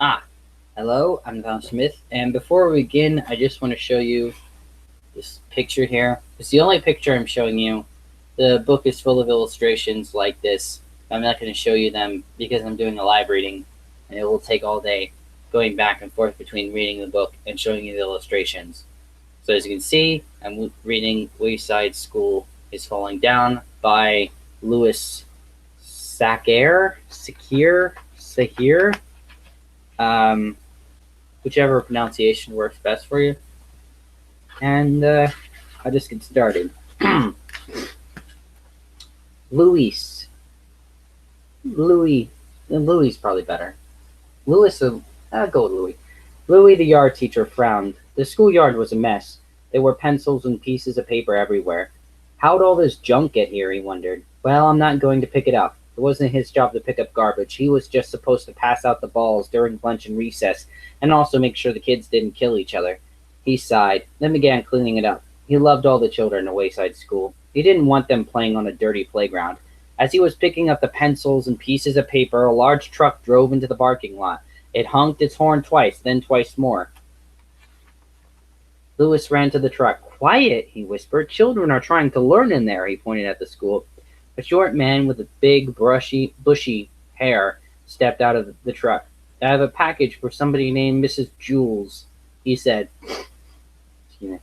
Ah, hello, I'm Tom Smith, and before we begin, I just want to show you this picture here. It's the only picture I'm showing you. The book is full of illustrations like this. I'm not going to show you them because I'm doing a live reading, and it will take all day going back and forth between reading the book and showing you the illustrations. So as you can see, I'm reading Wayside School is Falling Down by Louis Sahir, um, whichever pronunciation works best for you. And I'll just get started. Louis. Louis is probably better. Louis, I'll go with Louis. Louis, the yard teacher, frowned. The schoolyard was a mess. There were pencils and pieces of paper everywhere. How'd all this junk get here, he wondered. Well, I'm not going to pick it up. It wasn't his job to pick up garbage. He was just supposed to pass out the balls during lunch and recess, and also make sure the kids didn't kill each other. He sighed, then began cleaning it up. He loved all the children at Wayside School. He didn't want them playing on a dirty playground. As he was picking up the pencils and pieces of paper, a large truck drove into the parking lot. It honked its horn twice, then twice more. Louis ran to the truck. Quiet, he whispered. Children are trying to learn in there, he pointed at the school. A short man with a big, bushy hair stepped out of the truck. I have a package for somebody named Mrs. Jules, he said. Excuse me.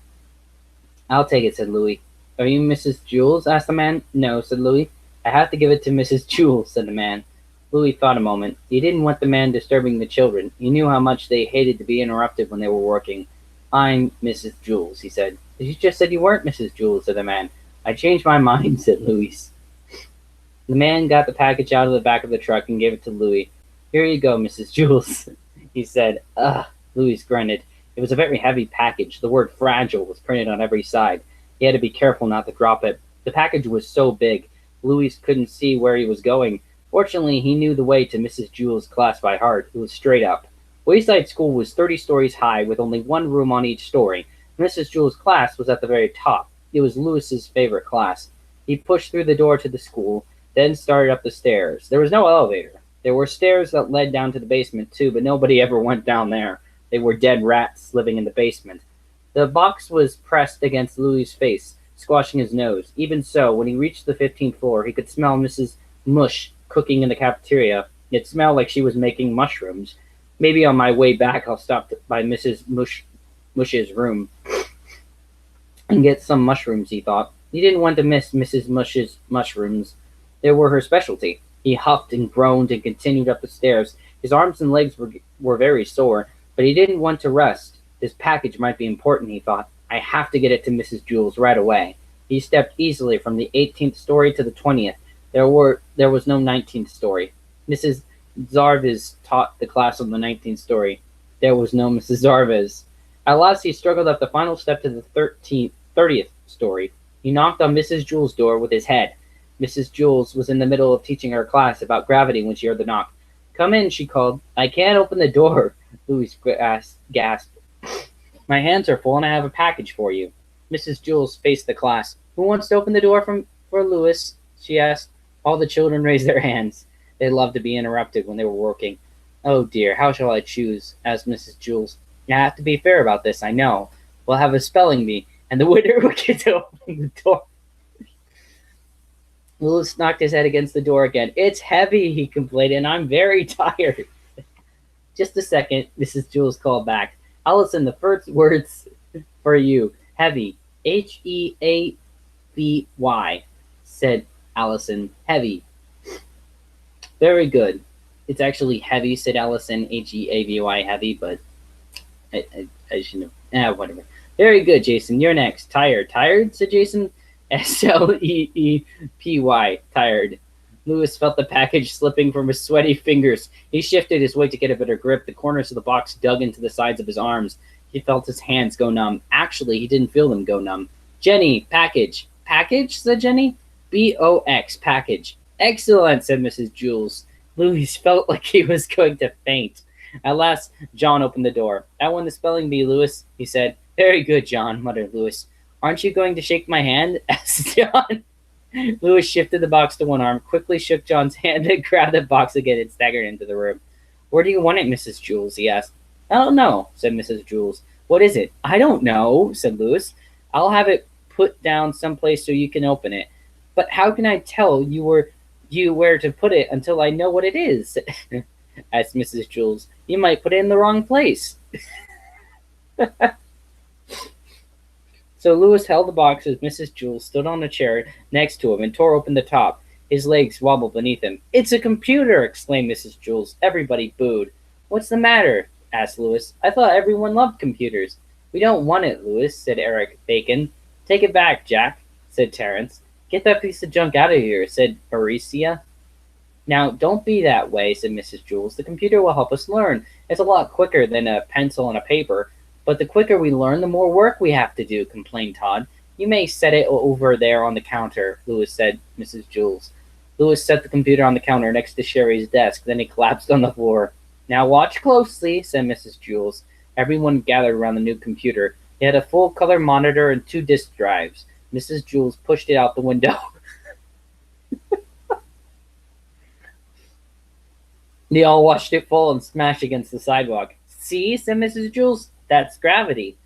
I'll take it, said Louis. Are you Mrs. Jules? Asked the man. No, said Louis. I have to give it to Mrs. Jules, said the man. Louis thought a moment. He didn't want the man disturbing the children. He knew how much they hated to be interrupted when they were working. I'm Mrs. Jules, he said. You just said you weren't Mrs. Jules, said the man. I changed my mind, said Louis. The man got the package out of the back of the truck and gave it to Louis. Here you go, Mrs. Jules, he said. Ugh, Louis grunted. It was a very heavy package. The word fragile was printed on every side. He had to be careful not to drop it. The package was so big, Louis couldn't see where he was going. Fortunately, he knew the way to Mrs. Jules' class by heart. It was straight up. Wayside School was 30 stories high with only one room on each story. Mrs. Jules' class was at the very top. It was Louis's favorite class. He pushed through the door to the school, then started up the stairs. There was no elevator. There were stairs that led down to the basement, too, but nobody ever went down there. They were dead rats living in the basement. The box was pressed against Louis's face, squashing his nose. Even so, when he reached the 15th floor, he could smell Mrs. Mush cooking in the cafeteria. It smelled like she was making mushrooms. Maybe on my way back I'll stop by Mrs. Mush's room and get some mushrooms, he thought. He didn't want to miss Mrs. Mush's mushrooms. They were her specialty. He huffed and groaned and continued up the stairs. His arms and legs were very sore, but he didn't want to rest. This package might be important, he thought. I have to get it to Mrs. Jules right away. He stepped easily from the 18th story to the 20th. There was no 19th story. Mrs. Zarvez taught the class on the 19th story. There was no Mrs. Zarvez. At last he struggled up the final step to the 30th story. He knocked on Mrs. Jules' door with his head. Mrs. Jules was in the middle of teaching her class about gravity when she heard the knock. Come in, she called. I can't open the door, Louis gasped. My hands are full and I have a package for you. Mrs. Jules faced the class. Who wants to open the door for Louis? She asked. All the children raised their hands. They loved to be interrupted when they were working. Oh dear, how shall I choose? Asked Mrs. Jules. I have to be fair about this, I know. We'll have a spelling bee, and the winner will get to open the door. Louis knocked his head against the door again. It's heavy, he complained, and I'm very tired. Just a second, Mrs. Jules called back. Alison, the first words for you. Heavy. Heavy, said Alison. Heavy. Very good. It's actually heavy, said Alison. Heavy, heavy, but I shouldn't have. Whatever. Very good, Jason. You're next. Tired. Tired, said Jason. Sleepy, tired. Louis felt the package slipping from his sweaty fingers. He shifted his weight to get a better grip. The corners of the box dug into the sides of his arms. He felt his hands go numb. Actually, he didn't feel them go numb. Jenny, package. Package, said Jenny. B-O-X, package. Excellent, said Mrs. Jules. Louis felt like he was going to faint. At last, John opened the door. I won the spelling bee, Louis, he said. Very good, John, muttered Louis. Aren't you going to shake my hand? Asked John. Louis shifted the box to one arm, quickly shook John's hand, and grabbed the box again and staggered into the room. Where do you want it, Mrs. Jules? He asked. I don't know, said Mrs. Jules. What is it? I don't know, said Louis. I'll have it put down someplace so you can open it. But how can I tell you where to put it until I know what it is? Asked Mrs. Jules. You might put it in the wrong place. So Louis held the box as Mrs. Jules stood on a chair next to him and tore open the top. His legs wobbled beneath him. It's a computer! Exclaimed Mrs. Jules. Everybody booed. What's the matter? Asked Louis. I thought everyone loved computers. We don't want it, Louis, said Eric Bacon. Take it back, Jack, said Terence. Get that piece of junk out of here, said Aricia. Now, don't be that way, said Mrs. Jules. The computer will help us learn. It's a lot quicker than a pencil and a paper. But the quicker we learn, the more work we have to do, complained Todd. You may set it over there on the counter, Louis said, Mrs. Jules. Louis set the computer on the counter next to Sherry's desk. Then he collapsed on the floor. Now watch closely, said Mrs. Jules. Everyone gathered around the new computer. It had a full-color monitor and 2 disk drives. Mrs. Jules pushed it out the window. They all watched it fall and smash against the sidewalk. See, said Mrs. Jules, that's gravity.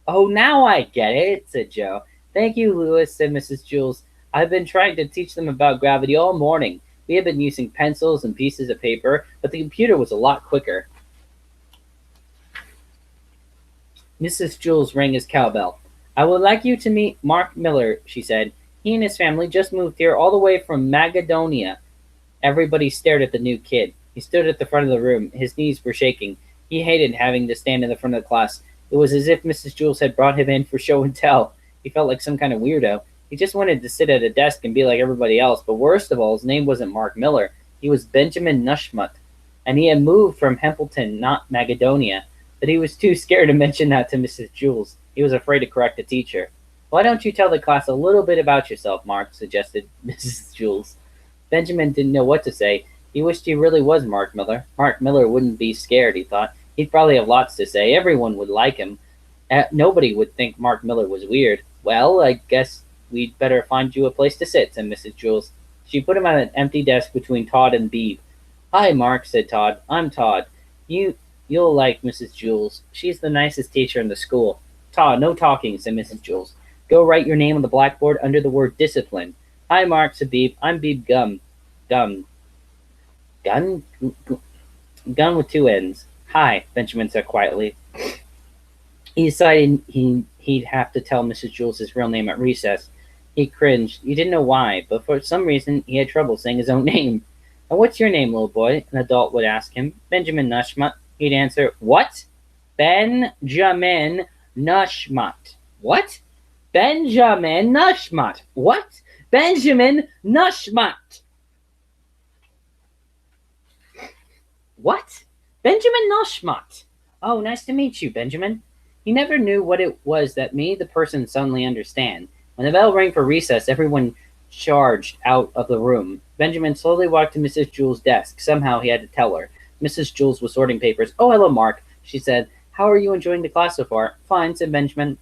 Oh, now I get it, said Joe. Thank you, Louis, said Mrs. Jules. I've been trying to teach them about gravity all morning. We have been using pencils and pieces of paper, but the computer was a lot quicker. Mrs. Jules rang his cowbell. I would like you to meet Mark Miller, she said. He and his family just moved here all the way from Macedonia. Everybody stared at the new kid. He stood at the front of the room. His knees were shaking. He hated having to stand in the front of the class. It was as if Mrs. Jules had brought him in for show and tell. He felt like some kind of weirdo. He just wanted to sit at a desk and be like everybody else, but worst of all, his name wasn't Mark Miller. He was Benjamin Nushmut, and he had moved from Hempleton, not Macedonia. But he was too scared to mention that to Mrs. Jules. He was afraid to correct the teacher. Why don't you tell the class a little bit about yourself, Mark, suggested Mrs. Jules. Benjamin didn't know what to say. He wished he really was Mark Miller. Mark Miller wouldn't be scared, he thought. He'd probably have lots to say. Everyone would like him. Nobody would think Mark Miller was weird. Well, I guess we'd better find you a place to sit, said Mrs. Jules. She put him at an empty desk between Todd and Beebe. Hi, Mark, said Todd. I'm Todd. You'll like Mrs. Jules. She's the nicest teacher in the school. Todd, no talking, said Mrs. Jules. Go write your name on the blackboard under the word discipline. Hi, Mark, said Beebe. I'm Beebe Gum. Gun with 2 ends. Hi, Benjamin said quietly. He decided he'd have to tell Mrs. Jules his real name at recess. He cringed. He didn't know why, but for some reason he had trouble saying his own name. And what's your name, little boy? An adult would ask him. Benjamin Nushmut. He'd answer, What? Benjamin Nushmut. What? Benjamin Nushmut. What? Benjamin Nushmut. What? Benjamin Nushmut. Oh, nice to meet you, Benjamin. He never knew what it was that made the person suddenly understand. When the bell rang for recess, everyone charged out of the room. Benjamin slowly walked to Mrs. Jules' desk. Somehow he had to tell her. Mrs. Jules was sorting papers. Oh, hello, Mark, she said. How are you enjoying the class so far? Fine, said Benjamin.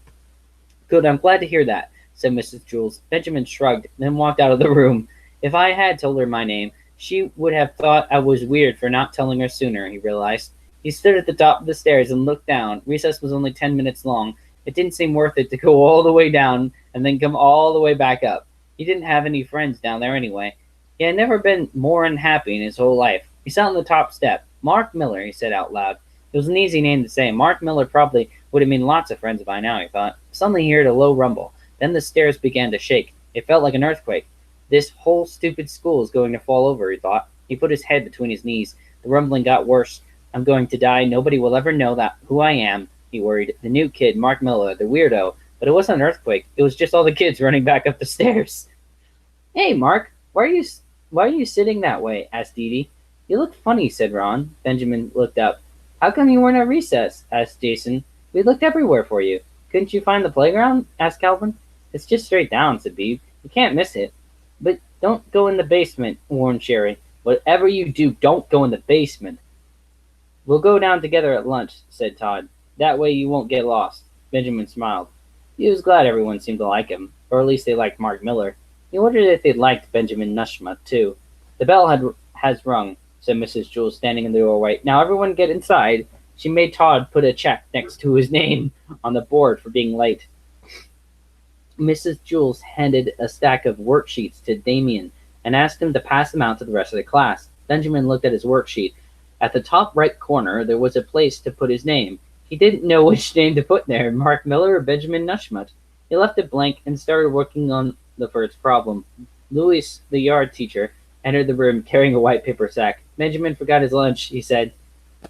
Good, I'm glad to hear that, said Mrs. Jules. Benjamin shrugged, then walked out of the room. If I had told her my name, she would have thought I was weird for not telling her sooner, he realized. He stood at the top of the stairs and looked down. Recess was only 10 minutes long. It didn't seem worth it to go all the way down and then come all the way back up. He didn't have any friends down there anyway. He had never been more unhappy in his whole life. He sat on the top step. Mark Miller, he said out loud. It was an easy name to say. Mark Miller probably would have made lots of friends by now, he thought. Suddenly he heard a low rumble. Then the stairs began to shake. It felt like an earthquake. This whole stupid school is going to fall over, he thought. He put his head between his knees. The rumbling got worse. I'm going to die. Nobody will ever know who I am, he worried. The new kid, Mark Miller, the weirdo. But it wasn't an earthquake. It was just all the kids running back up the stairs. Hey, Mark, why are you sitting that way? Asked Dee Dee. You look funny, said Ron. Benjamin looked up. How come you weren't at recess? Asked Jason. We looked everywhere for you. Couldn't you find the playground? Asked Calvin. It's just straight down, said Beebe. You can't miss it. But don't go in the basement, warned Sherry. Whatever you do, don't go in the basement. We'll go down together at lunch, said Todd. That way you won't get lost. Benjamin smiled. He was glad everyone seemed to like him, or at least they liked Mark Miller. He wondered if they liked Benjamin Nushmut, too. The bell has rung. said Mrs. Jules, standing in the doorway. "Now everyone get inside." She made Todd put a check next to his name on the board for being late. Mrs. Jules handed a stack of worksheets to Damien and asked him to pass them out to the rest of the class. Benjamin looked at his worksheet. At the top right corner, there was a place to put his name. He didn't know which name to put there, Mark Miller or Benjamin Nushmut. He left it blank and started working on the first problem. Louis, the yard teacher, entered the room carrying a white paper sack. "Benjamin forgot his lunch," he said.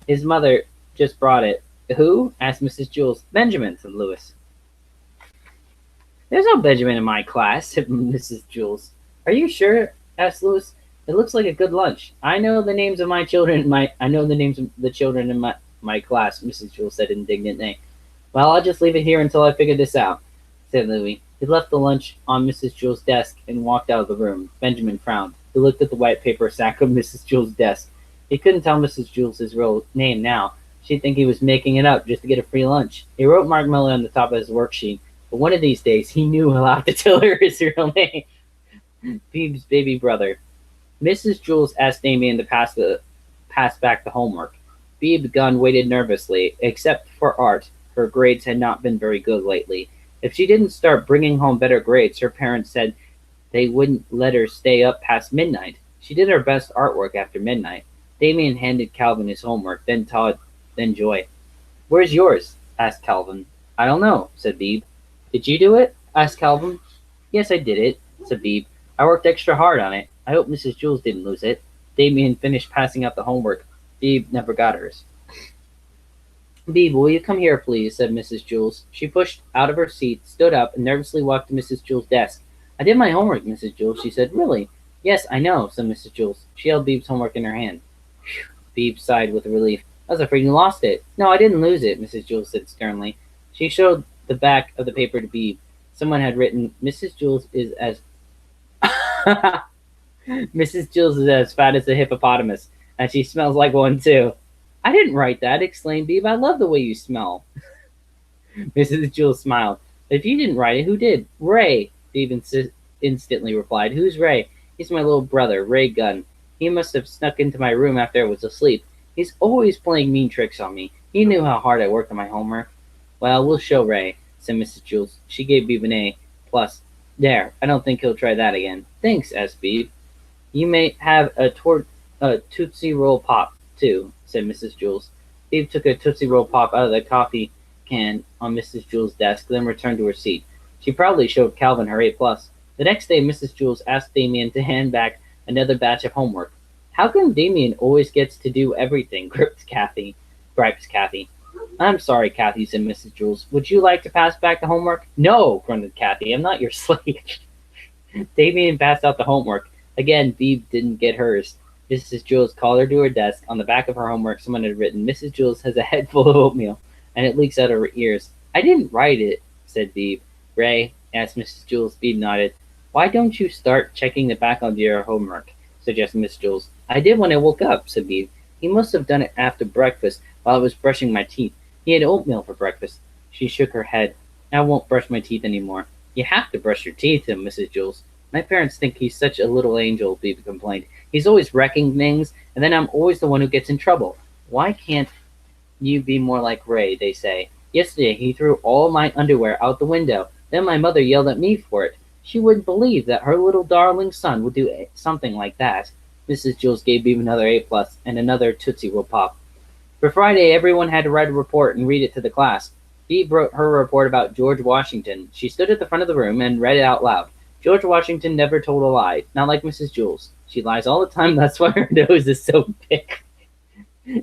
"His mother just brought it." "Who?" asked Mrs. Jules. "Benjamin," said Louis. "There's no Benjamin in my class," said Mrs. Jules. "Are you sure?" asked Louis. "It looks like a good lunch. I know the names of the children in my class," Mrs. Jules said indignantly. "Well, I'll just leave it here until I figure this out," said Louis. He left the lunch on Mrs. Jules' desk and walked out of the room. Benjamin frowned. He looked at the white paper sack on Mrs. Jules' desk. He couldn't tell Mrs. Jules his real name now. She'd think he was making it up just to get a free lunch. He wrote Mark Miller on the top of his worksheet, but one of these days he knew he'll have to tell her his real name. Beeb's baby brother. Mrs. Jules asked Damien to pass back the homework. Beeb Gunn waited nervously. Except for art, her grades had not been very good lately. If she didn't start bringing home better grades, her parents said they wouldn't let her stay up past midnight. She did her best artwork after midnight. Damien handed Calvin his homework, then Todd, then Joy. "Where's yours?" asked Calvin. "I don't know," said Beeb. "Did you do it?" asked Calvin. "Yes, I did it," said Beeb. "I worked extra hard on it. I hope Mrs. Jules didn't lose it." Damien finished passing out the homework. Beeb never got hers. "Beeb, will you come here, please?" said Mrs. Jules. She pushed out of her seat, stood up, and nervously walked to Mrs. Jules' desk. "I did my homework, Mrs. Jules," she said. "Really?" "Yes, I know," said Mrs. Jules. She held Beeb's homework in her hand. Phew, Beeb sighed with relief. "I was afraid you lost it." "No, I didn't lose it," Mrs. Jules said sternly. She showed the back of the paper to Beeb. Someone had written, "Mrs. Jules is as Mrs. Jules is as fat as a hippopotamus, and she smells like one too." "I didn't write that," exclaimed Beeb. "I love the way you smell." Mrs. Jules smiled. "If you didn't write it, who did?" "Ray," Beeb instantly replied. "Who's Ray?" "He's my little brother, Ray Gunn. He must have snuck into my room after I was asleep. He's always playing mean tricks on me. He knew how hard I worked on my homework." "Well, we'll show Ray," said Mrs. Jules. She gave Beeb an A+. "There, I don't think he'll try that again." "Thanks," asked Beeb. "You may have a Tootsie Roll Pop, too," said Mrs. Jules. Beeb took a Tootsie Roll Pop out of the coffee can on Mrs. Jules' desk, then returned to her seat. She proudly showed Calvin her A+. The next day, Mrs. Jules asked Damien to hand back another batch of homework. "How come Damien always gets to do everything?" griped Kathy. "I'm sorry, Kathy," said Mrs. Jules. "Would you like to pass back the homework?" "No," grunted Kathy. "I'm not your slave." Damien passed out the homework. Again, Beeb didn't get hers. Mrs. Jules called her to her desk. On the back of her homework, someone had written, "Mrs. Jules has a head full of oatmeal, and it leaks out of her ears." "I didn't write it," said Beeb. "Ray," asked Mrs. Jules. Beeb nodded. "Why don't you start checking the back of your homework?" suggested Miss Jules. "I did when I woke up," said Beeb. "He must have done it after breakfast while I was brushing my teeth. He had oatmeal for breakfast." She shook her head. "I won't brush my teeth anymore." "You have to brush your teeth," said Mrs. Jules. "My parents think he's such a little angel," Beeb complained. "He's always wrecking things, and then I'm always the one who gets in trouble. Why can't you be more like Ray, they say. Yesterday he threw all my underwear out the window. Then my mother yelled at me for it. She wouldn't believe that her little darling son would do something like that." Mrs. Jules gave Beeb another A+ and another Tootsie Roll Pop. For Friday, everyone had to write a report and read it to the class. Beeb wrote her report about George Washington. She stood at the front of the room and read it out loud. "George Washington never told a lie, not like Mrs. Jules. She lies all the time, that's why her nose is so big.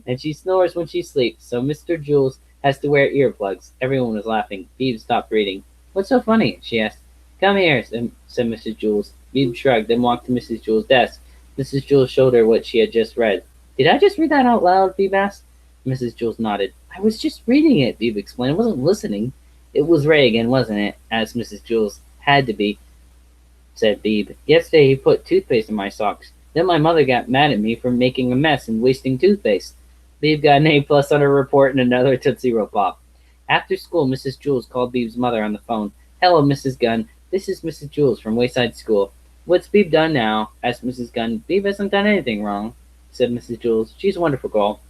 And she snores when she sleeps, so Mr. Jules has to wear earplugs." Everyone was laughing. Beeb stopped reading. "What's so funny?" she asked. "Come here," said Mrs. Jules. Beeb shrugged, then walked to Mrs. Jules' desk. Mrs. Jules showed her what she had just read. "Did I just read that out loud?" Beeb asked. Mrs. Jules nodded. "I was just reading it," Beeb explained. "I wasn't listening." "It was Ray again, wasn't it?" asked Mrs. Jules. "Had to be," said Beeb. "Yesterday he put toothpaste in my socks. Then my mother got mad at me for making a mess and wasting toothpaste." Beeb got an A+ on her report and another Tootsie Roll Pop. After school, Mrs. Jules called Beeb's mother on the phone. "Hello, Mrs. Gunn. This is Mrs. Jules from Wayside School." "What's Beeb done now?" asked Mrs. Gunn. "Beeb hasn't done anything wrong," said Mrs. Jules. "She's a wonderful girl."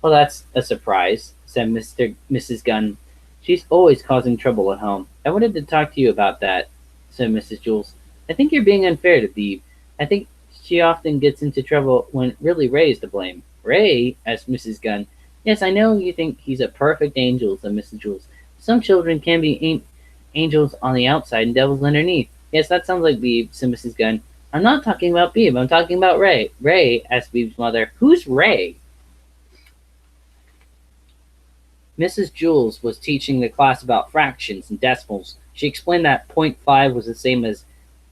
"Well, that's a surprise," said Mrs. Gunn. "She's always causing trouble at home. I wanted to talk to you about that," said Mrs. Jules. "I think you're being unfair to Beebe. I think she often gets into trouble when really Ray's to blame." "Ray?" asked Mrs. Gunn. "Yes, I know you think he's a perfect angel," said Mrs. Jules. "Some children can be angels on the outside and devils underneath." "Yes, that sounds like Beebe," said Mrs. Gunn. "I'm not talking about Beebe. I'm talking about Ray." "Ray?" asked Beebe's mother. "Who's Ray?" Mrs. Jules was teaching the class about fractions and decimals. She explained that .5 was the same as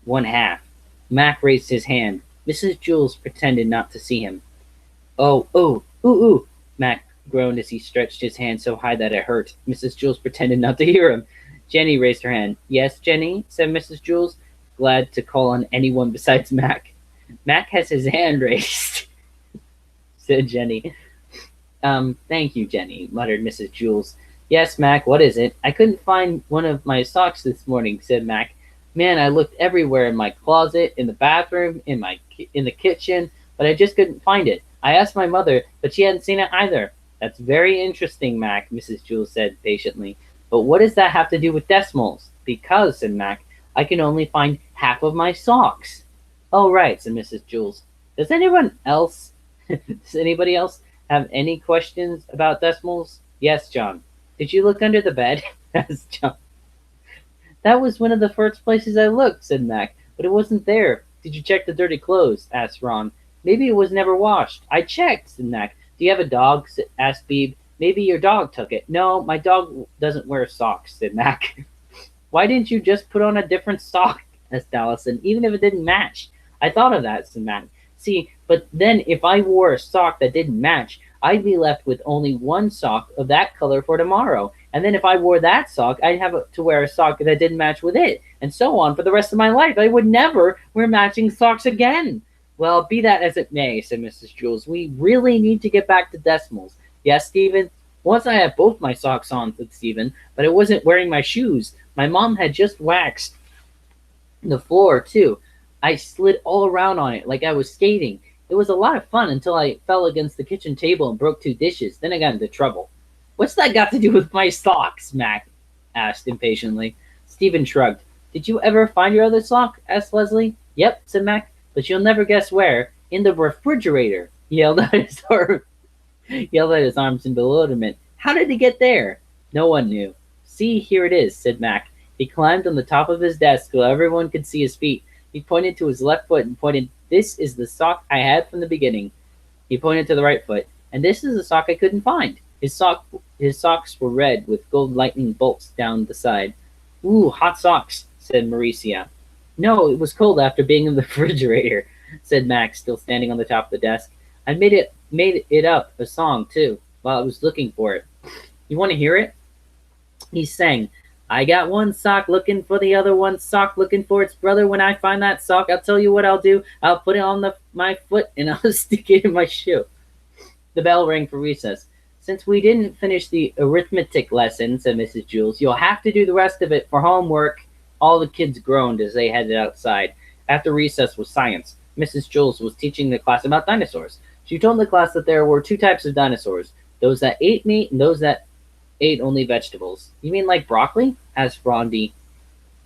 1/2. Mac raised his hand. Mrs. Jules pretended not to see him. "Oh, ooh, ooh." Mac groaned as he stretched his hand so high that it hurt. Mrs. Jules pretended not to hear him. Jenny raised her hand. "Yes, Jenny," said Mrs. Jules, glad to call on anyone besides Mac. "Mac has his hand raised," said Jenny. Thank you, Jenny," muttered Mrs. Jules. "Yes, Mac, what is it?" "I couldn't find one of my socks this morning," said Mac. "Man, I looked everywhere, in my closet, in the bathroom, in the kitchen, but I just couldn't find it. I asked my mother, but she hadn't seen it either." "That's very interesting, Mac," Mrs. Jules said patiently. "But what does that have to do with decimals?" "Because," said Mac, "I can only find half of my socks." "Oh, right," said Mrs. Jules. Does anybody else have any questions about decimals?" "Yes, John." "Did you look under the bed?" asked John. "That was one of the first places I looked," said Mac, "but it wasn't there." "Did you check the dirty clothes?" asked Ron. "Maybe it was never washed." "I checked," said Mac. "Do you have a dog?" asked Beebe. "Maybe your dog took it." "No, my dog doesn't wear socks," said Mac. "Why didn't you just put on a different sock?" asked Alison, "even if it didn't match." "I thought of that," said Mac. "See, but then if I wore a sock that didn't match, I'd be left with only one sock of that color for tomorrow. And then if I wore that sock, I'd have to wear a sock that didn't match with it, and so on for the rest of my life. I would never wear matching socks again." "Well, be that as it may," said Mrs. Jules, "we really need to get back to decimals." "Yes, Stephen?" "Once I had both my socks on," said Stephen, "but I wasn't wearing my shoes. My mom had just waxed the floor, too. I slid all around on it like I was skating. It was a lot of fun until I fell against the kitchen table and broke 2 dishes. Then I got into trouble." "What's that got to do with my socks?" Mac asked impatiently. Stephen shrugged. "Did you ever find your other sock?" asked Leslie. "Yep," said Mac, "but you'll never guess where. In the refrigerator." He yelled at his arms in bewilderment. "How did it get there?" No one knew. "See, here it is," said Mac. He climbed on the top of his desk so everyone could see his feet. He pointed to his left foot and pointed, "This is the sock I had from the beginning." He pointed to the right foot, "And this is the sock I couldn't find." His socks were red with gold lightning bolts down the side. "Ooh, hot socks," said Mauricia. "No, it was cold after being in the refrigerator," said Max, still standing on the top of the desk. "I made it up a song too while I was looking for it. You want to hear it?" He sang, "I got one sock looking for the other one sock looking for its brother. When I find that sock, I'll tell you what I'll do. I'll put it on my foot and I'll stick it in my shoe." The bell rang for recess. "Since we didn't finish the arithmetic lesson," said Mrs. Jules, "you'll have to do the rest of it for homework." All the kids groaned as they headed outside. After recess was science. Mrs. Jules was teaching the class about dinosaurs. She told the class that there were 2 types of dinosaurs, those that ate meat and those that ate only vegetables. "You mean like broccoli?" asked Rhonda.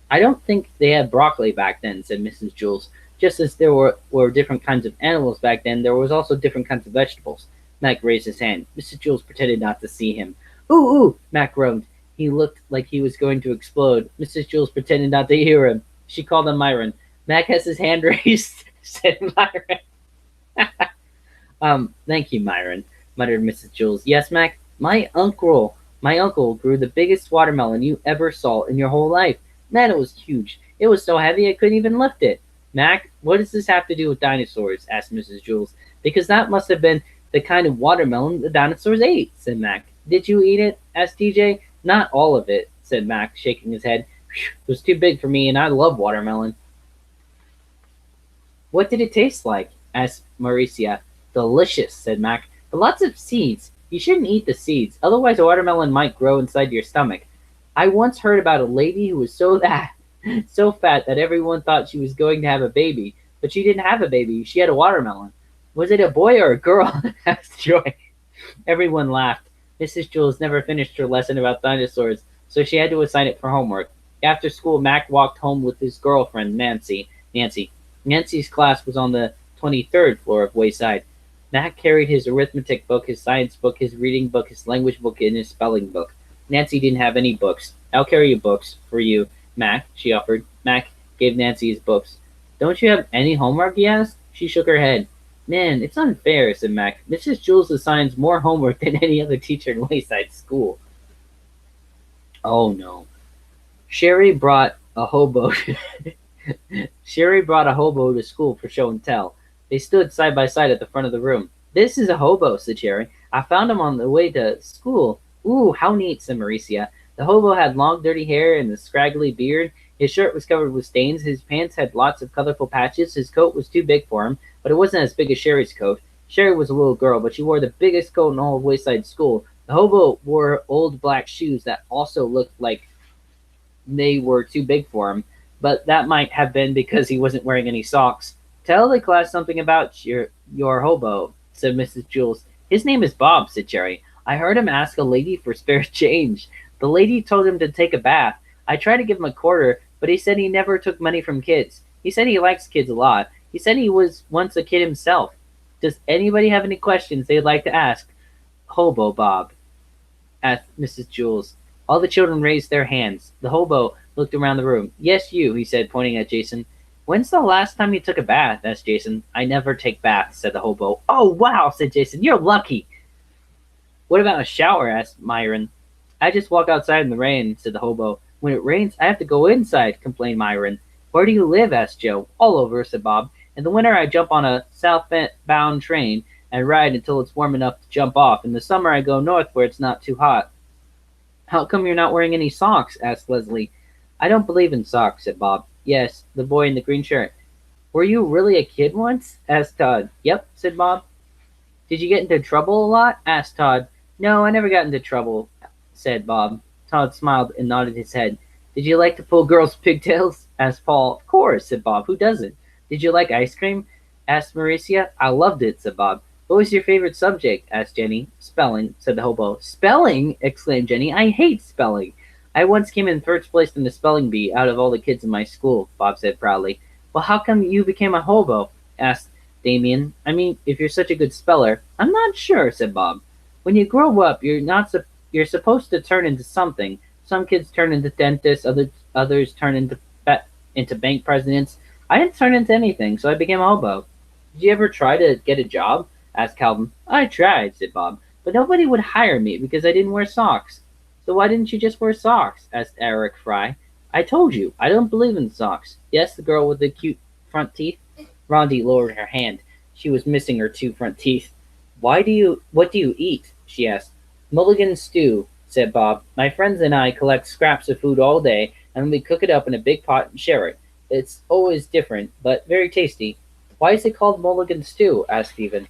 "I don't think they had broccoli back then," said Mrs. Jules. "Just as there were different kinds of animals back then, there was also different kinds of vegetables." Mac raised his hand. Mrs. Jules pretended not to see him. "Ooh, ooh," Mac groaned. He looked like he was going to explode. Mrs. Jules pretended not to hear him. She called on Myron. "Mac has his hand raised," said Myron. Thank you, Myron," muttered Mrs. Jules. "Yes, Mac? My uncle grew the biggest watermelon you ever saw in your whole life. Man, it was huge. It was so heavy I couldn't even lift it." "Mac, what does this have to do with dinosaurs?" asked Mrs. Jules. "Because that must have been the kind of watermelon the dinosaurs ate," said Mac. "Did you eat it?" asked TJ. "Not all of it," said Mac, shaking his head. "It was too big for me, and I love watermelon." "What did it taste like?" asked Mauricia. "Delicious," said Mac. "But lots of seeds. You shouldn't eat the seeds, otherwise a watermelon might grow inside your stomach. I once heard about a lady who was so fat that everyone thought she was going to have a baby, but she didn't have a baby. She had a watermelon." Was it a boy or a girl? asked Joy. Everyone laughed. Mrs. Jules never finished her lesson about dinosaurs, so she had to assign it for homework. After school, Mac walked home with his girlfriend, Nancy. Nancy's class was on the 23rd floor of Wayside. Mac carried his arithmetic book, his science book, his reading book, his language book, and his spelling book. Nancy didn't have any books. I'll carry your books for you, Mac, she offered. Mac gave Nancy his books. Don't you have any homework? He asked. She shook her head. Man, it's unfair, said Mac. Mrs. Jules assigns more homework than any other teacher in Wayside School. Oh no. Sherry brought a hobo. Sherry brought a hobo to school for show and tell. They stood side by side at the front of the room. This is a hobo, said Sherry. I found him on the way to school. Ooh, how neat, said Mauricia. The hobo had long, dirty hair and a scraggly beard. His shirt was covered with stains. His pants had lots of colorful patches. His coat was too big for him, but it wasn't as big as Sherry's coat. Sherry was a little girl, but she wore the biggest coat in all of Wayside School. The hobo wore old black shoes that also looked like they were too big for him, but that might have been because he wasn't wearing any socks. Tell the class something about your hobo, said Mrs. Jules. His name is Bob, said Jerry. I heard him ask a lady for spare change. The lady told him to take a bath. I tried to give him a quarter, but he said he never took money from kids. He said he likes kids a lot. He said he was once a kid himself. Does anybody have any questions they'd like to ask Hobo Bob? Asked Mrs. Jules. All the children raised their hands. The hobo looked around the room. Yes, you, he said, pointing at Jason. When's the last time you took a bath? Asked Jason. I never take baths, said the hobo. Oh, wow, said Jason. You're lucky. What about a shower? Asked Myron. I just walk outside in the rain, said the hobo. When it rains, I have to go inside, complained Myron. Where do you live? Asked Joe. All over, said Bob. In the winter, I jump on a southbound train and ride until it's warm enough to jump off. In the summer, I go north where it's not too hot. How come you're not wearing any socks? Asked Leslie. I don't believe in socks, said Bob. Yes, the boy in the green shirt. Were you really a kid once? Asked Todd. Yep, said Bob. Did you get into trouble a lot? Asked Todd. No, I never got into trouble, said Bob. Todd smiled and nodded his head. Did you like to pull girls' pigtails? Asked Paul. Of course, said Bob. Who doesn't? Did you like ice cream? Asked Mauricia. I loved it, said Bob. What was your favorite subject? Asked Jenny. Spelling, said the hobo. Spelling? Exclaimed Jenny. I hate spelling. I once came in first place in the spelling bee out of all the kids in my school, Bob said proudly. Well, how come you became a hobo? Asked Damien. I mean, if you're such a good speller. I'm not sure, said Bob. When you grow up, you're supposed to turn into something. Some kids turn into dentists, others turn into bank presidents. I didn't turn into anything, so I became a hobo. Did you ever try to get a job? Asked Calvin. I tried, said Bob, but nobody would hire me because I didn't wear socks. So why didn't you just wear socks? Asked Eric Fry. I told you, I don't believe in socks. Yes, the girl with the cute front teeth. Rhonda lowered her hand. She was missing her two front teeth. What do you eat? She asked. Mulligan stew, said Bob. My friends and I collect scraps of food all day, and we cook it up in a big pot and share it. It's always different, but very tasty. Why is it called Mulligan stew? Asked Stephen.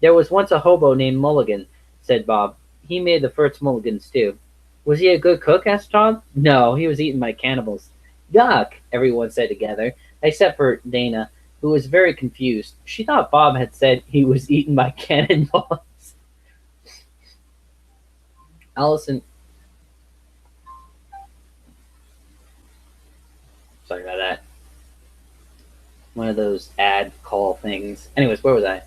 There was once a hobo named Mulligan, said Bob. He made the first Mulligan stew. Was he a good cook? Asked Todd. No, he was eaten by cannibals. Yuck, everyone said together, except for Dana, who was very confused. She thought Bob had said he was eaten by cannonballs. Alison. Sorry about that. One of those ad call things. Anyways, where was I?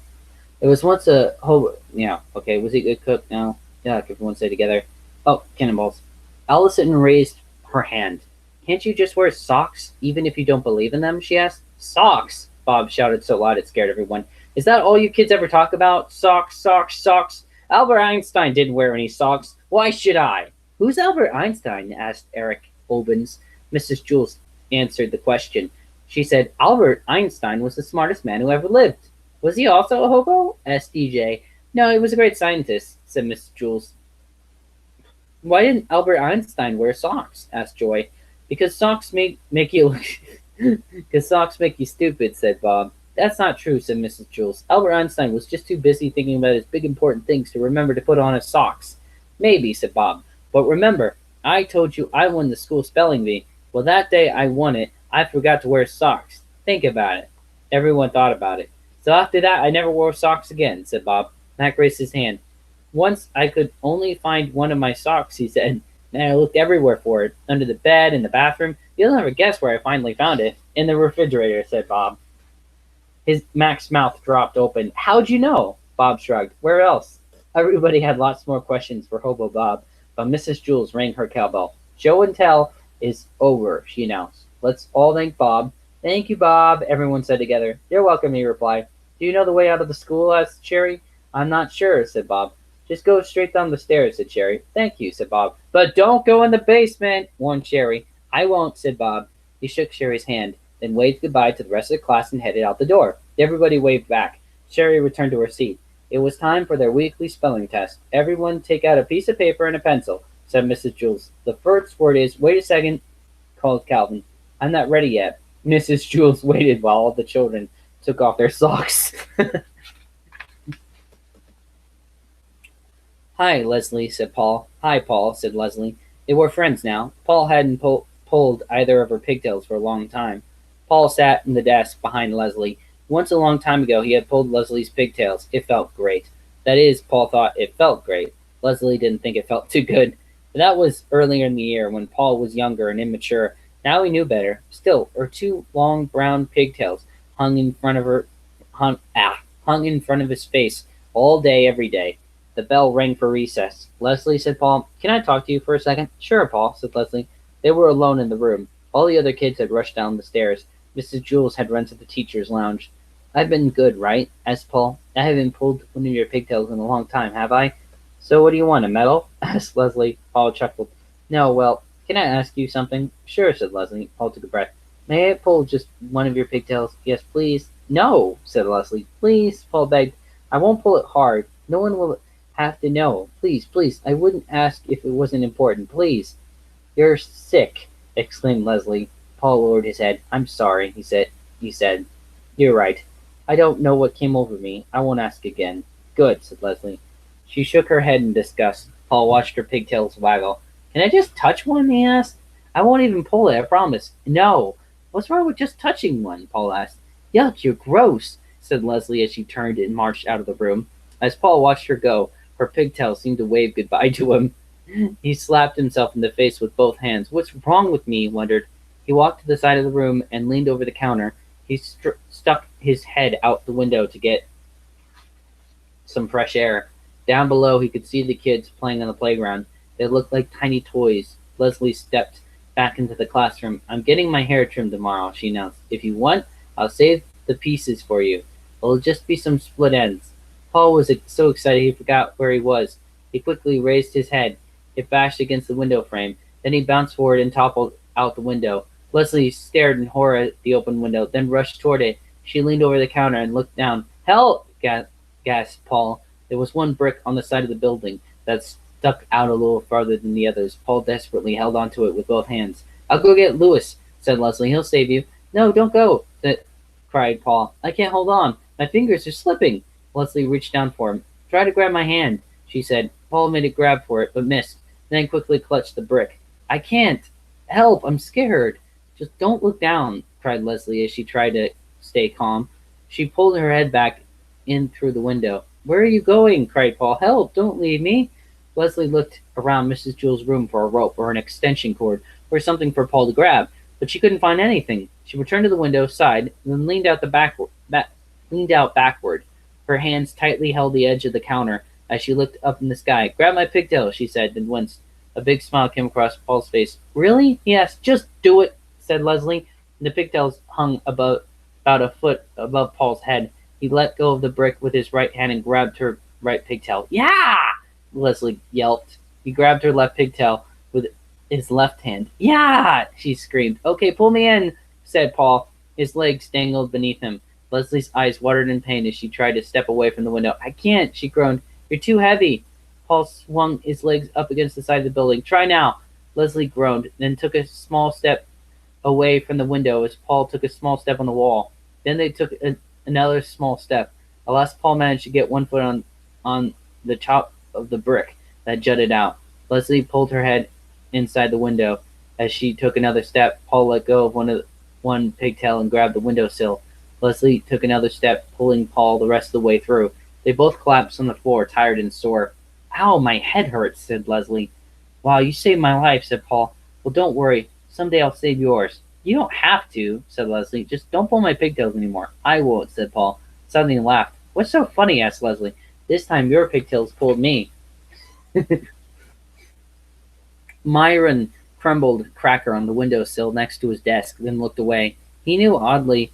It was once a hobo. Yeah, okay. Was he a good cook? No. Yuck, everyone said together. Oh, cannonballs. Alison raised her hand. Can't you just wear socks, even if you don't believe in them? She asked. Socks! Bob shouted so loud it scared everyone. Is that all you kids ever talk about? Socks, socks, socks. Albert Einstein didn't wear any socks. Why should I? Who's Albert Einstein? Asked Eric Obens. Mrs. Jules answered the question. She said, Albert Einstein was the smartest man who ever lived. Was he also a hobo? Asked DJ. No, he was a great scientist, said Mrs. Jules. Why didn't Albert Einstein wear socks? Asked Joy. Because socks make you look because socks make you stupid, said Bob. That's not true, said Mrs. Jules. Albert Einstein was just too busy thinking about his big important things to remember to put on his socks. Maybe, said Bob. But remember, I told you I won the school spelling bee. Well, that day I won it, I forgot to wear socks. Think about it. Everyone thought about it. So after that, I never wore socks again, said Bob. Mac raised his hand. Once I could only find one of my socks, he said, and I looked everywhere for it, under the bed, in the bathroom. You'll never guess where I finally found it. In the refrigerator, said Bob. Mac's mouth dropped open. How'd you know? Bob shrugged. Where else? Everybody had lots more questions for Hobo Bob, but Mrs. Jules rang her cowbell. Show and tell is over, she announced. Let's all thank Bob. Thank you, Bob, everyone said together. You're welcome, he replied. Do you know the way out of the school? Asked Sherry. I'm not sure, said Bob. Just go straight down the stairs, said Sherry. Thank you, said Bob. But don't go in the basement, warned Sherry. I won't, said Bob. He shook Sherry's hand, then waved goodbye to the rest of the class and headed out the door. Everybody waved back. Sherry returned to her seat. It was time for their weekly spelling test. Everyone take out a piece of paper and a pencil, said Mrs. Jules. The first word is, wait a second, called Calvin. I'm not ready yet. Mrs. Jules waited while all the children took off their socks. Hi, Leslie, said Paul. Hi, Paul, said Leslie. They were friends now. Paul hadn't pulled either of her pigtails for a long time. Paul sat in the desk behind Leslie. Once a long time ago he had pulled Leslie's pigtails. It felt great. That is, Paul thought it felt great. Leslie didn't think it felt too good. But that was earlier in the year when Paul was younger and immature. Now he knew better. Still, her two long brown pigtails hung in front of his face all day, every day. The bell rang for recess. Leslie, said Paul, can I talk to you for a second? Sure, Paul, said Leslie. They were alone in the room. All the other kids had rushed down the stairs. Mrs. Jules had run to the teacher's lounge. I've been good, right? Asked Paul. I haven't pulled one of your pigtails in a long time, have I? So what do you want, a medal? Asked Leslie. Paul chuckled. No, well, can I ask you something? Sure, said Leslie. Paul took a breath. May I pull just one of your pigtails? Yes, please. No, said Leslie. Please, Paul begged. I won't pull it hard. No one will have to know. Please, please. I wouldn't ask if it wasn't important. Please. You're sick, exclaimed Leslie. Paul lowered his head. I'm sorry, he said. You're right. I don't know what came over me. I won't ask again. Good, said Leslie. She shook her head in disgust. Paul watched her pigtails waggle. Can I just touch one? He asked. I won't even pull it, I promise. No. What's wrong with just touching one? Paul asked. Yuck, you're gross, said Leslie as she turned and marched out of the room. As Paul watched her go, her pigtails seemed to wave goodbye to him. He slapped himself in the face with both hands. What's wrong with me? He wondered. He walked to the side of the room and leaned over the counter. He stuck his head out the window to get some fresh air. Down below, he could see the kids playing on the playground. They looked like tiny toys. Leslie stepped back into the classroom. I'm getting my hair trimmed tomorrow, she announced. If you want, I'll save the pieces for you. It'll just be some split ends. Paul was so excited he forgot where he was. He quickly raised his head. It bashed against the window frame. Then he bounced forward and toppled out the window. Leslie stared in horror at the open window, then rushed toward it. She leaned over the counter and looked down. Help! Gasped Paul. There was one brick on the side of the building that stuck out a little farther than the others. Paul desperately held onto it with both hands. I'll go get Louis, said Leslie. He'll save you. No, don't go, cried Paul. I can't hold on. My fingers are slipping. Leslie reached down for him. Try to grab my hand, she said. Paul made a grab for it, but missed, then quickly clutched the brick. I can't. Help, I'm scared. Just don't look down, cried Leslie as she tried to stay calm. She pulled her head back in through the window. Where are you going? Cried Paul. Help, don't leave me. Leslie looked around Mrs. Jules' room for a rope or an extension cord or something for Paul to grab, but she couldn't find anything. She returned to the window, sighed, and then leaned out backward. Her hands tightly held the edge of the counter as she looked up in the sky. Grab my pigtail, she said, then winced. A big smile came across Paul's face. Really? He asked. Just do it, said Leslie. The pigtails hung about a foot above Paul's head. He let go of the brick with his right hand and grabbed her right pigtail. Yeah! Leslie yelped. He grabbed her left pigtail with his left hand. Yeah! She screamed. Okay, pull me in, said Paul. His legs dangled beneath him. Leslie's eyes watered in pain as she tried to step away from the window. I can't, she groaned. You're too heavy. Paul swung his legs up against the side of the building. Try now. Leslie groaned, then took a small step away from the window as Paul took a small step on the wall. Then they took another small step. At last Paul managed to get one foot on the top of the brick that jutted out. Leslie pulled her head inside the window. As she took another step, Paul let go of one pigtail and grabbed the windowsill. Leslie took another step, pulling Paul the rest of the way through. They both collapsed on the floor, tired and sore. Ow, my head hurts, said Leslie. Wow, you saved my life, said Paul. Well, don't worry. Someday I'll save yours. You don't have to, said Leslie. Just don't pull my pigtails anymore. I won't, said Paul. Suddenly laughed. What's so funny? Asked Leslie. This time your pigtails pulled me. Myron crumbled a cracker on the windowsill next to his desk, then looked away. He knew oddly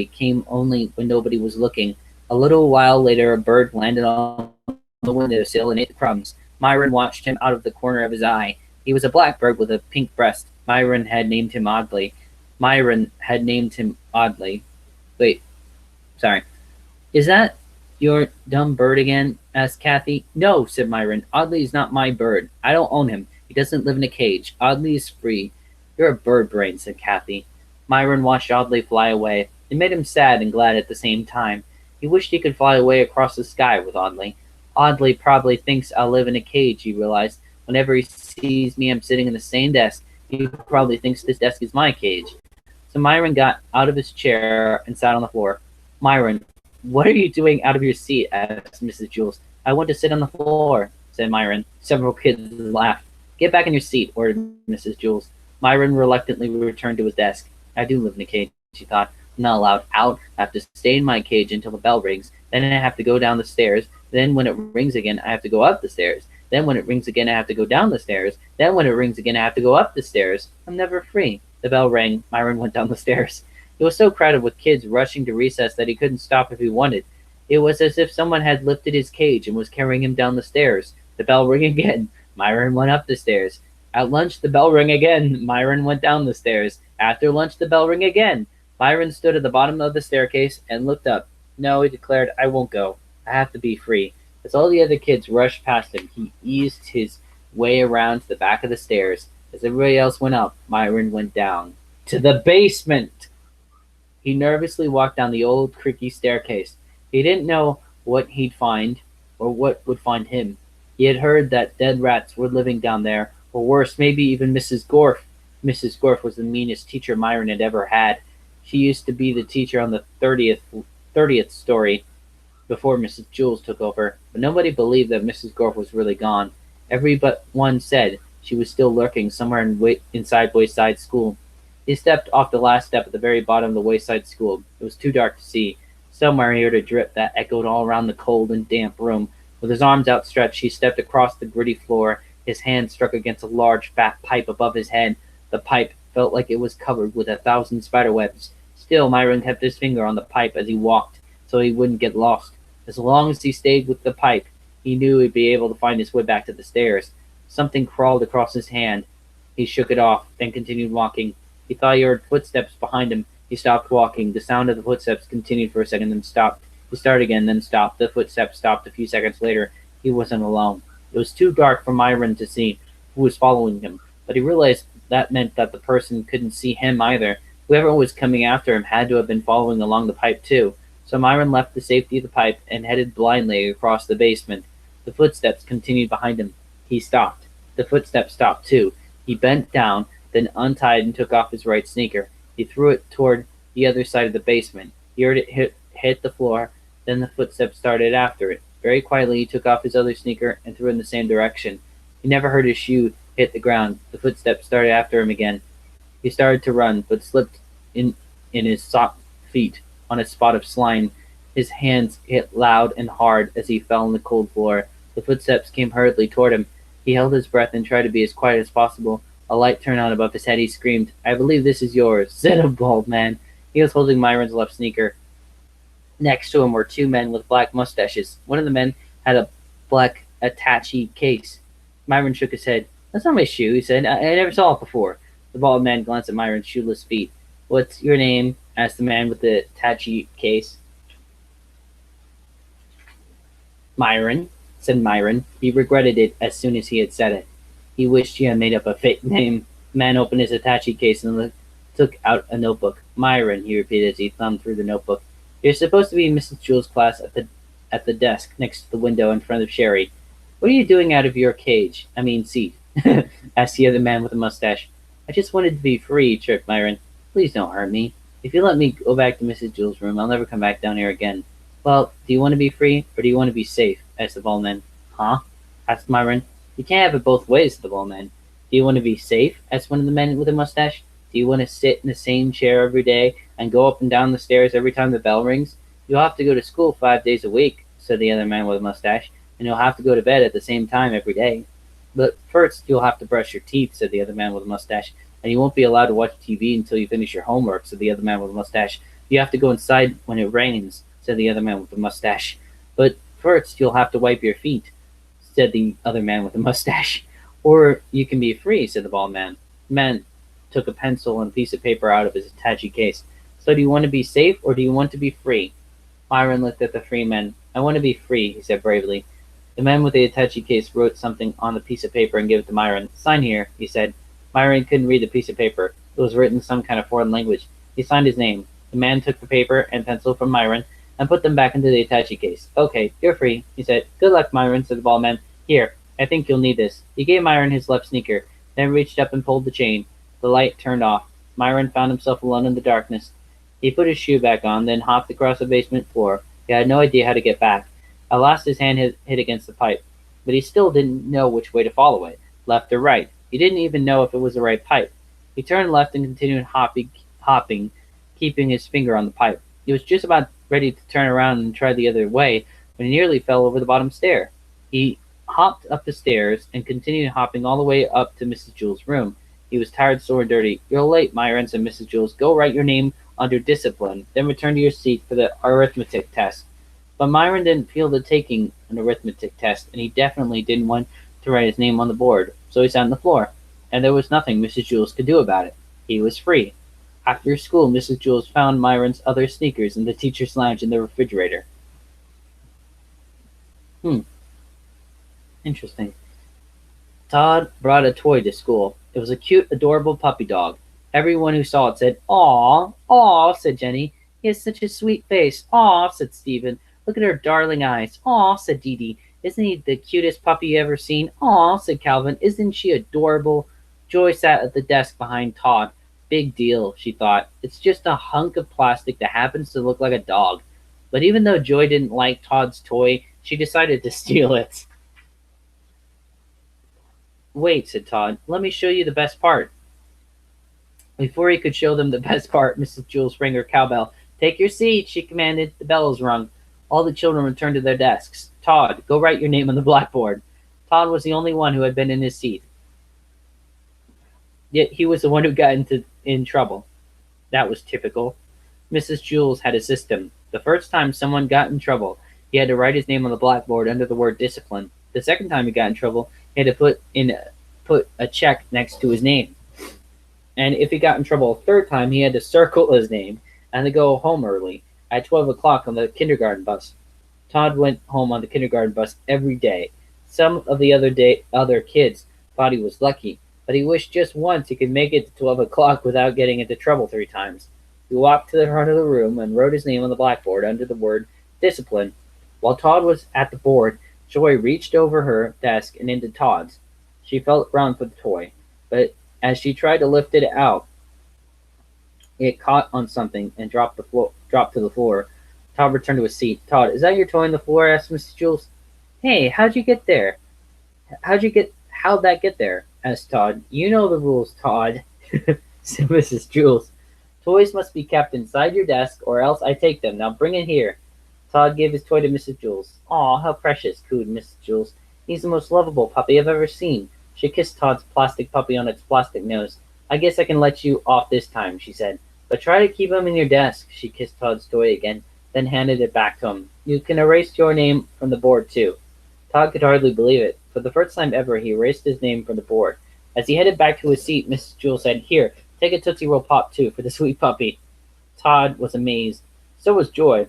came only when nobody was looking. A little while later a bird landed on the windowsill and ate the crumbs. Myron watched him out of the corner of his eye. He was a blackbird with a pink breast. Myron had named him oddly. Wait, sorry. Is that your dumb bird again? Asked Kathy. No, said Myron. Audley is not my bird. I don't own him. He doesn't live in a cage. Audley is free. You're a bird brain, said Kathy. Myron watched Audley fly away. It made him sad and glad at the same time. He wished he could fly away across the sky with Audley. Audley probably thinks I'll live in a cage, he realized. Whenever he sees me, I'm sitting in the same desk. He probably thinks this desk is my cage. So Myron got out of his chair and sat on the floor. Myron, what are you doing out of your seat? Asked Mrs. Jules. I want to sit on the floor, said Myron. Several kids laughed. Get back in your seat, ordered Mrs. Jules. Myron reluctantly returned to his desk. I do live in a cage, he thought. I'm not allowed out. I have to stay in my cage until the bell rings. Then I have to go down the stairs. Then when it rings again, I have to go up the stairs. Then when it rings again, I have to go down the stairs. Then when it rings again, I have to go up the stairs. I'm never free. The bell rang. Myron went down the stairs. It was so crowded with kids rushing to recess that he couldn't stop if he wanted. It was as if someone had lifted his cage and was carrying him down the stairs. The bell rang again. Myron went up the stairs. At lunch, the bell rang again. Myron went down the stairs. After lunch, the bell rang again. Myron stood at the bottom of the staircase and looked up. No, he declared, I won't go. I have to be free. As all the other kids rushed past him, he eased his way around to the back of the stairs. As everybody else went up, Myron went down. To the basement! He nervously walked down the old creaky staircase. He didn't know what he'd find, or what would find him. He had heard that dead rats were living down there, or worse, maybe even Mrs. Gorf. Mrs. Gorf was the meanest teacher Myron had ever had. She used to be the teacher on the 30th story before Mrs. Jules took over, but nobody believed that Mrs. Gorf was really gone. Every but one said she was still lurking somewhere inside Wayside School. He stepped off the last step at the very bottom of the Wayside School. It was too dark to see. Somewhere he heard a drip that echoed all around the cold and damp room. With his arms outstretched, he stepped across the gritty floor. His hand struck against a large, fat pipe above his head. The pipe felt like it was covered with 1,000 spiderwebs. Still, Myron kept his finger on the pipe as he walked, so he wouldn't get lost. As long as he stayed with the pipe, he knew he'd be able to find his way back to the stairs. Something crawled across his hand. He shook it off, then continued walking. He thought he heard footsteps behind him. He stopped walking. The sound of the footsteps continued for a second, then stopped. He started again, then stopped. The footsteps stopped a few seconds later. He wasn't alone. It was too dark for Myron to see who was following him, but he realized that meant that the person couldn't see him either. Whoever was coming after him had to have been following along the pipe too. So Myron left the safety of the pipe and headed blindly across the basement. The footsteps continued behind him. He stopped. The footsteps stopped too. He bent down, then untied and took off his right sneaker. He threw it toward the other side of the basement. He heard it hit the floor, then the footsteps started after it. Very quietly he took off his other sneaker and threw it in the same direction. He never heard his shoe hit the ground. The footsteps started after him again. He started to run, but slipped in his socked feet on a spot of slime. His hands hit loud and hard as he fell on the cold floor. The footsteps came hurriedly toward him. He held his breath and tried to be as quiet as possible. A light turned on above his head. He screamed, I believe this is yours, said a bald man. He was holding Myron's left sneaker. Next to him were two men with black mustaches. One of the men had a black attache case. Myron shook his head. That's not my shoe, he said. I never saw it before. The bald man glanced at Myron's shoeless feet. What's your name? Asked the man with the attache case. Myron, said Myron. He regretted it as soon as he had said it. He wished he had made up a fake name. The man opened his attache case and took out a notebook. Myron, he repeated as he thumbed through the notebook. You're supposed to be in Mrs. Jules' class at the desk next to the window in front of Sherry. What are you doing out of your cage? Seat, asked the other man with the mustache. I just wanted to be free, chirped Myron. Please don't hurt me. If you let me go back to Mrs. Jewell's room, I'll never come back down here again. Well, do you want to be free, or do you want to be safe? Asked the bald man. Huh? Asked Myron. You can't have it both ways, said the bald man. Do you want to be safe? Asked one of the men with a mustache. Do you want to sit in the same chair every day and go up and down the stairs every time the bell rings? You'll have to go to school 5 days a week, said the other man with a mustache, and you'll have to go to bed at the same time every day. But first, you'll have to brush your teeth, said the other man with a mustache, and you won't be allowed to watch TV until you finish your homework, said the other man with a mustache. You have to go inside when it rains, said the other man with the mustache. But first, you'll have to wipe your feet, said the other man with the mustache. Or you can be free, said the bald man. The man took a pencil and a piece of paper out of his attache case. So do you want to be safe, or do you want to be free? Myron looked at the three men. I want to be free, he said bravely. The man with the attache case wrote something on the piece of paper and gave it to Myron. Sign here, he said. Myron couldn't read the piece of paper. It was written in some kind of foreign language. He signed his name. The man took the paper and pencil from Myron and put them back into the attache case. Okay, you're free, he said. Good luck, Myron, said the bald man. Here, I think you'll need this. He gave Myron his left sneaker, then reached up and pulled the chain. The light turned off. Myron found himself alone in the darkness. He put his shoe back on, then hopped across the basement floor. He had no idea how to get back. At last his hand hit against the pipe, but he still didn't know which way to follow it, left or right. He didn't even know if it was the right pipe. He turned left and continued hopping, keeping his finger on the pipe. He was just about ready to turn around and try the other way when he nearly fell over the bottom stair. He hopped up the stairs and continued hopping all the way up to Mrs. Jewell's room. He was tired, sore, and dirty. You're late, Myron, said Mrs. Jewell. Go write your name under discipline, then return to your seat for the arithmetic test. But Myron didn't feel the taking an arithmetic test, and he definitely didn't want to write his name on the board, so he sat on the floor, and there was nothing Mrs. Jewell could do about it. He was free. After school, Mrs. Jewell found Myron's other sneakers in the teacher's lounge in the refrigerator. Interesting. Todd brought a toy to school. It was a cute, adorable puppy dog. Everyone who saw it said, "Aw, aw," said Jenny. "He has such a sweet face." "Aw," said Stephen. "Look at her darling eyes." "Aw," said Dee Dee. "Isn't he the cutest puppy you ever seen?" "Aw," said Calvin. "Isn't she adorable?" Joy sat at the desk behind Todd. Big deal, she thought. It's just a hunk of plastic that happens to look like a dog. But even though Joy didn't like Todd's toy, she decided to steal it. Wait, said Todd. Let me show you the best part. Before he could show them the best part, Mrs. Jewell rang her cowbell. Take your seat, she commanded. The bell was rung. All the children returned to their desks. Todd, go write your name on the blackboard. Todd was the only one who had been in his seat. Yet he was the one who got in trouble. That was typical. Mrs. Jewell had a system. The first time someone got in trouble, he had to write his name on the blackboard under the word discipline. The second time he got in trouble, he had to put a check next to his name. And if he got in trouble a third time, he had to circle his name and to go home early at 12 o'clock on the kindergarten bus. Todd went home on the kindergarten bus every day. Some of the other kids thought he was lucky, but he wished just once he could make it to 12 o'clock without getting into trouble 3 times. He walked to the front of the room and wrote his name on the blackboard under the word discipline. While Todd was at the board, Joy reached over her desk and into Todd's. She felt around for the toy, but as she tried to lift it out, it caught on something and dropped to the floor. Todd returned to his seat. Todd, is that your toy on the floor? Asked Mrs. Jewell. Hey, how'd you get there? How'd that get there? Asked Todd. You know the rules, Todd, said Mrs. Jewell. Toys must be kept inside your desk or else I take them. Now bring it here. Todd gave his toy to Mrs. Jewell. Aw, how precious, cooed Mrs. Jewell. He's the most lovable puppy I've ever seen. She kissed Todd's plastic puppy on its plastic nose. I guess I can let you off this time, she said. But try to keep him in your desk. She kissed Todd's toy again, then handed it back to him. You can erase your name from the board, too. Todd could hardly believe it. For the first time ever, he erased his name from the board. As he headed back to his seat, Mrs. Jewell said, Here, take a Tootsie Roll Pop, too, for the sweet puppy. Todd was amazed. So was Joy.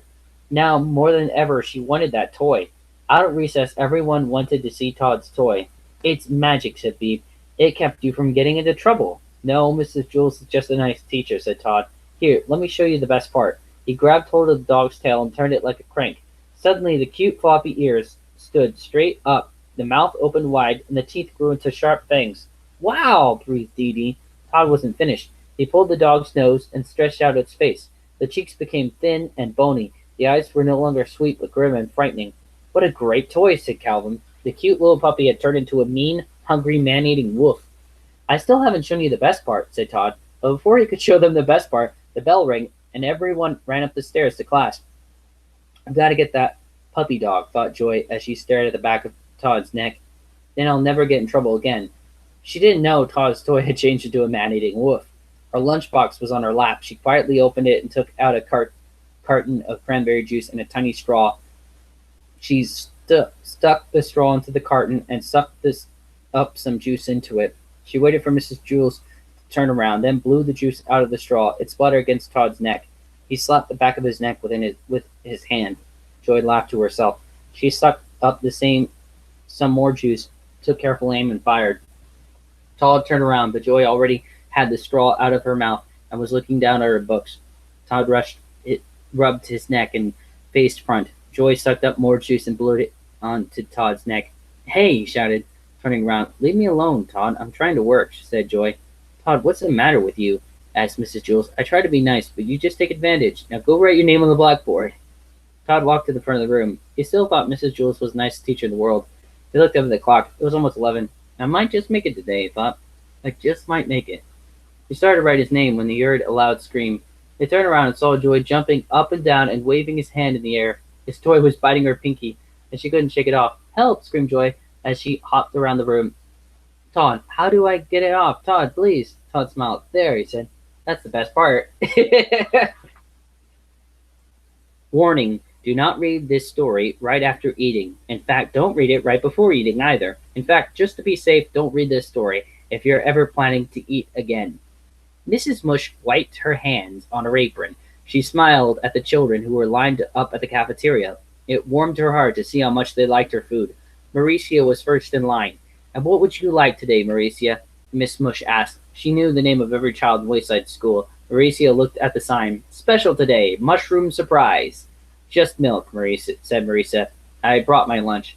Now, more than ever, she wanted that toy. Out at recess, everyone wanted to see Todd's toy. It's magic, said Beep. It kept you from getting into trouble. No, Mrs. Jewell is just a nice teacher, said Todd. Here, let me show you the best part. He grabbed hold of the dog's tail and turned it like a crank. Suddenly, the cute floppy ears stood straight up, the mouth opened wide, and the teeth grew into sharp fangs. Wow, breathed Dee Dee. Todd wasn't finished. He pulled the dog's nose and stretched out its face. The cheeks became thin and bony. The eyes were no longer sweet but grim and frightening. "What a great toy," said Calvin. The cute little puppy had turned into a mean, hungry, man-eating wolf. "I still haven't shown you the best part," said Todd. But before he could show them the best part, the bell rang, and everyone ran up the stairs to class. "I've got to get that puppy dog," thought Joy as she stared at the back of Todd's neck. "Then I'll never get in trouble again." She didn't know Todd's toy had changed into a man-eating wolf. Her lunchbox was on her lap. She quietly opened it and took out a carton of cranberry juice and a tiny straw. She stuck the straw into the carton and sucked up some juice into it. She waited for Mrs. Jules to turn around, then blew the juice out of the straw. It splattered against Todd's neck. He slapped the back of his neck with his hand. Joy laughed to herself. She sucked up some more juice, took careful aim, and fired. Todd turned around, but Joy already had the straw out of her mouth and was looking down at her books. Todd rubbed his neck and faced front. Joy sucked up more juice and blew it onto Todd's neck. "Hey!" he shouted, turning around. "Leave me alone, Todd. I'm trying to work," said Joy. "Todd, what's the matter with you?" asked Mrs. Jules. "I try to be nice, but you just take advantage. Now go write your name on the blackboard." Todd walked to the front of the room. He still thought Mrs. Jules was the nicest teacher in the world. He looked up at the clock. It was almost 11. "I might just make it today," he thought. "I just might make it." He started to write his name when he heard a loud scream. He turned around and saw Joy jumping up and down and waving his hand in the air. His toy was biting her pinky, and she couldn't shake it off. "Help!" screamed Joy as she hopped around the room. "Todd, how do I get it off? Todd, please." Todd smiled. "There," he said. "That's the best part." Warning. Do not read this story right after eating. In fact, don't read it right before eating either. In fact, just to be safe, don't read this story if you're ever planning to eat again. Mrs. Mush wiped her hands on her apron. She smiled at the children who were lined up at the cafeteria. It warmed her heart to see how much they liked her food. Mauricia was first in line. "And what would you like today, Mauricia?" Miss Mush asked. She knew the name of every child in Wayside School. Mauricia looked at the sign. "Special today, mushroom surprise." "Just milk," said Marisa. "I brought my lunch."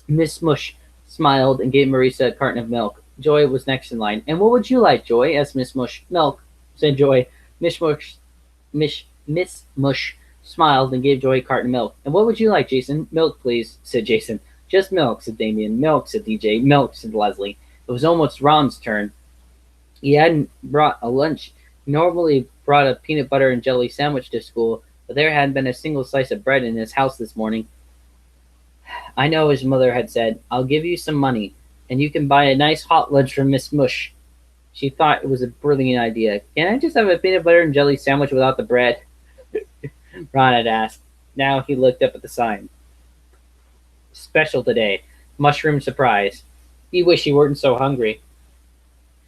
Miss Mush smiled and gave Marisa a carton of milk. Joy was next in line. "And what would you like, Joy?" asked Miss Mush. "Milk," said Joy. Miss Mush smiled and gave Joy a carton of milk. "And what would you like, Jason?" "Milk, please," said Jason. "Just milk," said Damien. "Milk," said DJ. "Milk," said Leslie. It was almost Ron's turn. He hadn't brought a lunch. He normally brought a peanut butter and jelly sandwich to school, but there hadn't been a single slice of bread in his house this morning. "I know," his mother had said. "I'll give you some money, and you can buy a nice hot lunch from Miss Mush." She thought it was a brilliant idea. "Can I just have a peanut butter and jelly sandwich without the bread?" Ron had asked. Now he looked up at the sign. "Special today. Mushroom surprise." He wished he weren't so hungry.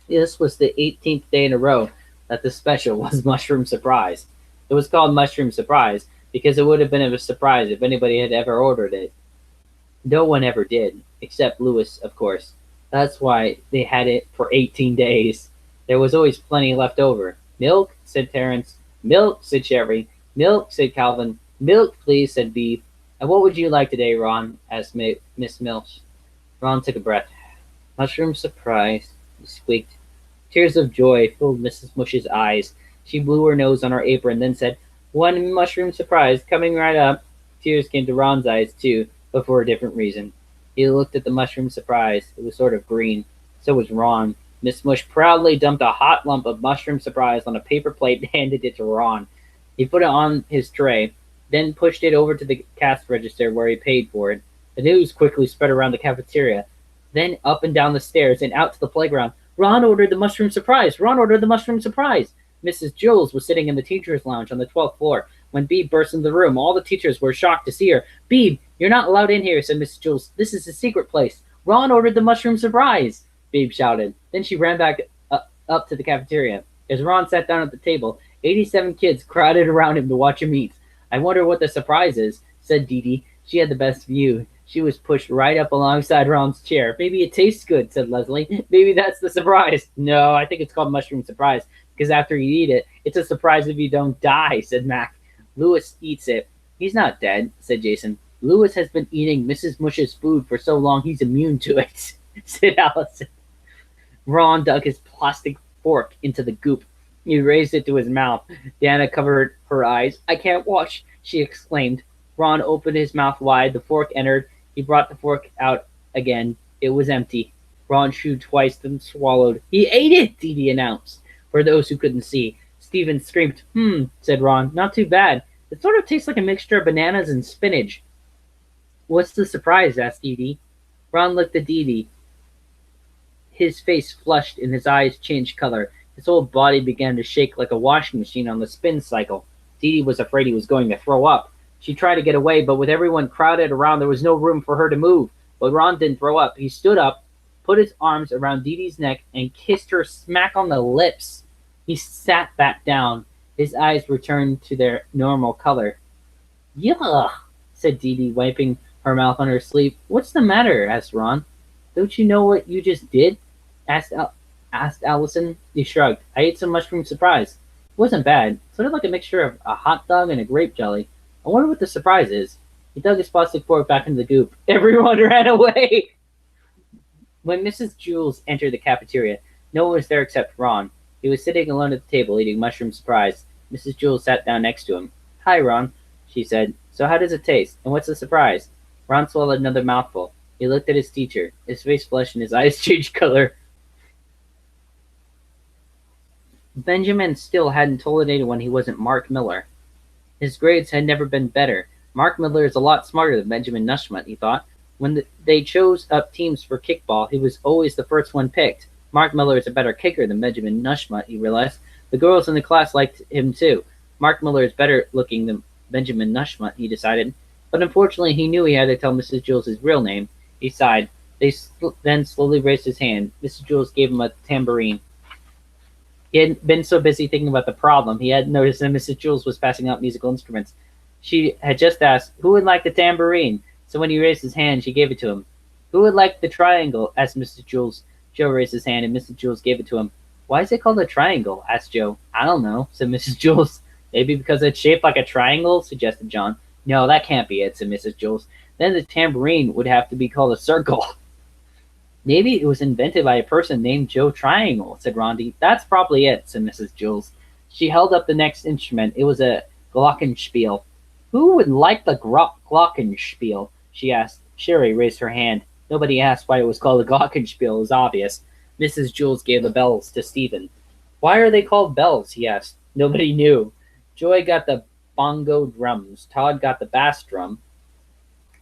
This was the 18th day in a row that the special was mushroom surprise. It was called mushroom surprise because it would have been a surprise if anybody had ever ordered it. No one ever did, except Louis, of course. That's why they had it for 18 days. There was always plenty left over. "Milk," said Terence. "Milk," said Sherry. "Milk," said Calvin. "Milk, please," said Beebe. "And what would you like today, Ron?" asked Miss Milch. Ron took a breath. "Mushroom surprise," he squeaked. Tears of joy filled Mrs. Mush's eyes. She blew her nose on her apron, then said, "One mushroom surprise, coming right up." Tears came to Ron's eyes, too, but for a different reason. He looked at the mushroom surprise. It was sort of green. So was Ron. Miss Mush proudly dumped a hot lump of mushroom surprise on a paper plate and handed it to Ron. He put it on his tray, then pushed it over to the cash register where he paid for it. The news quickly spread around the cafeteria, then up and down the stairs and out to the playground. "Ron ordered the mushroom surprise! Ron ordered the mushroom surprise!" Mrs. Jules was sitting in the teacher's lounge on the 12th floor. When Beebe burst into the room, all the teachers were shocked to see her. "Beebe, you're not allowed in here," said Mrs. Jules. "This is a secret place. Ron ordered the mushroom surprise," Beebe shouted. Then she ran back up to the cafeteria. As Ron sat down at the table, 87 kids crowded around him to watch him eat. "I wonder what the surprise is," said Dee Dee. She had the best view. She was pushed right up alongside Ron's chair. "Maybe it tastes good," said Leslie. "Maybe that's the surprise." "No, I think it's called mushroom surprise, because after you eat it, it's a surprise if you don't die," said Mac. "Louis eats it." "He's not dead," said Jason. "Louis has been eating Mrs. Mush's food for so long he's immune to it," said Alison. Ron dug his plastic fork into the goop. He raised it to his mouth. Diana covered her eyes. "I can't watch," she exclaimed. Ron opened his mouth wide. The fork entered. He brought the fork out again. It was empty. Ron chewed twice, then swallowed. "He ate it," Dee Dee announced, for those who couldn't see. Stephen screamed. Said Ron. "Not too bad. It sort of tastes like a mixture of bananas and spinach." "What's the surprise?" asked Dee Dee. Ron looked at Dee Dee. His face flushed and his eyes changed color. His whole body began to shake like a washing machine on the spin cycle. Dee Dee was afraid he was going to throw up. She tried to get away, but with everyone crowded around, there was no room for her to move. But Ron didn't throw up. He stood up, put his arms around Dee Dee's neck, and kissed her smack on the lips. He sat back down. His eyes returned to their normal color. "Yuck," said Dee Dee, wiping her mouth on her sleeve. "What's the matter?" asked Ron. "Don't you know what you just did?" asked Alison. He shrugged. "I ate some mushroom surprise. It wasn't bad. Sort of like a mixture of a hot dog and a grape jelly. I wonder what the surprise is." He dug his plastic fork back into the goop. Everyone ran away. When Mrs. Jules entered the cafeteria, no one was there except Ron. He was sitting alone at the table eating mushroom surprise. Mrs. Jules sat down next to him. "Hi, Ron," she said. "So how does it taste? And what's the surprise?" Ron swallowed another mouthful. He looked at his teacher. His face flushed and his eyes changed color. Benjamin still hadn't told anyone he wasn't Mark Miller. His grades had never been better. Mark Miller is a lot smarter than Benjamin Nushmut, he thought. When they chose up teams for kickball, he was always the first one picked. Mark Miller is a better kicker than Benjamin Nushmut, he realized. The girls in the class liked him too. Mark Miller is better looking than Benjamin Nushmut, he decided. But unfortunately, he knew he had to tell Mrs. Jules his real name. He sighed. They then slowly raised his hand. Mrs. Jules gave him a tambourine. He had been so busy thinking about the problem, he hadn't noticed that Mrs. Jules was passing out musical instruments. She had just asked, "Who would like the tambourine?" So when he raised his hand, she gave it to him. "Who would like the triangle?" asked Mrs. Jules. Joe raised his hand, and Mrs. Jules gave it to him. "Why is it called a triangle?" asked Joe. "I don't know," said Mrs. Jules. "Maybe because it's shaped like a triangle," suggested John. "No, that can't be it," said Mrs. Jules. "Then the tambourine would have to be called a circle." "Maybe it was invented by a person named Joe Triangle," said Rhonda. "That's probably it," said Mrs. Jules. She held up the next instrument. It was a glockenspiel. "Who would like the glockenspiel?" she asked. Sherry raised her hand. Nobody asked why it was called a glockenspiel. It was obvious. Mrs. Jules gave the bells to Stephen. "Why are they called bells?" he asked. Nobody knew. Joy got the bongo drums. Todd got the bass drum,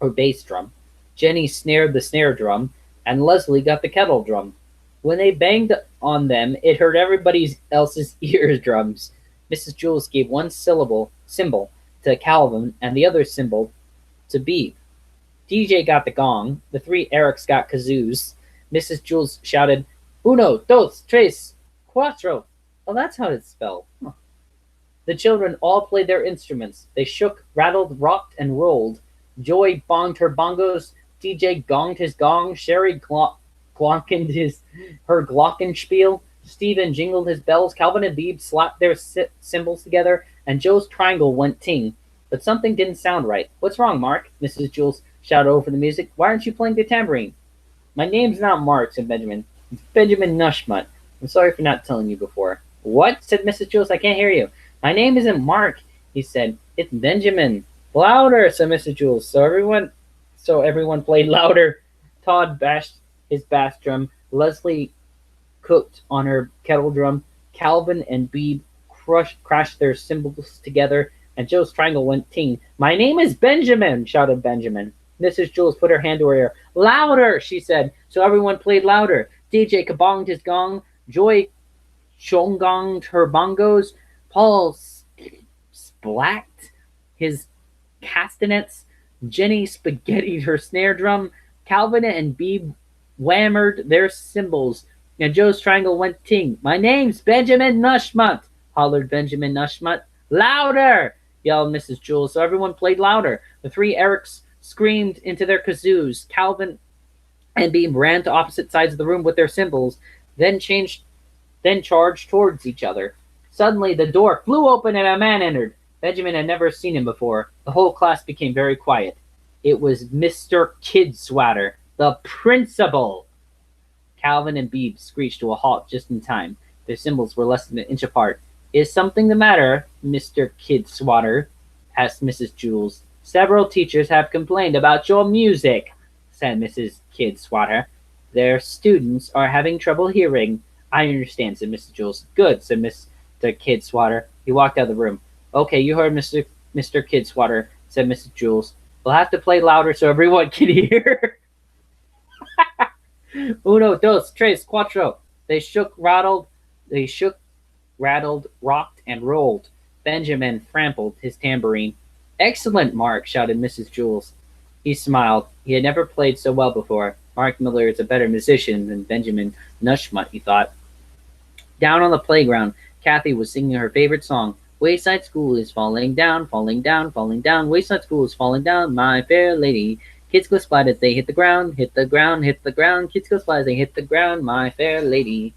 or bass drum. Jenny snared the snare drum, and Leslie got the kettle drum. When they banged on them, it hurt everybody else's eardrums. Mrs. Jules gave one symbol to Calvin and the other symbol to Beebe. DJ got the gong. The three Erics got kazoos. Mrs. Jules shouted, "Uno, dos, tres, cuatro." Oh, that's how it's spelled. Huh. The children all played their instruments. They shook, rattled, rocked, and rolled. Joy bonged her bongos. DJ gonged his gong. Sherry glockened her glockenspiel. Stephen jingled his bells. Calvin and Beebe slapped their cymbals together, and Joe's triangle went ting. But something didn't sound right. "What's wrong, Mark?" Mrs. Jules shouted over the music. "Why aren't you playing the tambourine?" "My name's not Mark," said Benjamin. "It's Benjamin Nushmut. I'm sorry for not telling you before." "What?" said Mrs. Jules. "I can't hear you." "My name isn't Mark," he said. "It's Benjamin." "Louder," said Mrs. Jules. So everyone played louder. Todd bashed his bass drum. Leslie cooked on her kettle drum. Calvin and Beebe crashed their cymbals together, and Joe's triangle went ting. "My name is Benjamin," shouted Benjamin. Mrs. Jules put her hand to her ear. "Louder," she said. So everyone played louder. DJ kabonged his gong. Joy chongonged her bongos. Paul splacked his castanets. Jenny spaghettied her snare drum. Calvin and Beebe whammered their cymbals, and Joe's triangle went ting. "My name's Benjamin Nushmut," hollered Benjamin Nushmut. "Louder!" yelled Mrs. Jules, so everyone played louder. The three Erics screamed into their kazoos. Calvin and Beebe ran to opposite sides of the room with their cymbals, then charged towards each other. Suddenly, the door flew open and a man entered. Benjamin had never seen him before. The whole class became very quiet. It was Mr. Kidswatter, the principal. Calvin and Beebe screeched to a halt just in time. Their symbols were less than an inch apart. "Is something the matter, Mr. Kidswatter?" asked Mrs. Jules. "Several teachers have complained about your music," said Mrs. Kidswatter. "Their students are having trouble hearing." "I understand," said Mrs. Jules. "Good," said Mr. Kidswatter. He walked out of the room. "Okay, you heard Mr. Kidswatter," said Mrs. Jules. "We'll have to play louder so everyone can hear." Uno, dos, tres, cuatro. They shook, rattled, rocked, and rolled. Benjamin frampled his tambourine. "Excellent, Mark!" shouted Mrs. Jules. He smiled. He had never played so well before. Mark Miller is a better musician than Benjamin Nushmut, he thought. Down on the playground, Kathy was singing her favorite song. "Wayside School is falling down, falling down, falling down. Wayside School is falling down, my fair lady. Kids go splat as they hit the ground, hit the ground, hit the ground. Kids go splat as they hit the ground, my fair lady."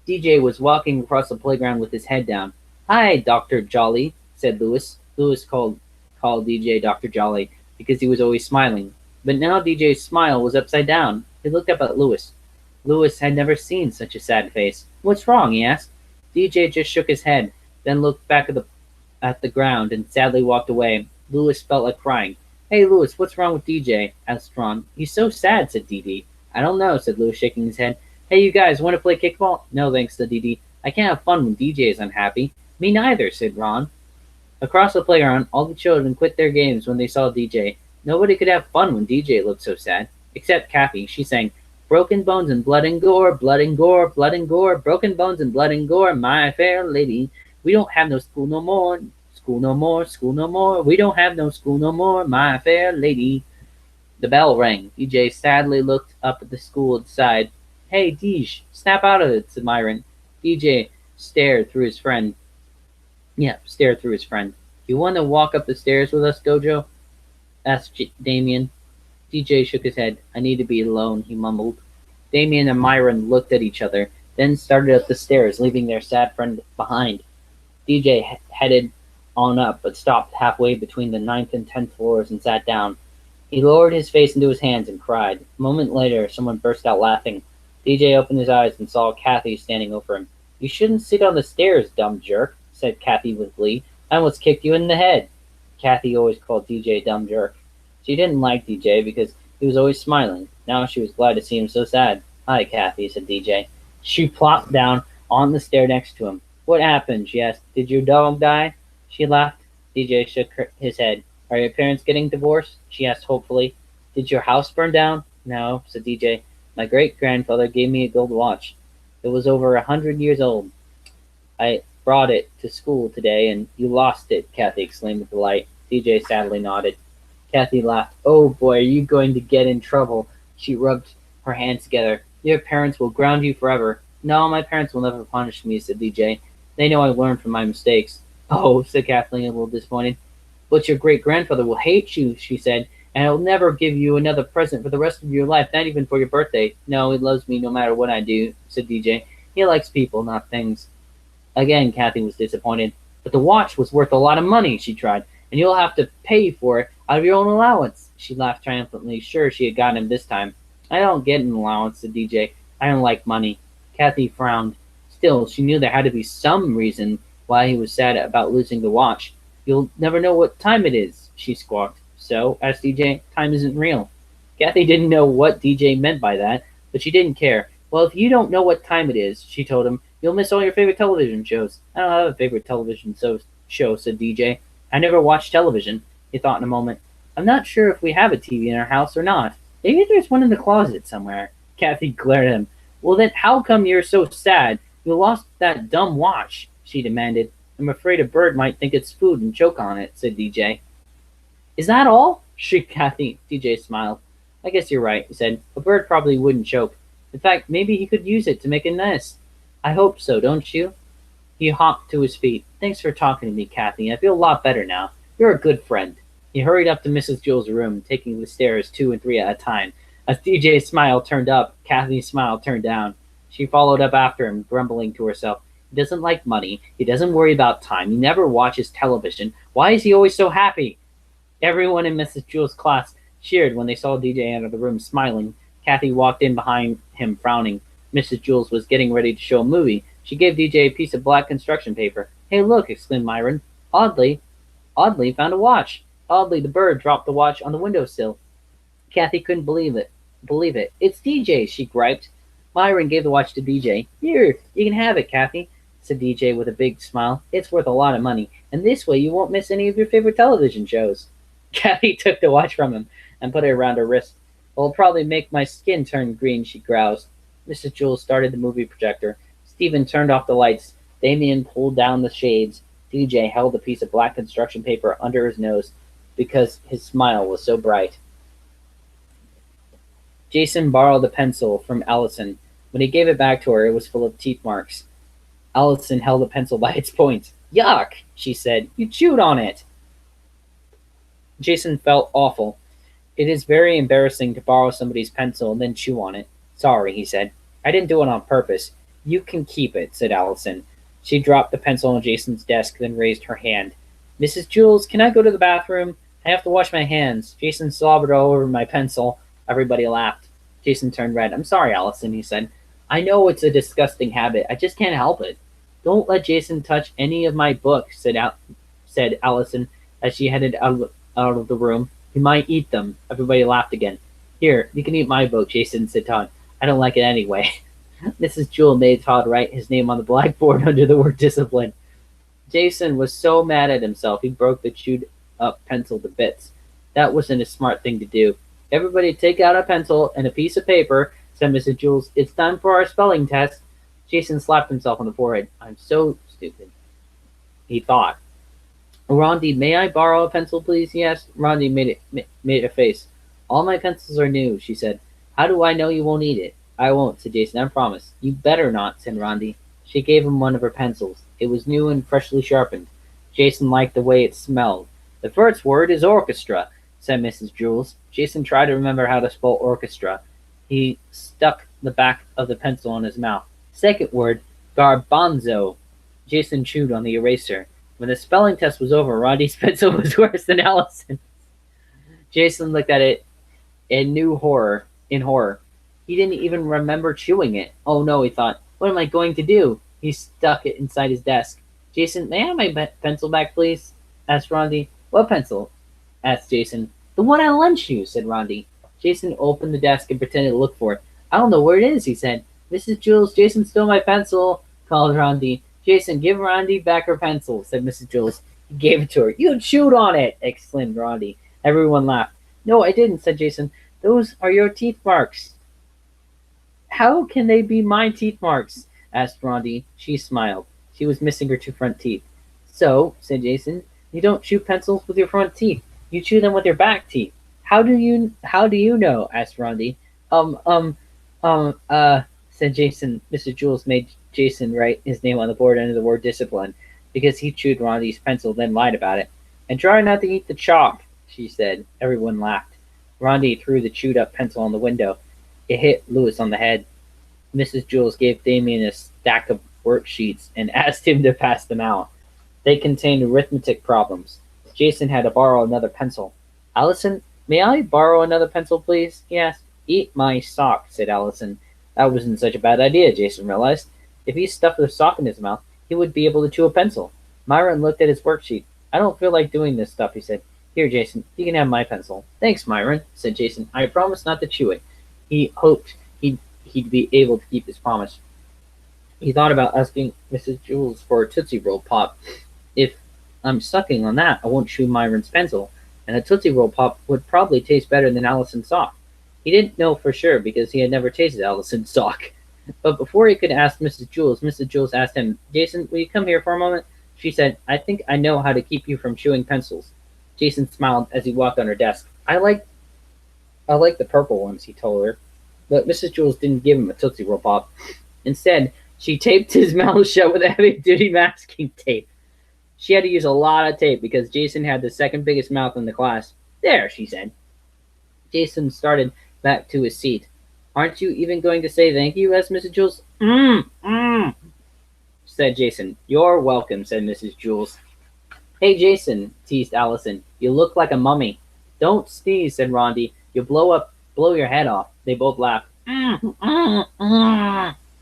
DJ was walking across the playground with his head down. "Hi, Dr. Jolly," said Louis. Louis called DJ Dr. Jolly because he was always smiling. But now DJ's smile was upside down. He looked up at Louis. Louis had never seen such a sad face. "What's wrong?" he asked. DJ just shook his head, then looked back at the ground and sadly walked away. Louis felt like crying. "Hey, Louis, what's wrong with DJ?" asked Ron. "He's so sad," said DD. "I don't know," said Louis, shaking his head. "Hey, you guys, want to play kickball?" "No, thanks," said DD. "I can't have fun when DJ is unhappy." "Me neither," said Ron. Across the playground, all the children quit their games when they saw DJ. Nobody could have fun when DJ looked so sad. Except Kathy. She sang, "Broken bones and blood and gore, blood and gore, blood and gore, broken bones and blood and gore, my fair lady. We don't have no school no more, school no more, school no more. We don't have no school no more, my fair lady." The bell rang. DJ sadly looked up at the school outside. "Hey, Deej, snap out of it," said Myron. DJ stared through his friend. "You want to walk up the stairs with us, Dojo?" asked Damien. DJ shook his head. "I need to be alone," he mumbled. Damien and Myron looked at each other, then started up the stairs, leaving their sad friend behind. DJ headed on up, but stopped halfway between the 9th and 10th floors and sat down. He lowered his face into his hands and cried. A moment later, someone burst out laughing. DJ opened his eyes and saw Kathy standing over him. "You shouldn't sit on the stairs, dumb jerk," said Kathy with glee. "I almost kicked you in the head." Kathy always called DJ a dumb jerk. She didn't like DJ because he was always smiling. Now she was glad to see him so sad. "Hi, Kathy," said DJ. She plopped down on the stair next to him. "What happened?" she asked. "Did your dog die?" She laughed. DJ shook his head. "Are your parents getting divorced?" she asked hopefully. "Did your house burn down?" "No," said DJ. "My great-grandfather gave me a gold watch. It was over 100 years old. I brought it to school today, and you lost it," Kathy exclaimed with delight. DJ sadly nodded. Kathy laughed. "Oh boy, are you going to get in trouble?" She rubbed her hands together. "Your parents will ground you forever." "No, my parents will never punish me," said DJ. "They know I learned from my mistakes." "Oh," said Kathleen, a little disappointed. "But your great-grandfather will hate you," she said, "and he'll never give you another present for the rest of your life, not even for your birthday." "No, he loves me no matter what I do," said DJ. "He likes people, not things." Again, Kathy was disappointed. "But the watch was worth a lot of money," she tried, "and you'll have to pay for it out of your own allowance." She laughed triumphantly, sure she had gotten him this time. "I don't get an allowance," said DJ. "I don't like money." Kathy frowned. Still, she knew there had to be some reason why he was sad about losing the watch. "You'll never know what time it is," she squawked. "So," asked DJ, "time isn't real." Kathy didn't know what DJ meant by that, but she didn't care. "Well, if you don't know what time it is," she told him, "you'll miss all your favorite television shows." "I don't have a favorite television show," said DJ. "I never watch television." He thought in a moment. "I'm not sure if we have a TV in our house or not. Maybe there's one in the closet somewhere." Kathy glared at him. "Well, then how come you're so sad? You lost that dumb watch," she demanded. "I'm afraid a bird might think it's food and choke on it," said DJ. "Is that all?" shrieked Kathy. DJ smiled. "I guess you're right," he said. "A bird probably wouldn't choke. In fact, maybe he could use it to make a nest. I hope so, don't you?" He hopped to his feet. "Thanks for talking to me, Kathy. I feel a lot better now. You're a good friend." He hurried up to Mrs. Jules' room, taking the stairs 2 and 3 at a time. As DJ's smile turned up, Kathy's smile turned down. She followed up after him, grumbling to herself. "He doesn't like money. He doesn't worry about time. He never watches television. Why is he always so happy?" Everyone in Mrs. Jules' class cheered when they saw DJ enter the room, smiling. Kathy walked in behind him, frowning. Mrs. Jules was getting ready to show a movie. She gave DJ a piece of black construction paper. "Hey, look!" exclaimed Myron. Oddly, found a watch. Oddly, the bird dropped the watch on the windowsill. Kathy couldn't believe it. "It's DJ's," she griped. Myron gave the watch to DJ. "Here, you can have it, Kathy," said DJ with a big smile. "It's worth a lot of money, and this way you won't miss any of your favorite television shows." Kathy took the watch from him and put it around her wrist. "It'll probably make my skin turn green," she groused. Mrs. Jules started the movie projector. Stephen turned off the lights. Damien pulled down the shades. DJ held a piece of black construction paper under his nose because his smile was so bright. Jason borrowed the pencil from Alison. When he gave it back to her, it was full of teeth marks. Alison held the pencil by its point. "Yuck," she said. "You chewed on it." Jason felt awful. It is very embarrassing to borrow somebody's pencil and then chew on it. "Sorry," he said. "I didn't do it on purpose." "You can keep it," said Alison. She dropped the pencil on Jason's desk, then raised her hand. "Mrs. Jules, can I go to the bathroom? I have to wash my hands." Jason slobbered all over my pencil. Everybody laughed. Jason turned red. "I'm sorry, Alison," he said. "I know it's a disgusting habit. I just can't help it." "Don't let Jason touch any of my books," said Alison as she headed out of the room. "He might eat them." Everybody laughed again. "Here, you can eat my book," Jason said. "Todd, I don't like it anyway." Mrs. Jewell made Todd write his name on the blackboard under the word discipline. Jason was so mad at himself he broke the chewed up pencil to bits. That wasn't a smart thing to do. "Everybody take out a pencil and a piece of paper," said Mrs. Jules. "It's time for our spelling test." Jason slapped himself on the forehead. "I'm so stupid," he thought. "Rhonda, may I borrow a pencil, please?" he asked. Rhonda made a face. "All my pencils are new," she said. "How do I know you won't eat it?" "I won't," said Jason. "I promise." "You better not," said Rhonda. She gave him one of her pencils. It was new and freshly sharpened. Jason liked the way it smelled. "The first word is orchestra," said Mrs. Jules. Jason tried to remember how to spell orchestra. He stuck the back of the pencil in his mouth. "Second word, garbanzo." Jason chewed on the eraser. When the spelling test was over, Roddy's pencil was worse than Allison's. Jason looked at it in horror. He didn't even remember chewing it. "Oh no," he thought. "What am I going to do?" He stuck it inside his desk. "Jason, may I have my pencil back, please?" asked Rhonda. "What pencil?" asked Jason. "The one I lent you," said Rhonda. Jason opened the desk and pretended to look for it. "I don't know where it is," he said. "Mrs. Jules, Jason stole my pencil," called Rhonda. "Jason, give Rhonda back her pencil," said Mrs. Jules. He gave it to her. "You chewed on it!" exclaimed Rhonda. Everyone laughed. "No, I didn't," said Jason. "Those are your teeth marks." "How can they be my teeth marks?" asked Rhonda. She smiled. She was missing her two front teeth. "So," said Jason, "you don't chew pencils with your front teeth. You chew them with your back teeth." How do you know?" asked Rhonda. Said Jason. Mrs. Jules made Jason write his name on the board under the word discipline because he chewed Rhonda's pencil, then lied about it. "And try not to eat the chalk," she said. Everyone laughed. Rhonda threw the chewed up pencil on the window. It hit Louis on the head. Mrs. Jules gave Damien a stack of worksheets and asked him to pass them out. They contained arithmetic problems. Jason had to borrow another pencil. "Alison, may I borrow another pencil, please?" he asked. "Eat my sock," said Alison. That wasn't such a bad idea, Jason realized. If he stuffed the sock in his mouth, he would be able to chew a pencil. Myron looked at his worksheet. "I don't feel like doing this stuff," he said. "Here, Jason, you can have my pencil." "Thanks, Myron," said Jason. "I promise not to chew it." He hoped he'd be able to keep his promise. He thought about asking Mrs. Jules for a Tootsie Roll Pop. If I'm sucking on that, I won't chew Myron's pencil, and a Tootsie Roll Pop would probably taste better than Allison's sock. He didn't know for sure because he had never tasted Allison's sock. But before he could ask Mrs. Jules asked him, "Jason, will you come here for a moment?" She said, "I think I know how to keep you from chewing pencils." Jason smiled as he walked on her desk. I like the purple ones," he told her. But Mrs. Jules didn't give him a Tootsie Roll Pop. Instead, she taped his mouth shut with heavy-duty masking tape. She had to use a lot of tape because Jason had the second biggest mouth in the class. "There," she said. Jason started back to his seat. "Aren't you even going to say thank you?" asked Mrs. Jules. Said Jason. "You're welcome," said Mrs. Jules. "Hey, Jason," teased Alison. "You look like a mummy." "Don't sneeze," said Rhonda. "You'll blow your head off." They both laughed.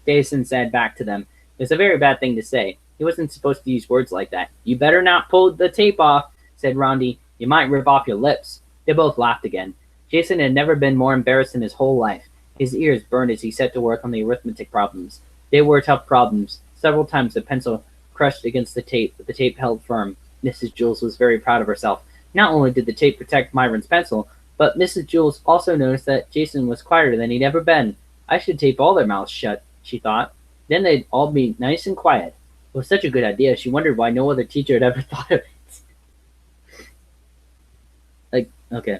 Jason said back to them. It's a very bad thing to say. He wasn't supposed to use words like that. You better not pull the tape off, said Rhonda. You might rip off your lips. They both laughed again. Jason had never been more embarrassed in his whole life. His ears burned as he set to work on the arithmetic problems. They were tough problems. Several times the pencil crushed against the tape, but the tape held firm. Mrs. Jules was very proud of herself. Not only did the tape protect Myron's pencil, but Mrs. Jules also noticed that Jason was quieter than he'd ever been. I should tape all their mouths shut, she thought. Then they'd all be nice and quiet. It was such a good idea. She wondered why no other teacher had ever thought of it. Okay.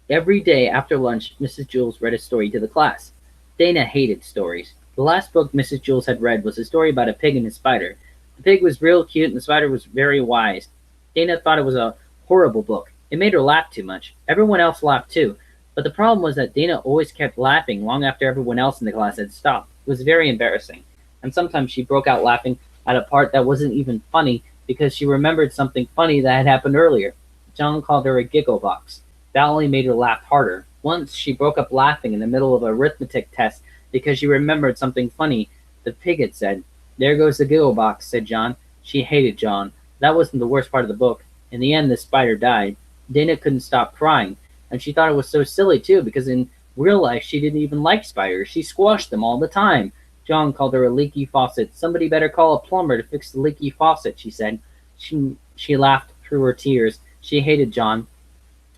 Every day after lunch, Mrs. Jules read a story to the class. Dana hated stories. The last book Mrs. Jules had read was a story about a pig and a spider. The pig was real cute and the spider was very wise. Dana thought it was a horrible book. It made her laugh too much. Everyone else laughed too. But the problem was that Dana always kept laughing long after everyone else in the class had stopped. It was very embarrassing. And sometimes she broke out laughing at a part that wasn't even funny because she remembered something funny that had happened earlier. John called her a giggle box. That only made her laugh harder. Once she broke up laughing in the middle of an arithmetic test because she remembered something funny the pig had said. There goes the giggle box, said John. She hated John. That wasn't the worst part of the book. In the end, the spider died. Dana couldn't stop crying, and she thought it was so silly too because in real life she didn't even like spiders. She squashed them all the time. John called her a leaky faucet. Somebody better call a plumber to fix the leaky faucet, she said. She laughed through her tears. She hated John.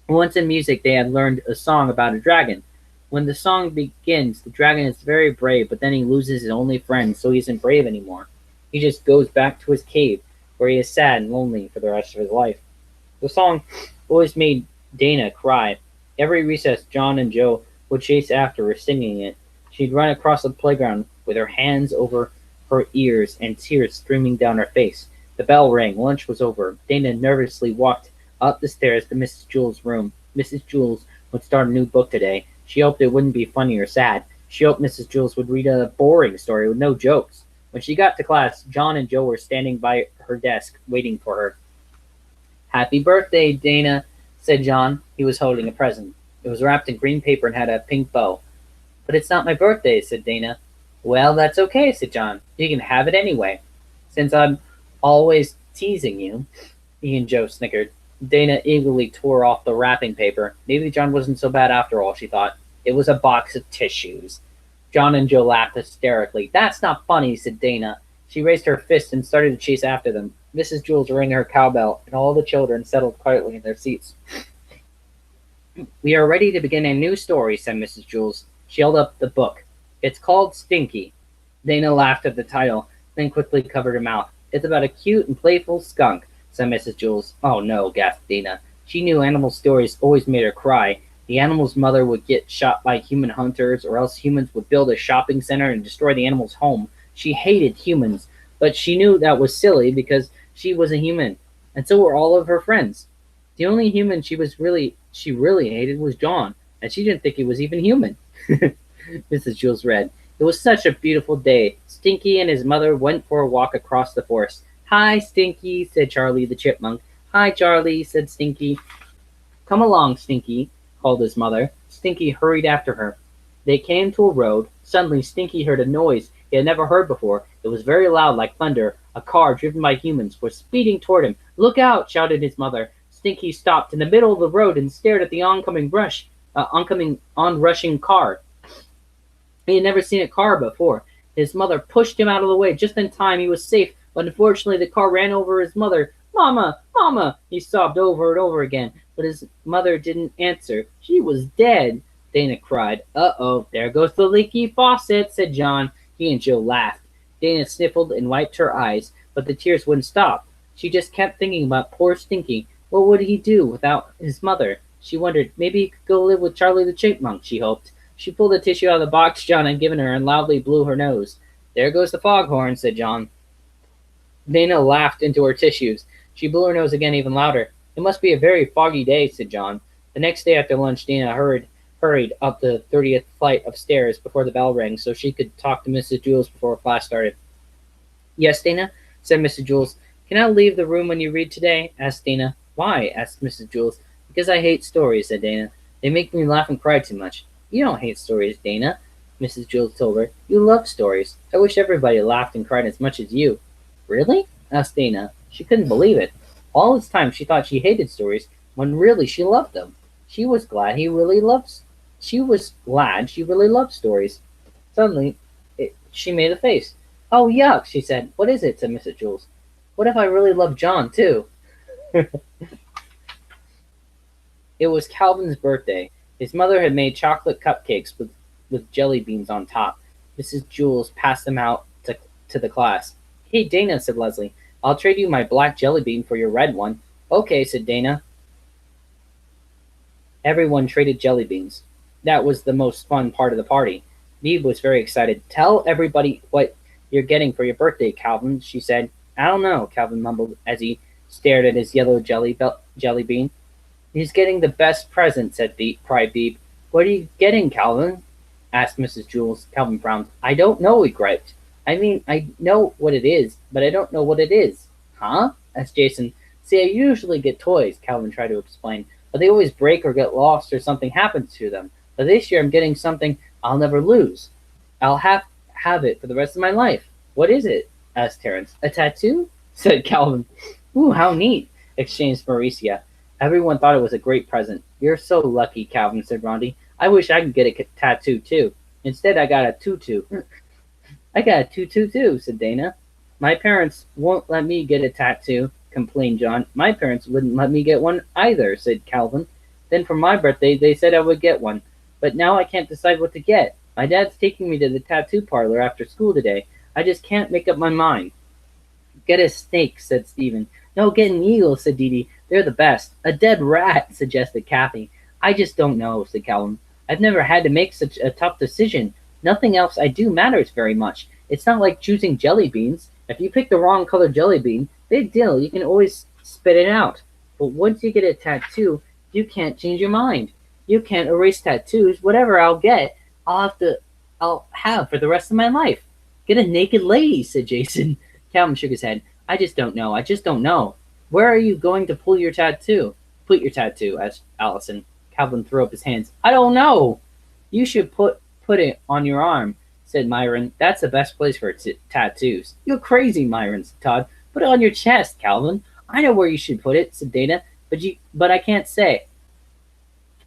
Once in music, they had learned a song about a dragon. When the song begins, the dragon is very brave, but then he loses his only friend, so he isn't brave anymore. He just goes back to his cave, where he is sad and lonely for the rest of his life. The song always made Dana cry. Every recess, John and Joe would chase after her singing it. She'd run across the playground with her hands over her ears and tears streaming down her face. The bell rang. Lunch was over. Dana nervously walked up the stairs to Mrs. Jules' room. Mrs. Jules would start a new book today. She hoped it wouldn't be funny or sad. She hoped Mrs. Jules would read a boring story with no jokes. When she got to class, John and Joe were standing by her desk, waiting for her. Happy birthday, Dana, said John. He was holding a present. It was wrapped in green paper and had a pink bow. But it's not my birthday, said Dana. Well, that's okay, said John. You can have it anyway. Since I'm always teasing you, he and Joe snickered. Dana eagerly tore off the wrapping paper. Maybe John wasn't so bad after all, she thought. It was a box of tissues. John and Joe laughed hysterically. That's not funny, said Dana. She raised her fist and started to chase after them. Mrs. Jules rang her cowbell, and all the children settled quietly in their seats. We are ready to begin a new story, said Mrs. Jules. She held up the book. It's called Stinky. Dana laughed at the title, then quickly covered her mouth. It's about a cute and playful skunk, said Mrs. Jules. Oh no, gasped Dana. She knew animal stories always made her cry. The animal's mother would get shot by human hunters, or else humans would build a shopping center and destroy the animal's home. She hated humans, but she knew that was silly because she was a human, and so were all of her friends. The only human she really hated was John, and she didn't think he was even human. Mrs. Jules read. It was such a beautiful day. Stinky and his mother went for a walk across the forest. Hi, Stinky, said Charlie the chipmunk. Hi, Charlie, said Stinky. Come along, Stinky, called his mother. Stinky hurried after her. They came to a road. Suddenly, Stinky heard a noise he had never heard before. It was very loud, like thunder. A car driven by humans was speeding toward him. Look out, shouted his mother. Stinky stopped in the middle of the road and stared at the onrushing car. He had never seen a car before. His mother pushed him out of the way just in time. He was safe, but unfortunately the car ran over his mother. Mama, Mama, he sobbed over and over again, but his mother didn't answer. She was dead, Dana cried. Uh-oh, there goes the leaky faucet, said John. He and Joe laughed. Dana sniffled and wiped her eyes, but the tears wouldn't stop. She just kept thinking about poor Stinky. What would he do without his mother? She wondered. Maybe he could go live with Charlie the chipmunk, she hoped. She pulled the tissue out of the box John had given her and loudly blew her nose. There goes the foghorn, said John. Dana laughed into her tissues. She blew her nose again even louder. It must be a very foggy day, said John. The next day after lunch, Dana hurried up the 30th flight of stairs before the bell rang so she could talk to Mrs. Jules before class started. Yes, Dana, said Mrs. Jules. Can I leave the room when you read today? Asked Dana. Why? Asked Mrs. Jules. Because I hate stories, said Dana. They make me laugh and cry too much. You don't hate stories, Dana, Mrs. Jules told her. You love stories. I wish everybody laughed and cried as much as you. Really? Asked Dana. She couldn't believe it. All this time she thought she hated stories, when really she loved them. She was glad she really loved stories. Suddenly, she made a face. Oh, yuck, she said. What is it? Said Mrs. Jules. What if I really love John, too? It was Calvin's birthday. His mother had made chocolate cupcakes with jelly beans on top. Mrs. Jules passed them out to the class. Hey, Dana, said Leslie. I'll trade you my black jelly bean for your red one. Okay, said Dana. Everyone traded jelly beans. That was the most fun part of the party. Beebe was very excited. Tell everybody what you're getting for your birthday, Calvin, she said. I don't know, Calvin mumbled as he stared at his yellow jelly bean. He's getting the best present, cried Beebe. What are you getting, Calvin? Asked Mrs. Jules. Calvin frowned. I don't know, he griped. I mean, I know what it is, but I don't know what it is. Huh? Asked Jason. See, I usually get toys, Calvin tried to explain, but they always break or get lost or something happens to them. But this year I'm getting something I'll never lose. I'll have it for the rest of my life. What is it? Asked Terence. A tattoo? Said Calvin. Ooh, how neat, exchanged Mauricia. Everyone thought it was a great present. You're so lucky, Calvin, said Rhonda. I wish I could get a tattoo, too. Instead, I got a tutu. I got a tutu, too, said Dana. My parents won't let me get a tattoo, complained John. My parents wouldn't let me get one either, said Calvin. Then for my birthday, they said I would get one. But now I can't decide what to get. My dad's taking me to the tattoo parlor after school today. I just can't make up my mind. Get a snake, said Stephen. No, get an eagle, said Dee Dee. They're the best. A dead rat, suggested Kathy. I just don't know, said Calvin. I've never had to make such a tough decision. Nothing else I do matters very much. It's not like choosing jelly beans. If you pick the wrong color jelly bean, big deal, you can always spit it out. But once you get a tattoo, you can't change your mind. You can't erase tattoos. Whatever I'll get, I'll have for the rest of my life. Get a naked lady, said Jason. Calvin shook his head. I just don't know. Where are you going to put your tattoo? Asked Alison. Calvin threw up his hands. I don't know. You should put it on your arm, said Myron. That's the best place for tattoos. You're crazy, Myron, said Todd. Put it on your chest, Calvin. I know where you should put it, said Dana, but I can't say.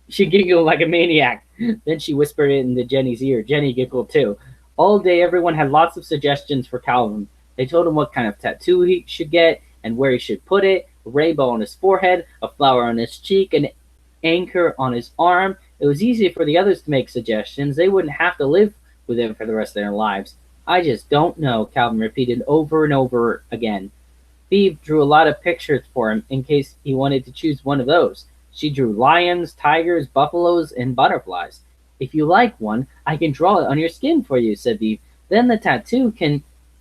She giggled like a maniac. Then she whispered it into Jenny's ear. Jenny giggled too. All day everyone had lots of suggestions for Calvin. They told him what kind of tattoo he should get and where he should put it, a rainbow on his forehead, a flower on his cheek, an anchor on his arm. It was easy for the others to make suggestions. They wouldn't have to live with him for the rest of their lives. I just don't know, Calvin repeated over and over again. Phoebe drew a lot of pictures for him in case he wanted to choose one of those. She drew lions, tigers, buffaloes, and butterflies. If you like one, I can draw it on your skin for you, said Phoebe. Then the tattoo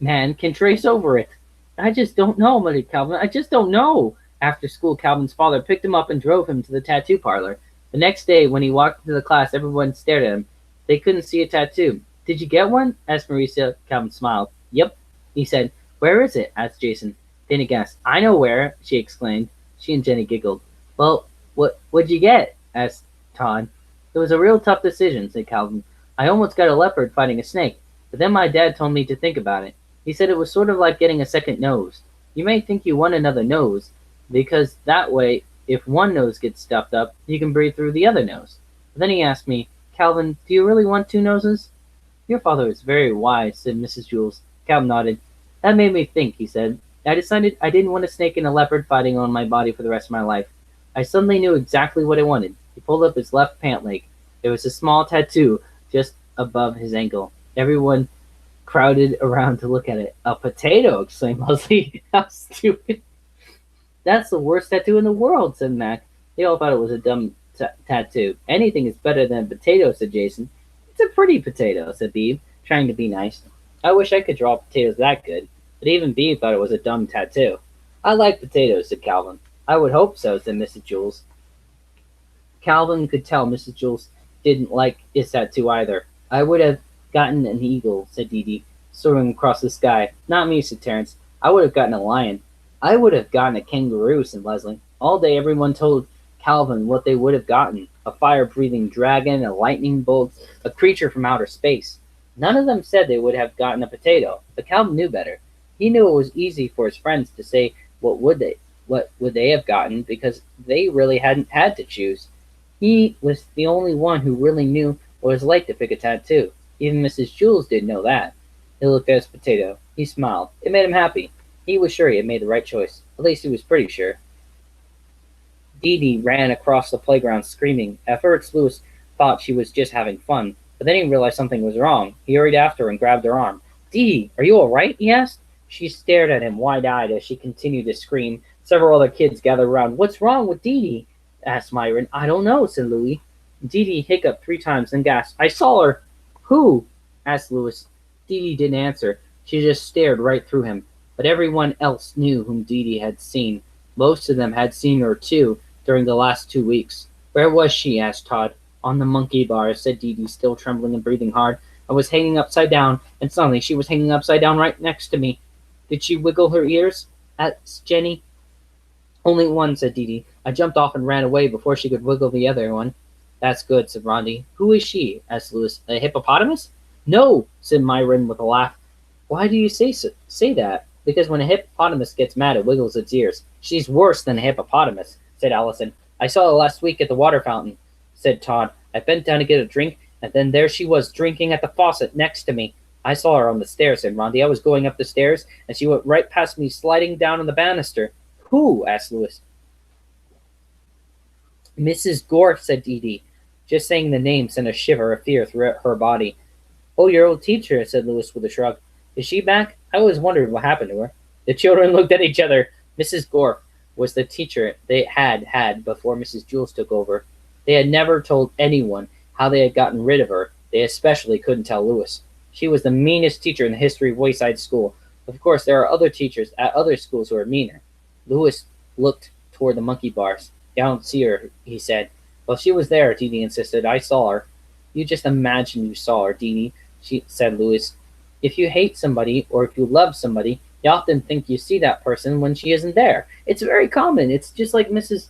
man can trace over it. I just don't know, muttered Calvin. I just don't know. After school, Calvin's father picked him up and drove him to the tattoo parlor. The next day, when he walked into the class, everyone stared at him. They couldn't see a tattoo. Did you get one? Asked Mauricia. Calvin smiled. Yep, he said. Where is it? Asked Jason. Dana gasped. I know where, she exclaimed. She and Jenny giggled. Well, what'd you get? Asked Todd. It was a real tough decision, said Calvin. I almost got a leopard fighting a snake, but then my dad told me to think about it. He said it was sort of like getting a second nose. You may think you want another nose, because that way, if one nose gets stuffed up, you can breathe through the other nose. But then he asked me, Calvin, do you really want two noses? Your father is very wise, said Mrs. Jules. Calvin nodded. That made me think, he said. I decided I didn't want a snake and a leopard fighting on my body for the rest of my life. I suddenly knew exactly what I wanted. He pulled up his left pant leg. There was a small tattoo just above his ankle. Everyone crowded around to look at it. A potato, exclaimed Leslie. How stupid. That's the worst tattoo in the world, said Mac. They all thought it was a dumb tattoo. Anything is better than a potato, said Jason. It's a pretty potato, said Beebe, trying to be nice. I wish I could draw potatoes that good, but even Beebe thought it was a dumb tattoo. I like potatoes, said Calvin. I would hope so, said Mrs. Jules. Calvin could tell Mrs. Jules didn't like his tattoo either. I would have gotten an eagle, said Dee Dee, soaring across the sky. Not me, said Terence. I would have gotten a lion. I would have gotten a kangaroo, said Leslie. All day everyone told Calvin what they would have gotten: a fire-breathing dragon, a lightning bolt, a creature from outer space. None of them said they would have gotten a potato, but Calvin knew better. He knew it was easy for his friends to say what would they have gotten, because they really hadn't had to choose. He was the only one who really knew what it was like to pick a tattoo. Even Mrs. Jules didn't know that. He looked at his potato. He smiled. It made him happy. He was sure he had made the right choice. At least he was pretty sure. Dee Dee ran across the playground screaming. At first, Louis thought she was just having fun, but then he realized something was wrong. He hurried after her and grabbed her arm. Dee Dee, are you all right? He asked. She stared at him wide-eyed as she continued to scream. Several other kids gathered around. What's wrong with Dee Dee? Asked Myron. I don't know, said Louis. Dee Dee hiccuped 3 times and gasped. I saw her. Who? Asked Louis. Dee Dee didn't answer. She just stared right through him. But everyone else knew whom Dee Dee had seen. Most of them had seen her too during the last 2 weeks. Where was she? Asked Todd. On the monkey bars, said Dee Dee, still trembling and breathing hard. I was hanging upside down, and suddenly she was hanging upside down right next to me. Did she wiggle her ears? Asked Jenny. Only one, said Dee Dee. I jumped off and ran away before she could wiggle the other one. That's good, said Rhonda. Who is she? Asked Louis. A hippopotamus? No, said Myron with a laugh. Why do you say that? Because when a hippopotamus gets mad, it wiggles its ears. She's worse than a hippopotamus, said Alison. I saw her last week at the water fountain, said Todd. I bent down to get a drink, and then there she was drinking at the faucet next to me. I saw her on the stairs, said Rhonda. I was going up the stairs, and she went right past me, sliding down on the banister. Who? Asked Louis. Mrs. Gorf, said Dee Dee. Just saying the name sent a shiver of fear through her body. Oh, your old teacher, said Louis with a shrug. Is she back? I always wondered what happened to her. The children looked at each other. Mrs. Gorf was the teacher they had before Mrs. Jules took over. They had never told anyone how they had gotten rid of her. They especially couldn't tell Louis. She was the meanest teacher in the history of Wayside School. Of course, there are other teachers at other schools who are meaner. Louis looked toward the monkey bars. I don't see her, he said. Well, she was there, Dee Dee insisted. I saw her. You just imagine you saw her, Dee Dee, said Louis. If you hate somebody or if you love somebody, you often think you see that person when she isn't there. It's very common. It's just like Mrs.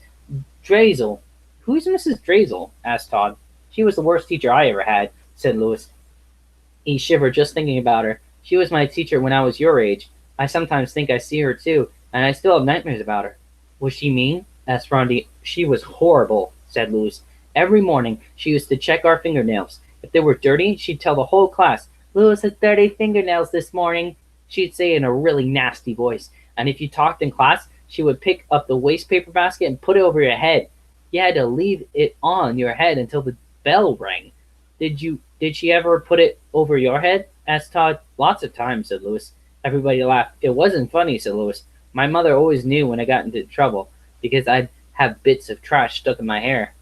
Drazel. Who's Mrs. Drazel? Asked Todd. She was the worst teacher I ever had, said Louis. He shivered just thinking about her. She was my teacher when I was your age. I sometimes think I see her too, and I still have nightmares about her. Was she mean? Asked Rhonda. She was horrible, said Louis. Every morning she used to check our fingernails. If they were dirty, she'd tell the whole class, Louis had dirty fingernails this morning, she'd say in a really nasty voice. And if you talked in class, she would pick up the waste paper basket and put it over your head. You had to leave it on your head until the bell rang. Did she ever put it over your head? Asked Todd. Lots of times, said Louis. Everybody laughed. It wasn't funny, said Louis. My mother always knew when I got into trouble, because I'd have bits of trash stuck in my hair.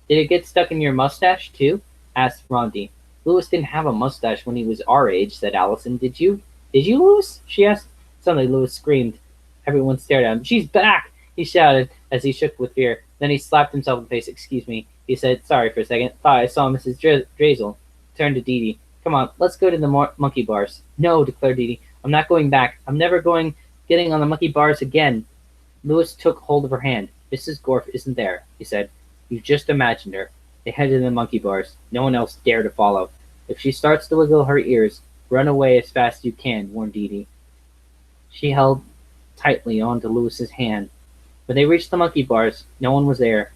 Did it get stuck in your mustache, too? Asked Rhonda. Louis didn't have a mustache when he was our age, said Alison. Did you? Did you, Louis? She asked. Suddenly, Louis screamed. Everyone stared at him. She's back! He shouted as he shook with fear. Then he slapped himself in the face. Excuse me, he said. Sorry for a second. Thought I saw Mrs. Drazel. Turned to Dee Dee. Come on, let's go to the monkey bars. No, declared Dee Dee. I'm not going back. I'm never getting on the monkey bars again. Louis took hold of her hand. Mrs. Gorf isn't there, he said. You just imagined her. They headed to the monkey bars. No one else dared to follow. If she starts to wiggle her ears, run away as fast as you can, warned Dee Dee. She held tightly onto Louis's hand. When they reached the monkey bars, no one was there.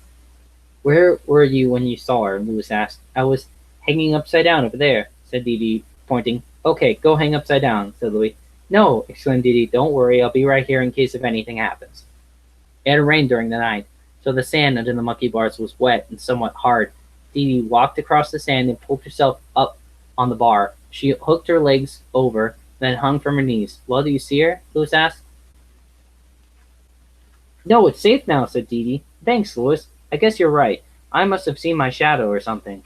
Where were you when you saw her? Louis asked. I was hanging upside down over there, said Dee Dee, pointing. Okay, go hang upside down, said Louis. No, exclaimed Dee Dee. Don't worry, I'll be right here in case if anything happens. It had rained during the night, so the sand under the monkey bars was wet and somewhat hard. Dee Dee walked across the sand and pulled herself up on the bar. She hooked her legs over, then hung from her knees. Well, do you see her? Louis asked. No, it's safe now, said Dee Dee. Thanks, Louis. I guess you're right. I must have seen my shadow or something.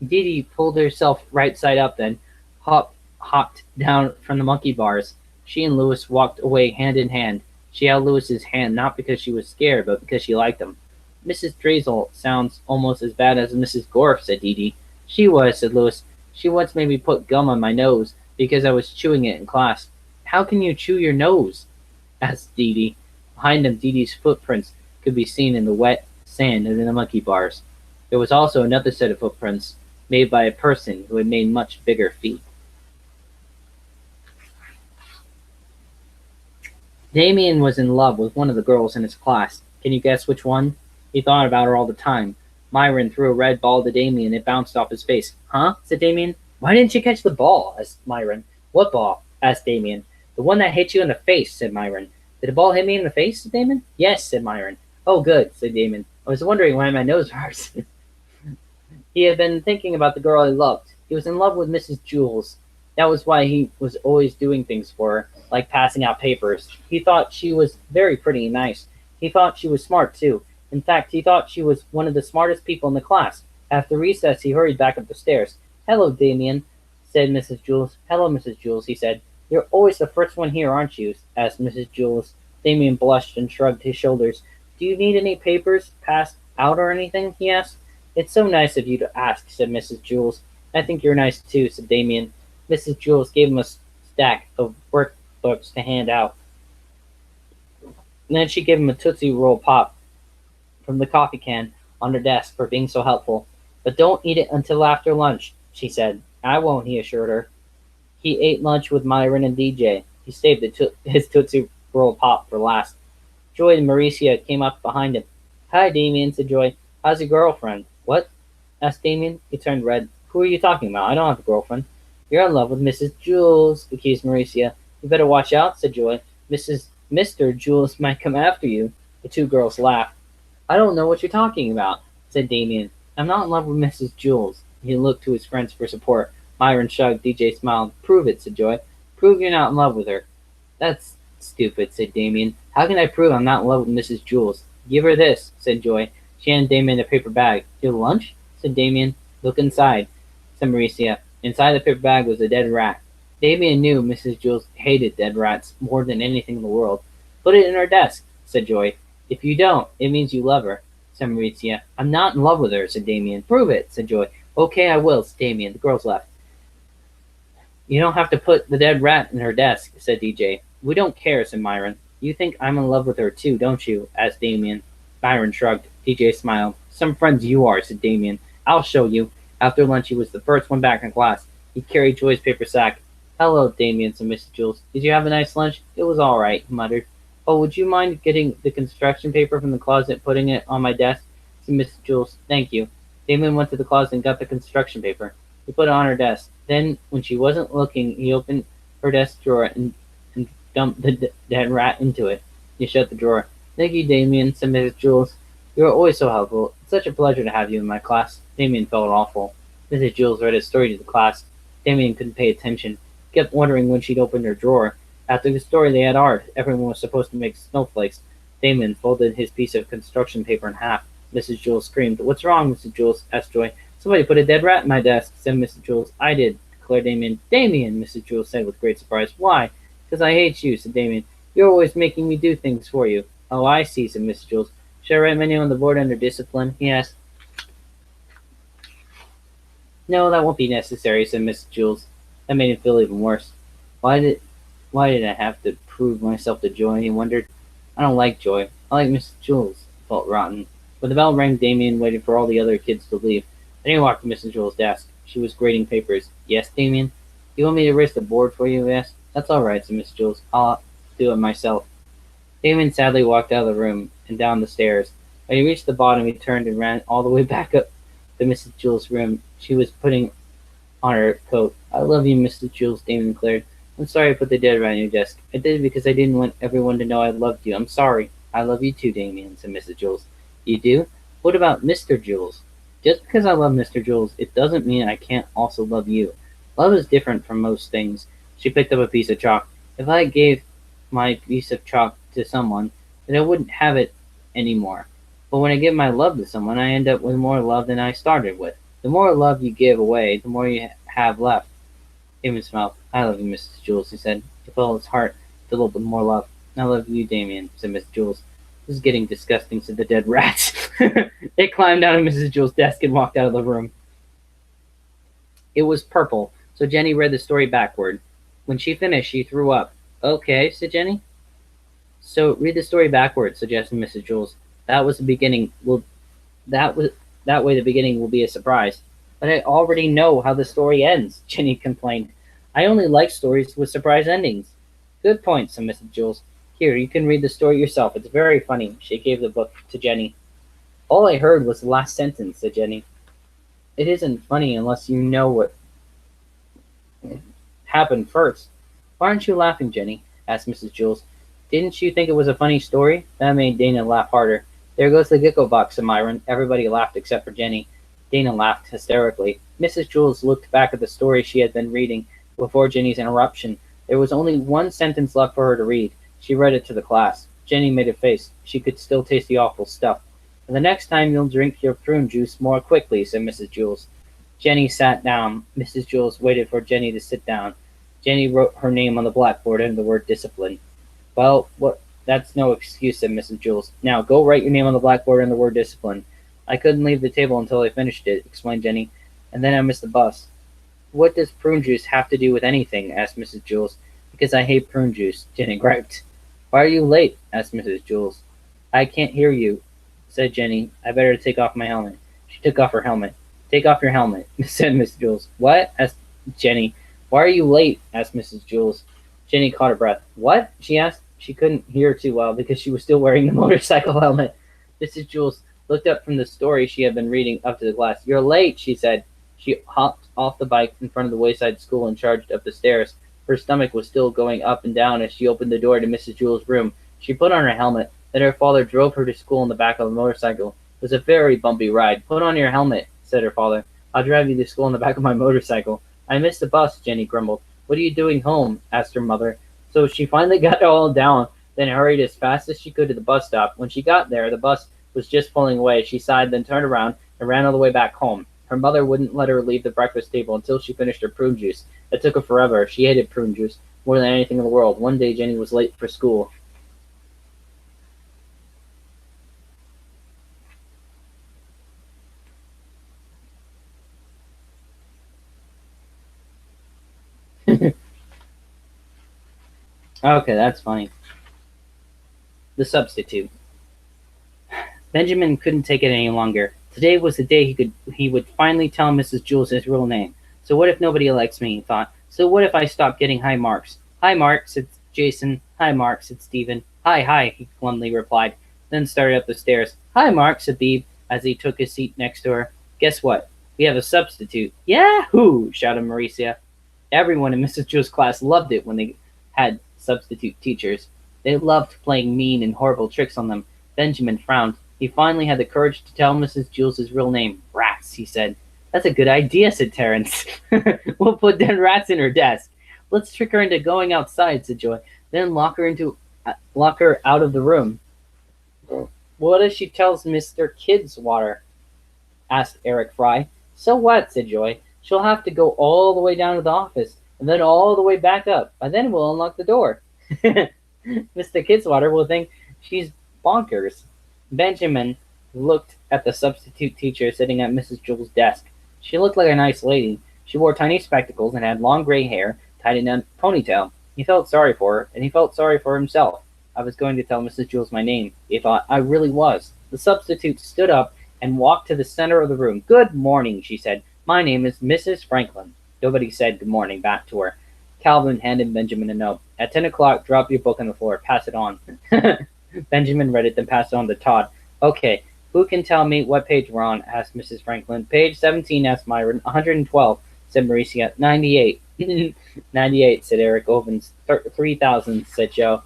Dee Dee pulled herself right side up, then hopped down from the monkey bars. She and Louis walked away hand in hand. She held Louis's hand not because she was scared, but because she liked him. Mrs. Drazel sounds almost as bad as Mrs. Gorf, said Dee Dee. She was, said Louis. She once made me put gum on my nose because I was chewing it in class. How can you chew your nose? Asked Dee Dee. Behind them, Dee Dee's footprints could be seen in the wet sand and in the monkey bars. There was also another set of footprints made by a person who had made much bigger feet. Damien was in love with one of the girls in his class. Can you guess which one? He thought about her all the time. Myron threw a red ball to Damien. It bounced off his face. Huh? Said Damien. Why didn't you catch the ball? Asked Myron. What ball? Asked Damien. The one that hit you in the face, said Myron. Did the ball hit me in the face? Said Damien. Yes, said Myron. Oh, good, said Damien. I was wondering why my nose hurts. He had been thinking about the girl he loved. He was in love with Mrs. Jules. That was why he was always doing things for her, like passing out papers. He thought she was very pretty and nice. He thought she was smart, too. In fact, he thought she was one of the smartest people in the class. After recess, he hurried back up the stairs. Hello, Damien, said Mrs. Jules. Hello, Mrs. Jules, he said. You're always the first one here, aren't you? Asked Mrs. Jules. Damien blushed and shrugged his shoulders. Do you need any papers passed out or anything? He asked. It's so nice of you to ask, said Mrs. Jules. I think you're nice, too, said Damien. Mrs. Jules gave him a stack of workbooks to hand out. And then she gave him a Tootsie Roll Pop from the coffee can on her desk for being so helpful. But don't eat it until after lunch, she said. I won't, he assured her. He ate lunch with Myron and DJ. He saved his Tootsie Roll Pop for last. Joy and Mauricia came up behind him. Hi, Damien, said Joy. How's your girlfriend? What? Asked Damien. He turned red. Who are you talking about? I don't have a girlfriend. You're in love with Mrs. Jules, accused Mauricia. You better watch out, said Joy. Mr. Jules might come after you. The two girls laughed. I don't know what you're talking about, said Damien. I'm not in love with Mrs. Jules. He looked to his friends for support. Myron shrugged. DJ smiled. Prove it, said Joy. Prove you're not in love with her. That's stupid, said Damien. How can I prove I'm not in love with Mrs. Jules? Give her this, said Joy. She handed Damien a paper bag. Your lunch? Said Damien. Look inside, said Mauricia. Inside the paper bag was a dead rat. Damien knew Mrs. Jules hated dead rats more than anything in the world. Put it in her desk, said Joy. If you don't, it means you love her, said Mauricia. I'm not in love with her, said Damien. Prove it, said Joy. Okay, I will, said Damien. The girls left. You don't have to put the dead rat in her desk, said DJ. We don't care, said Myron. You think I'm in love with her too, don't you? Asked Damien. Myron shrugged. DJ smiled. Some friends you are, said Damien. I'll show you. After lunch, he was the first one back in class. He carried Joy's paper sack. Hello, Damien, said Mrs. Jules. Did you have a nice lunch? It was all right, he muttered. Oh, would you mind getting the construction paper from the closet and putting it on my desk? Said Mrs. Jules. Thank you. Damien went to the closet and got the construction paper. He put it on her desk. Then, when she wasn't looking, he opened her desk drawer and dumped the dead rat into it. He shut the drawer. Thank you, Damien, said Mrs. Jules. You are always so helpful. It's such a pleasure to have you in my class. Damien felt awful. Mrs. Jules read his story to the class. Damien couldn't pay attention. He kept wondering when she'd open her drawer. After the story, they had art. Everyone was supposed to make snowflakes. Damien folded his piece of construction paper in half. Mrs. Jules screamed. What's wrong, Mrs. Jules? Asked Joy. Somebody put a dead rat in my desk, said Mrs. Jules. I did, declared Damien. Damien, Mrs. Jules said with great surprise. Why? Because I hate you, said Damien. You're always making me do things for you. Oh, I see, said Mrs. Jules. Should I write my name on the board under discipline? He asked. No, that won't be necessary, said Mrs. Jules. That made him feel even worse. Why did I have to prove myself to Joy? He wondered. I don't like Joy. I like Mrs. Jules. He felt rotten. When the bell rang, Damien waited for all the other kids to leave. Then he walked to Mrs. Jules' desk. She was grading papers. Yes, Damien? You want me to erase the board for you? He asked. That's all right, said Mrs. Jules. I'll do it myself. Damien sadly walked out of the room and down the stairs. When he reached the bottom, he turned and ran all the way back up to Mrs. Jules' room. She was putting on her coat. I love you, Mrs. Jules, Damien declared. I'm sorry I put the dead rat on your desk. I did it because I didn't want everyone to know I loved you. I'm sorry. I love you too, Damien, said Mrs. Jules. You do? What about Mr. Jules? Just because I love Mr. Jules, it doesn't mean I can't also love you. Love is different from most things. She picked up a piece of chalk. If I gave my piece of chalk to someone, then I wouldn't have it anymore. But when I give my love to someone, I end up with more love than I started with. The more love you give away, the more you have left. Damien smiled. I love you, Mrs. Jules, he said. He felt his heart fill up with more love. I love you, Damien, said Mrs. Jules. This is getting disgusting, said the dead rats. They climbed out of Mrs. Jules' desk and walked out of the room. It was purple, so Jenny read the story backward. When she finished, she threw up. Okay, said Jenny. So read the story backwards, suggested Mrs. Jules. That was the beginning. That was that way the beginning will be a surprise. But I already know how the story ends, Jenny complained. I only like stories with surprise endings. Good point, said Mrs. Jules. Here, you can read the story yourself. It's very funny. She gave the book to Jenny. All I heard was the last sentence, said Jenny. It isn't funny unless you know what happened first. Why aren't you laughing, Jenny? Asked Mrs. Jules. Didn't you think it was a funny story? That made Dana laugh harder. There goes the gecko box, said Myron. Everybody laughed except for Jenny. Dana laughed hysterically. Mrs. Jules looked back at the story she had been reading before Jenny's interruption. There was only one sentence left for her to read. She read it to the class. Jenny made a face. She could still taste the awful stuff. The next time you'll drink your prune juice more quickly, said Mrs. Jules. Jenny sat down. Mrs. Jules waited for Jenny to sit down. Jenny wrote her name on the blackboard and the word discipline. Well, what? That's no excuse, said Mrs. Jules. Now, go write your name on the blackboard and the word discipline. I couldn't leave the table until I finished it, explained Jenny, and then I missed the bus. What does prune juice have to do with anything? Asked Mrs. Jules. Because I hate prune juice, Jenny griped. Why are you late? Asked Mrs. Jules. I can't hear you, said Jenny. I better take off my helmet. She took off her helmet. Take off your helmet, said Mrs. Jules. What? Asked Jenny. Why are you late? Asked Mrs. Jules. Jenny caught her breath. What? She asked. She couldn't hear too well because she was still wearing the motorcycle helmet. Mrs. Jules looked up from the story she had been reading up to the class. You're late, she said. She hopped off the bike in front of the Wayside school and charged up the stairs. Her stomach was still going up and down as she opened the door to Mrs. Jules' room. She put on her helmet. Then her father drove her to school on the back of a motorcycle. It was a very bumpy ride. Put on your helmet, said her father. I'll drive you to school on the back of my motorcycle. I missed the bus, Jenny grumbled. What are you doing home? Asked her mother. So she finally got it all down, then hurried as fast as she could to the bus stop. When she got there, the bus was just pulling away. She sighed, then turned around and ran all the way back home. Her mother wouldn't let her leave the breakfast table until she finished her prune juice. It took her forever. She hated prune juice more than anything in the world. One day Jenny was late for school. Okay, that's funny. The substitute. Benjamin couldn't take it any longer. Today was the day he would finally tell Mrs. Jules his real name. So what if nobody likes me, he thought. So what if I stop getting high marks? Hi, Mark, said Jason. Hi, Mark, said Stephen. Hi, he glumly replied, then started up the stairs. Hi, Mark, said Beebe, as he took his seat next to her. Guess what? We have a substitute. Yahoo! Shouted Maricia. Everyone in Mrs. Jules' class loved it when they had substitute teachers. They loved playing mean and horrible tricks on them. Benjamin frowned. He finally had the courage to tell Mrs. Jules his real name. Rats, he said. That's a good idea, said Terence. We'll put dead rats in her desk. Let's trick her into going outside, said Joy. Then lock her out of the room. What if she tells Mr. Kidswater? Asked Eric Fry. So what, said Joy. She'll have to go all the way down to the office, and then all the way back up. By then we'll unlock the door. Mr. Kidswater will think she's bonkers. Benjamin looked at the substitute teacher sitting at Mrs. Jules' desk. She looked like a nice lady. She wore tiny spectacles and had long gray hair tied in a ponytail. He felt sorry for her, and he felt sorry for himself. I was going to tell Mrs. Jules my name, he thought. I really was. The substitute stood up and walked to the center of the room. Good morning, she said. My name is Mrs. Franklin. Nobody said good morning back to her. Calvin handed Benjamin a note. At 10 o'clock, drop your book on the floor. Pass it on. Benjamin read it, then passed it on to Todd. Okay, who can tell me what page we're on? Asked Mrs. Franklin. Page 17, asked Myron. 112, said Maricia. 98. 98, said Eric Ovens. 3,000, said Joe.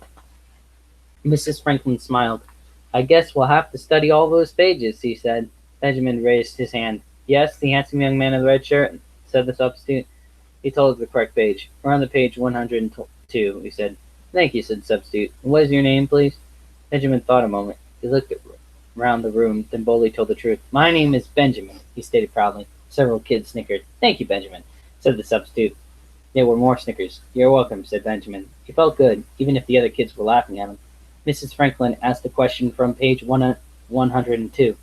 Mrs. Franklin smiled. I guess we'll have to study all those pages, he said. Benjamin raised his hand. Yes, the handsome young man in the red shirt, said the substitute. He told us the correct page. We're on the page 102, he said. Thank you, said the substitute. What is your name, please? Benjamin thought a moment. He looked around the room, then boldly told the truth. My name is Benjamin, he stated proudly. Several kids snickered. Thank you, Benjamin, said the substitute. There were more snickers. You're welcome, said Benjamin. He felt good, even if the other kids were laughing at him. Mrs. Franklin asked the question from page 102.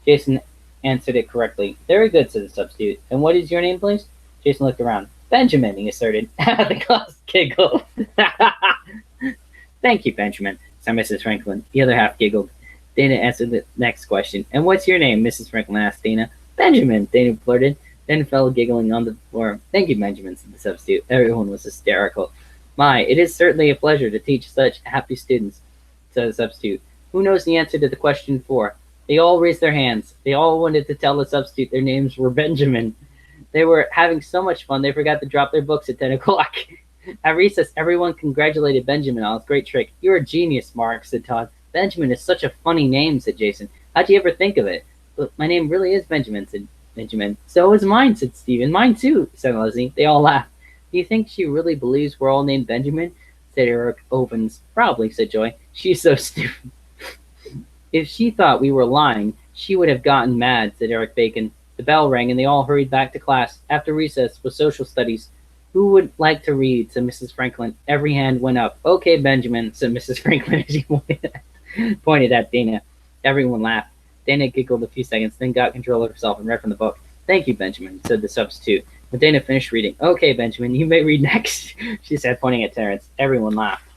Jason answered it correctly. Very good, said the substitute. And what is your name, please? Jason looked around. Benjamin, he asserted. The class giggled. Thank you, Benjamin, said Mrs. Franklin. The other half giggled. Dana answered the next question. And what's your name? Mrs. Franklin asked Dana. Benjamin, Dana blurted, then fell giggling on the floor. Thank you, Benjamin, said the substitute. Everyone was hysterical. My, it is certainly a pleasure to teach such happy students, said the substitute. Who knows the answer to the question 4? They all raised their hands. They all wanted to tell the substitute their names were Benjamin. They were having so much fun they forgot to drop their books at 10 o'clock. At recess, everyone congratulated Benjamin on his great trick. You're a genius, Mark, said Todd. Benjamin is such a funny name, said Jason. How'd you ever think of it? But my name really is Benjamin, said Benjamin. So is mine, said Stephen. Mine too, said Leslie. They all laughed. Do you think she really believes we're all named Benjamin? Said Eric Ovens. Probably, said Joy. She's so stupid. If she thought we were lying, she would have gotten mad, said Eric Bacon. The bell rang and they all hurried back to class. After recess was social studies. Who would like to read? Said Mrs. Franklin. Every hand went up. Okay, Benjamin, said Mrs. Franklin as she pointed at Dana. Everyone laughed. Dana giggled a few seconds, then got control of herself and read from the book. Thank you, Benjamin, said the substitute. When Dana finished reading, okay, Benjamin, you may read next, she said, pointing at Terence. Everyone laughed.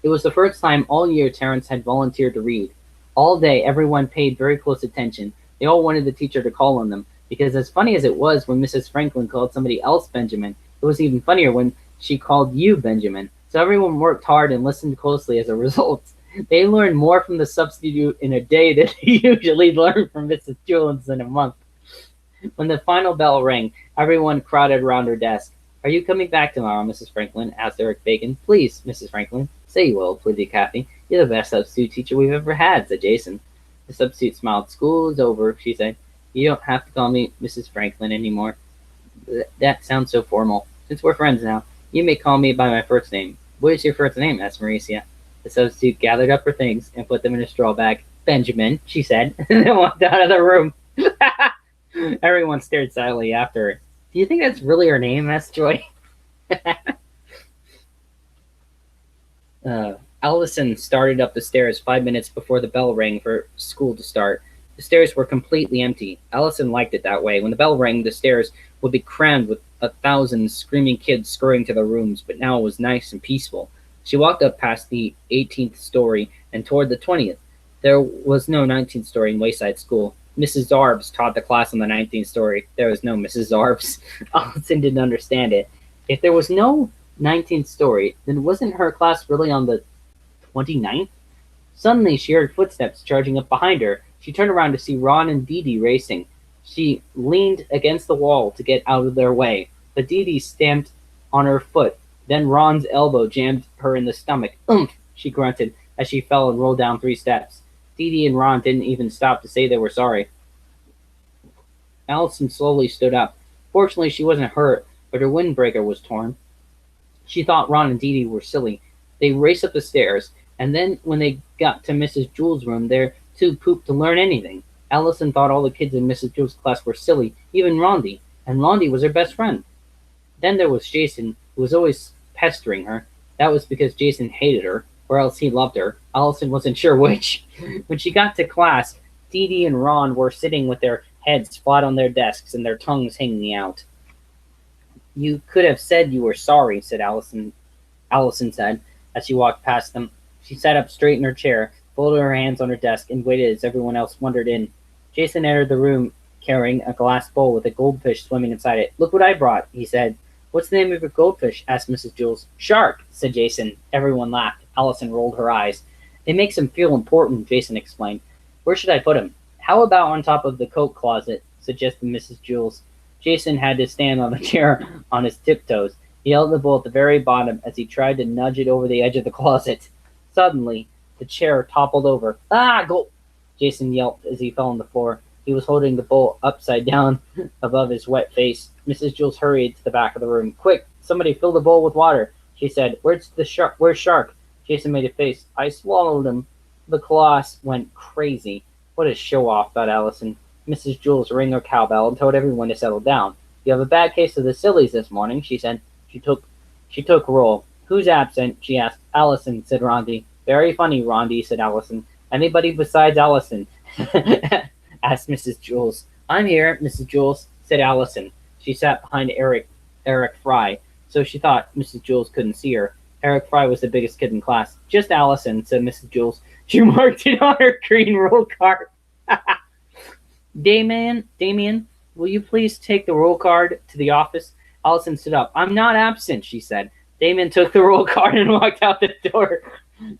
It was the first time all year Terence had volunteered to read. All day, everyone paid very close attention. They all wanted the teacher to call on them, because as funny as it was when Mrs. Franklin called somebody else Benjamin, it was even funnier when she called you Benjamin. So everyone worked hard and listened closely as a result. They learned more from the substitute in a day than they usually learned from Mrs. Julians in a month. When the final bell rang, everyone crowded around her desk. Are you coming back tomorrow, Mrs. Franklin? Asked Eric Bacon. Please, Mrs. Franklin. Say you will, pleaded Kathy. You're the best substitute teacher we've ever had, said Jason. The substitute smiled. School is over, she said. You don't have to call me Mrs. Franklin anymore. That sounds so formal. Since we're friends now, you may call me by my first name. What is your first name? Asked Mauricia. The substitute gathered up her things and put them in a straw bag. Benjamin, she said, and then walked out of the room. Everyone stared silently after her. Do you think that's really her name? Asked Joy. Alison started up the stairs 5 minutes before the bell rang for school to start. The stairs were completely empty. Alison liked it that way. When the bell rang, the stairs would be crammed with 1,000 screaming kids scurrying to their rooms, but now it was nice and peaceful. She walked up past the 18th story and toward the 20th. There was no 19th story in Wayside School. Mrs. Zarbs taught the class on the 19th story. There was no Mrs. Zarbs. Alison didn't understand it. If there was no 19th story, then wasn't her class really on the 29th? Suddenly, she heard footsteps charging up behind her. She turned around to see Ron and Dee Dee racing. She leaned against the wall to get out of their way, but Dee Dee stamped on her foot. Then Ron's elbow jammed her in the stomach. Oomph! She grunted as she fell and rolled down 3 steps. Dee Dee and Ron didn't even stop to say they were sorry. Alison slowly stood up. Fortunately, she wasn't hurt, but her windbreaker was torn. She thought Ron and Dee Dee were silly. They raced up the stairs, and then when they got to Mrs. Jewls' room, they're too pooped to learn anything. Alison thought all the kids in Mrs. Jewls' class were silly, even Rhonda, and Rhonda was her best friend. Then there was Jason, who was always pestering her. That was because Jason hated her, or else he loved her. Alison wasn't sure which. When she got to class, Dee Dee and Ron were sitting with their heads flat on their desks and their tongues hanging out. You could have said you were sorry, said Alison said, as she walked past them. She sat up straight in her chair, folded her hands on her desk, and waited as everyone else wandered in. Jason entered the room carrying a glass bowl with a goldfish swimming inside it. Look what I brought, he said. What's the name of your goldfish? Asked Mrs. Jewls. Shark, said Jason. Everyone laughed. Alison rolled her eyes. It makes him feel important, Jason explained. Where should I put him? How about on top of the coat closet, suggested Mrs. Jewls. Jason had to stand on the chair on his tiptoes. He held the bowl at the very bottom as he tried to nudge it over the edge of the closet. Suddenly, the chair toppled over. Ah, go! Jason yelped as he fell on the floor. He was holding the bowl upside down above his wet face. Mrs. Jewls hurried to the back of the room. Quick, somebody fill the bowl with water, she said. Where's Shark? Jason made a face. I swallowed him. The class went crazy. What a show-off, thought Alison. Mrs. Jewls rang her cowbell and told everyone to settle down. You have a bad case of the sillies this morning, she said. She took roll. Who's absent? She asked. Alison, said Rhonda. Very funny, Rhonda, said Alison. Anybody besides Alison? Asked Mrs. Jewls. I'm here, Mrs. Jewls, said Alison. She sat behind Eric Fry, so she thought Mrs. Jewls couldn't see her. Eric Fry was the biggest kid in class. Just Alison, said Mrs. Jules. She marked it on her green roll card. Damien, will you please take the roll card to the office? Alison stood up. I'm not absent, she said. Damien took the roll card and walked out the door.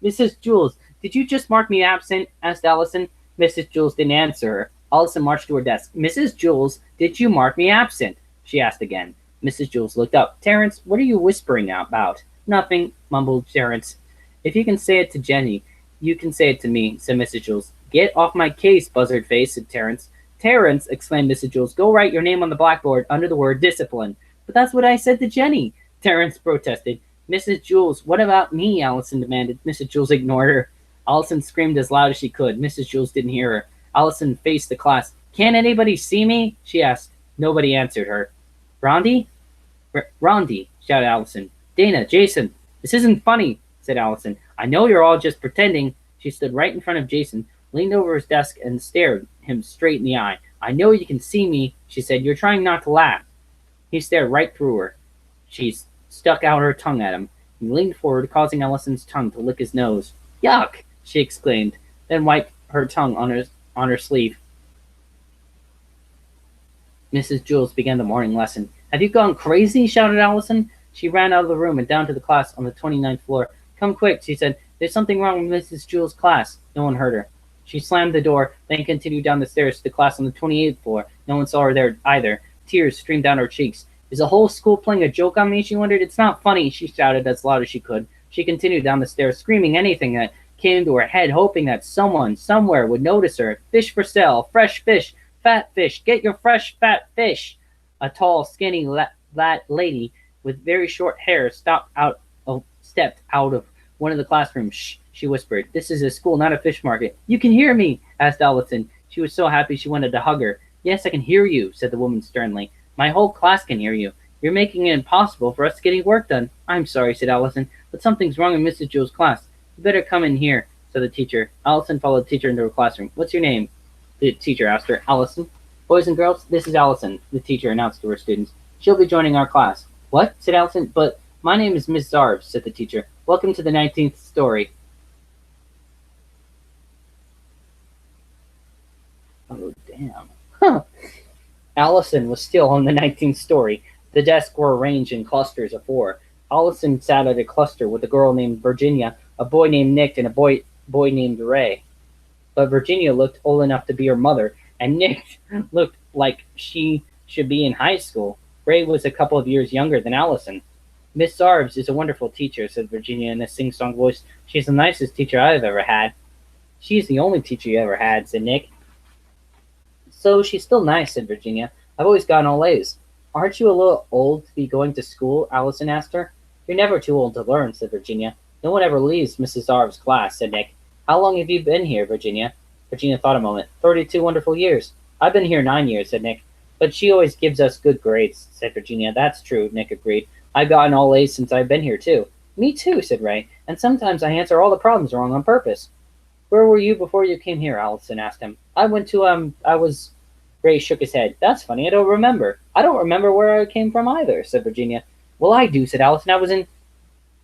Mrs. Jules, did you just mark me absent? Asked Alison. Mrs. Jules didn't answer her. Alison marched to her desk. Mrs. Jules, did you mark me absent? She asked again. Mrs. Jules looked up. Terence, what are you whispering about? Nothing, mumbled Terence. If you can say it to Jenny, you can say it to me, said Mrs. Jules. Get off my case, buzzard face, said Terence. Terence, exclaimed Mrs. Jules, go write your name on the blackboard under the word discipline. But that's what I said to Jenny, Terence protested. Mrs. Jules, what about me? Alison demanded. Mrs. Jules ignored her. Alison screamed as loud as she could. Mrs. Jules didn't hear her. Alison faced the class. Can't anybody see me? She asked. Nobody answered her. Rhonda? Rhonda, shouted Alison. Dana, Jason, this isn't funny, said Alison. I know you're all just pretending. She stood right in front of Jason, leaned over his desk, and stared him straight in the eye. I know you can see me, she said. You're trying not to laugh. He stared right through her. She stuck out her tongue at him. He leaned forward, causing Alison's tongue to lick his nose. Yuck, she exclaimed, then wiped her tongue on her sleeve. Mrs. Jules began the morning lesson. Have you gone crazy? Shouted Alison. She ran out of the room and down to the class on the 29th floor. Come quick, she said. There's something wrong with Mrs. Jules' class. No one heard her. She slammed the door, then continued down the stairs to the class on the 28th floor. No one saw her there either. Tears streamed down her cheeks. Is the whole school playing a joke on me? She wondered. It's not funny, she shouted as loud as she could. She continued down the stairs, screaming anything that came to her head, hoping that someone, somewhere, would notice her. Fish for sale, fresh fish, fat fish, get your fresh fat fish. A tall, skinny lady with very short hair stepped out of one of the classrooms. Shh, she whispered. This is a school, not a fish market. You can hear me, asked Alison. She was so happy she wanted to hug her. Yes, I can hear you, said the woman sternly. My whole class can hear you. You're making it impossible for us to get any work done. I'm sorry, said Alison, but something's wrong in Mrs. Jules' class. You better come in here, said the teacher. Alison followed the teacher into her classroom. What's your name? The teacher asked her. Alison. Boys and girls, this is Alison, the teacher announced to her students. She'll be joining our class. What? Said Alison. But my name is Miss Zarves, said the teacher. Welcome to the 19th story. Oh, damn. Huh. Alison was still on the 19th story. The desks were arranged in clusters of 4. Alison sat at a cluster with a girl named Virginia, a boy named Nick, and a boy named Ray. But Virginia looked old enough to be her mother, and Nick looked like she should be in high school. Ray was a couple of years younger than Alison. Miss Zarves is a wonderful teacher, said Virginia in a sing-song voice. She's the nicest teacher I've ever had. She's the only teacher you ever had, said Nick. So she's still nice, said Virginia. I've always gotten all A's. Aren't you a little old to be going to school? Alison asked her. You're never too old to learn, said Virginia. No one ever leaves Mrs. Zarves' class, said Nick. How long have you been here, Virginia? Virginia thought a moment. 32 wonderful years. I've been here 9 years, said Nick. But she always gives us good grades, said Virginia. That's true, Nick agreed. I've gotten all A's since I've been here, too. Me too, said Ray. And sometimes I answer all the problems wrong on purpose. Where were you before you came here? Alison asked him. Ray shook his head. That's funny, I don't remember. I don't remember where I came from either, said Virginia. Well, I do, said Alison.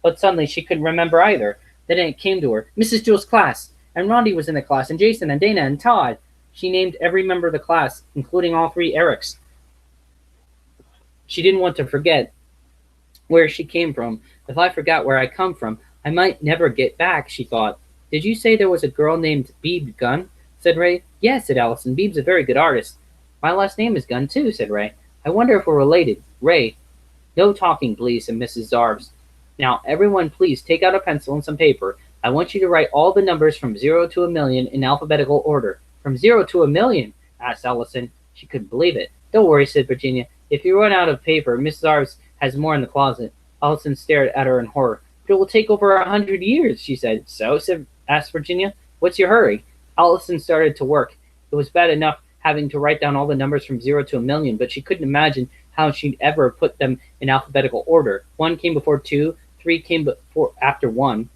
But suddenly she couldn't remember either. Then it came to her. Mrs. Jules' class. And Rhonda was in the class, and Jason, and Dana, and Todd. She named every member of the class, including all 3 Erics. She didn't want to forget where she came from. If I forgot where I come from, I might never get back, she thought. Did you say there was a girl named Beeb Gunn? Said Ray. Yes, said Alison. Beeb's a very good artist. My last name is Gunn, too, said Ray. I wonder if we're related. Ray. No talking, please, said Mrs. Zarves. Now, everyone, please take out a pencil and some paper. I want you to write all the numbers from 0 to 1,000,000 in alphabetical order. From 0 to 1,000,000? Asked Alison. She couldn't believe it. Don't worry, said Virginia. If you run out of paper, Miss Zarves has more in the closet. Alison stared at her in horror. But it will take over 100 years, she said. So, asked Virginia. What's your hurry? Alison started to work. It was bad enough having to write down all the numbers from 0 to 1,000,000, but she couldn't imagine how she'd ever put them in alphabetical order. 1 came before 2, 3 came after 1.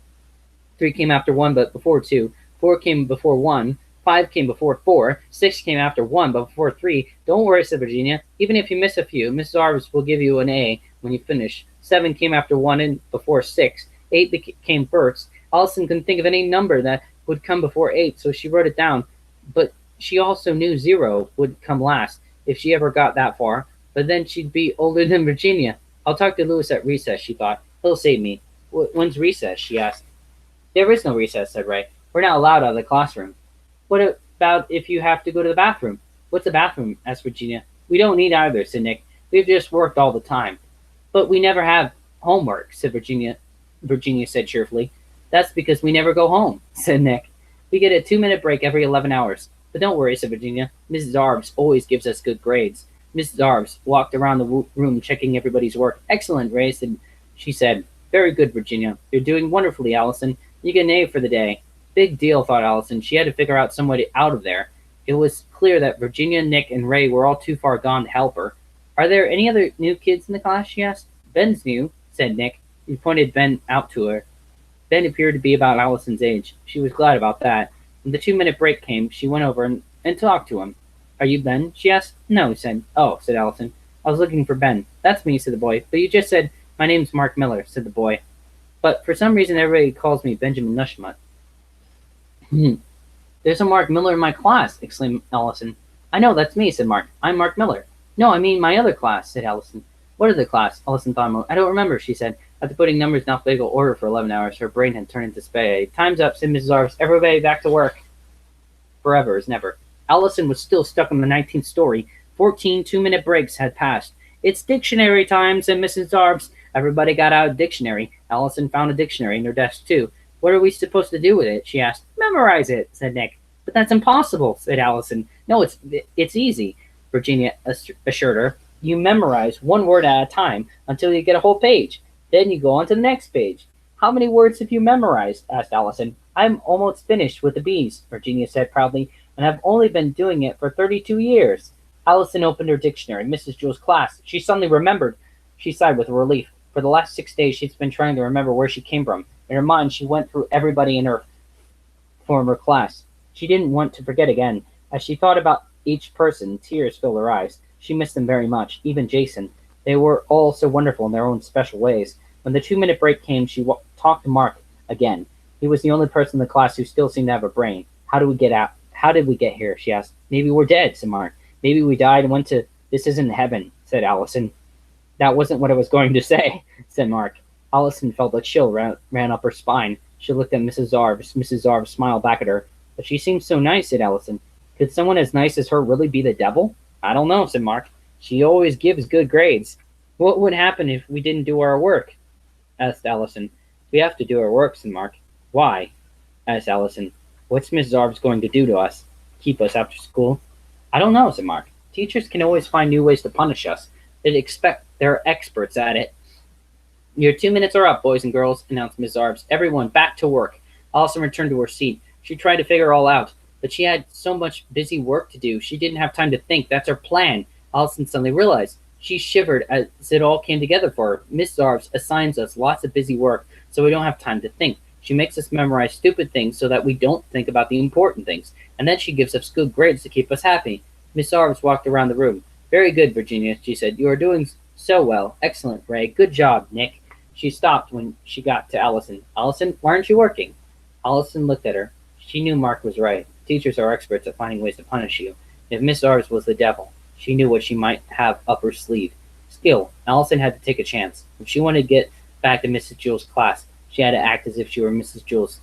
3 came after 1, but before 2. 4 came before 1. 5 came before 4. 6 came after 1, but before 3. Don't worry, said Virginia. Even if you miss a few, Miss Zarves will give you an A when you finish. 7 came after 1 and before 6. 8 became Bert's. Alison couldn't think of any number that would come before 8, so she wrote it down. But she also knew 0 would come last if she ever got that far. But then she'd be older than Virginia. I'll talk to Lewis at recess, she thought. He'll save me. When's recess? She asked. There is no recess, said Ray. We're not allowed out of the classroom. What about if you have to go to the bathroom? What's a bathroom? Asked Virginia. We don't need either, said Nick. We've just worked all the time. But we never have homework, said Virginia. Virginia said cheerfully. That's because we never go home, said Nick. We get a 2-minute break every 11 hours. But don't worry, said Virginia. Mrs. Arbs always gives us good grades. Mrs. Arbs walked around the room checking everybody's work. Excellent, Ray, she said. Very good, Virginia. You're doing wonderfully, Alison. You get an A for the day. Big deal, thought Alison. She had to figure out some way out of there. It was clear that Virginia, Nick, and Ray were all too far gone to help her. Are there any other new kids in the class, she asked. Ben's new, said Nick. He pointed Ben out to her. Ben appeared to be about Alison's age. She was glad about that. When the 2-minute break came, she went over and talked to him. Are you Ben? She asked. No, he said. Oh, said Alison. I was looking for Ben. That's me, said the boy. But you just said, my name's Mark Miller, said the boy. But for some reason everybody calls me Benjamin Nushmut. There's a Mark Miller in my class, exclaimed Alison. I know, that's me, said Mark. I'm Mark Miller. No, I mean my other class, said Alison. What other class? Alison thought a moment. I don't remember, she said. After putting numbers in alphabetical order for 11 hours, her brain had turned into spaghetti. Time's up, said Mrs. Arbs. Everybody back to work. Forever is never. Alison was still stuck on the 19th story. 14 2-minute breaks had passed. It's dictionary time, said Mrs. Arbs. Everybody got out a dictionary. Alison found a dictionary in her desk, too. What are we supposed to do with it? She asked. Memorize it, said Nick. But that's impossible, said Alison. No, it's easy, Virginia assured her. You memorize one word at a time until you get a whole page. Then you go on to the next page. How many words have you memorized? Asked Alison. I'm almost finished with the bees, Virginia said proudly, and I've only been doing it for 32 years. Alison opened her dictionary. Mrs. Jewell's class. She suddenly remembered. She sighed with relief. For the last 6 days, she's been trying to remember where she came from. In her mind, she went through everybody in her former class. She didn't want to forget again. As she thought about each person, tears filled her eyes. She missed them very much, even Jason. They were all so wonderful in their own special ways. When the 2-minute break came, she talked to Mark again. He was the only person in the class who still seemed to have a brain. How did we get out? How did we get here? She asked. Maybe we're dead, said Mark. Maybe we died and went to... This isn't heaven, said Alison. That wasn't what I was going to say, said Mark. Alison felt a chill ran up her spine. She looked at Mrs. Arbs. Mrs. Arbs smiled back at her. But she seems so nice, said Alison. Could someone as nice as her really be the devil? I don't know, said Mark. She always gives good grades. What would happen if we didn't do our work? Asked Alison. We have to do our work, said Mark. Why? Asked Alison. What's Mrs. Arbs going to do to us? Keep us after school? I don't know, said Mark. Teachers can always find new ways to punish us. They're experts at it. Your 2 minutes are up, boys and girls, announced Mrs. Arbs. Everyone back to work. Alison returned to her seat. She tried to figure it all out, but she had so much busy work to do. She didn't have time to think. That's her plan. Alison suddenly realized. She shivered as it all came together for her. Mrs. Arbs assigns us lots of busy work, so we don't have time to think. She makes us memorize stupid things so that we don't think about the important things. And then she gives us good grades to keep us happy. Miss Arbs walked around the room. Very good, Virginia, she said. You are doing so well. Excellent, Ray. Good job, Nick. She stopped when she got to Alison. Alison, why aren't you working? Alison looked at her. She knew Mark was right. Teachers are experts at finding ways to punish you. If Miss Arbs was the devil, she knew what she might have up her sleeve. Still, Alison had to take a chance. If she wanted to get back to Mrs. Jewell's class, she had to act as if she were in Mrs. Jewell's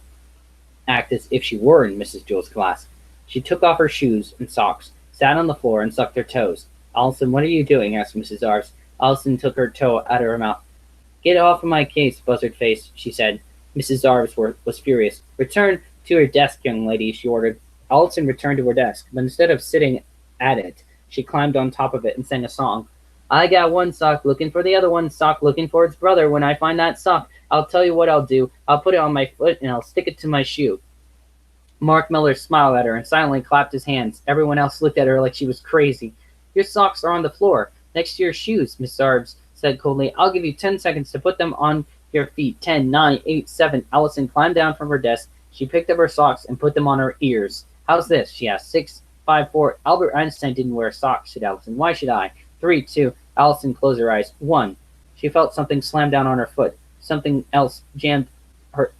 class. She took off her shoes and socks, sat on the floor, and sucked her toes. Alison, what are you doing? Asked Mrs. Arbs. Alison took her toe out of her mouth. Get off of my case, buzzard-face, she said. Mrs. Arbs was furious. Return to your desk, young lady, she ordered. Alison returned to her desk, but instead of sitting at it, she climbed on top of it and sang a song. I got one sock looking for the other one sock looking for its brother. When I find that sock, I'll tell you what I'll do. I'll put it on my foot and I'll stick it to my shoe. Mark Miller smiled at her and silently clapped his hands. Everyone else looked at her like she was crazy. Your socks are on the floor, next to your shoes, Miss Arbs said coldly. I'll give you 10 seconds to put them on your feet. 10, 9, 8, 7. Alison climbed down from her desk. She picked up her socks and put them on her ears. How's this? She asked. 6, 5, 4. Albert Einstein didn't wear socks, said Alison. Why should I? 3, 2. Alison closed her eyes. 1. She felt something slam down on her foot. Something else jammed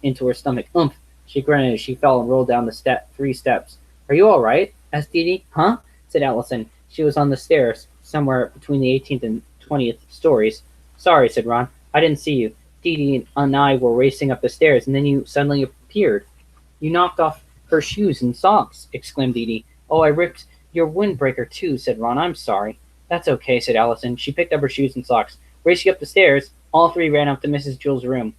into her stomach. Umph! She grunted as she fell and rolled down the 3 steps. Are you all right? Asked Dee Dee. Huh? Said Alison. She was on the stairs, somewhere between the 18th and 20th stories. Sorry, said Ron. I didn't see you. Dee Dee and I were racing up the stairs, and then you suddenly appeared. You knocked off her shoes and socks, exclaimed Dee Dee. Oh, I ripped your windbreaker too, said Ron. I'm sorry. That's okay, said Alison. She picked up her shoes and socks. Racing up the stairs, all 3 ran up to Mrs. Jewell's room.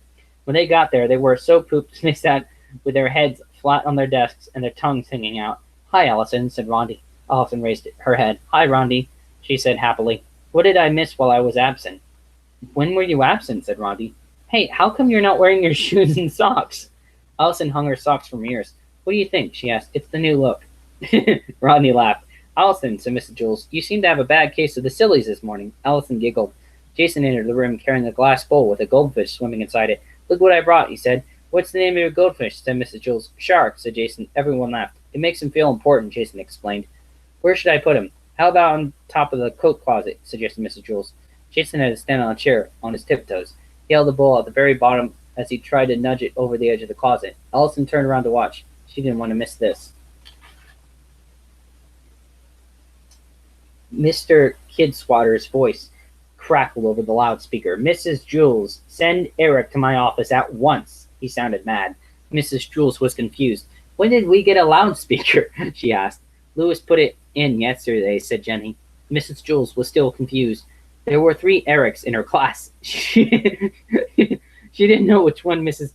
When they got there, they were so pooped they sat with their heads flat on their desks and their tongues hanging out. Hi, Alison, said Rhonda. Alison raised her head. Hi, Rhonda, she said happily. What did I miss while I was absent? When were you absent? Said Rhonda. Hey, how come you're not wearing your shoes and socks? Alison hung her socks from ears. What do you think? She asked. It's the new look. Rodney laughed. Alison, said Mrs. Jules, you seem to have a bad case of the sillies this morning. Alison giggled. Jason entered the room carrying a glass bowl with a goldfish swimming inside it. Look what I brought, he said. What's the name of your goldfish? Said Mrs. Jules. Shark, said Jason. Everyone laughed. It makes him feel important, Jason explained. Where should I put him? How about on top of the coat closet? Suggested Mrs. Jules. Jason had to stand on a chair on his tiptoes. He held the bowl at the very bottom as he tried to nudge it over the edge of the closet. Alison turned around to watch. She didn't want to miss this. Mr. Kidswatter's voice crackled over the loudspeaker. Mrs. Jules, send Eric to my office at once. He sounded mad. Mrs. Jules was confused. When did we get a loudspeaker? She asked. Louis put it in yesterday, said Jenny. Mrs. Jules was still confused. There were 3 Erics in her class. She didn't know which one Mr.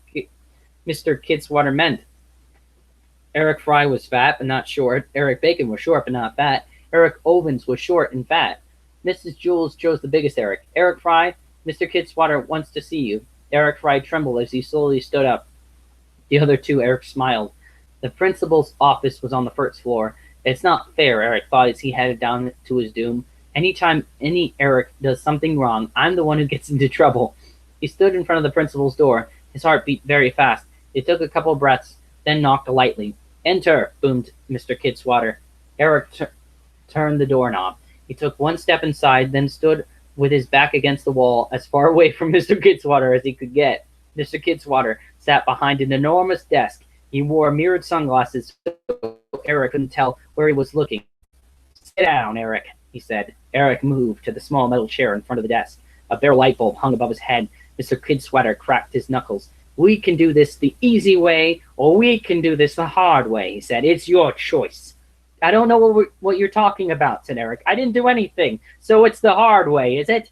Kidswatter meant. Eric Fry was fat but not short. Eric Bacon was short but not fat. Eric Ovens was short and fat. Mrs. Jules chose the biggest Eric. Eric Fry, Mr. Kidswatter wants to see you. Eric Fry trembled as he slowly stood up. The other 2 Erics smiled. The principal's office was on the 1st floor. It's not fair, Eric thought as he headed down to his doom. Anytime any Eric does something wrong, I'm the one who gets into trouble. He stood in front of the principal's door. His heart beat very fast. He took a couple breaths, then knocked lightly. Enter, boomed Mr. Kidswatter. Eric turned the doorknob. He took 1 step inside, then stood with his back against the wall, as far away from Mr. Kidswatter as he could get. Mr. Kidswatter sat behind an enormous desk. He wore mirrored sunglasses so Eric couldn't tell where he was looking. Sit down, Eric, he said. Eric moved to the small metal chair in front of the desk. A bare light bulb hung above his head. Mr. Kidswatter cracked his knuckles. We can do this the easy way, or we can do this the hard way, he said. It's your choice. I don't know what you're talking about, said Eric. I didn't do anything, so it's the hard way, is it?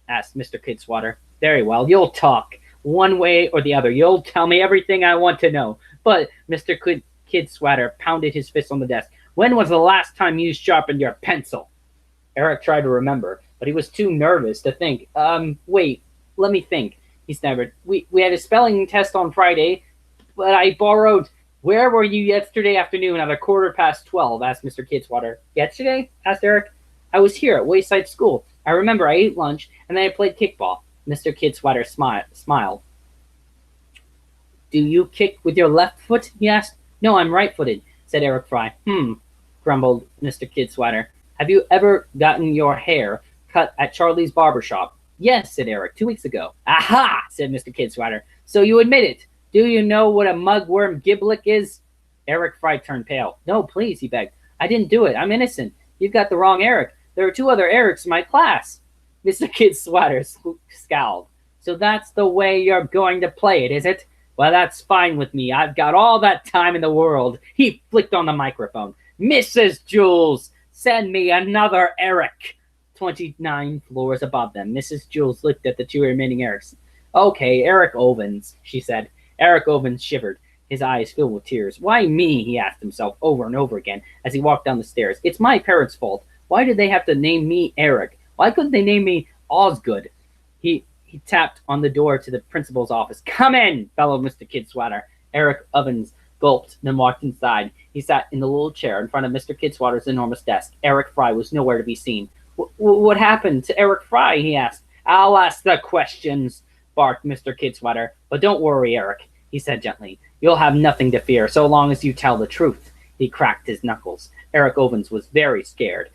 Asked Mr. Kidswatter. Very well, you'll talk. One way or the other. You'll tell me everything I want to know. But Mr. Kidswatter pounded his fist on the desk. When was the last time you sharpened your pencil? Eric tried to remember, but he was too nervous to think. Wait, let me think, he stammered. We had a spelling test on Friday, but I borrowed... Where were you yesterday afternoon at 12:15? Asked Mr. Kidswatter. Yesterday? Asked Eric. I was here at Wayside School. I remember I ate lunch, and then I played kickball. Mr. Kidswatter smiled. Do you kick with your left foot? He asked. No, I'm right-footed, said Eric Fry. Grumbled Mr. Kidswatter. Have you ever gotten your hair cut at Charlie's barber shop? Yes, said Eric, 2 weeks ago. Aha, said Mr. Kidswatter. So you admit it. Do you know what a mugworm giblet is? Eric Fry turned pale. No, please, he begged. I didn't do it. I'm innocent. You've got the wrong Eric. There are 2 other Erics in my class. Mr. Kidswatter scowled. So that's the way you're going to play it, is it? Well, that's fine with me. I've got all that time in the world. He flicked on the microphone. Mrs. Jules, send me another Eric. 29 floors above them. Mrs. Jules looked at the 2 remaining Erics. Okay, Eric Ovens, she said. Eric Ovens shivered, his eyes filled with tears. Why me? He asked himself over and over again as he walked down the stairs. It's my parents' fault. Why did they have to name me Eric? Why couldn't they name me Osgood? He tapped on the door to the principal's office. Come in, bellowed Mr. Kidswatter. Eric Ovens gulped, then walked inside. He sat in the little chair in front of Mr. Kidswatter's enormous desk. Eric Fry was nowhere to be seen. What happened to Eric Fry? He asked. I'll ask the questions, barked Mr. Kidswatter. But don't worry, Eric, he said gently. You'll have nothing to fear so long as you tell the truth. He cracked his knuckles. Eric Ovens was very scared.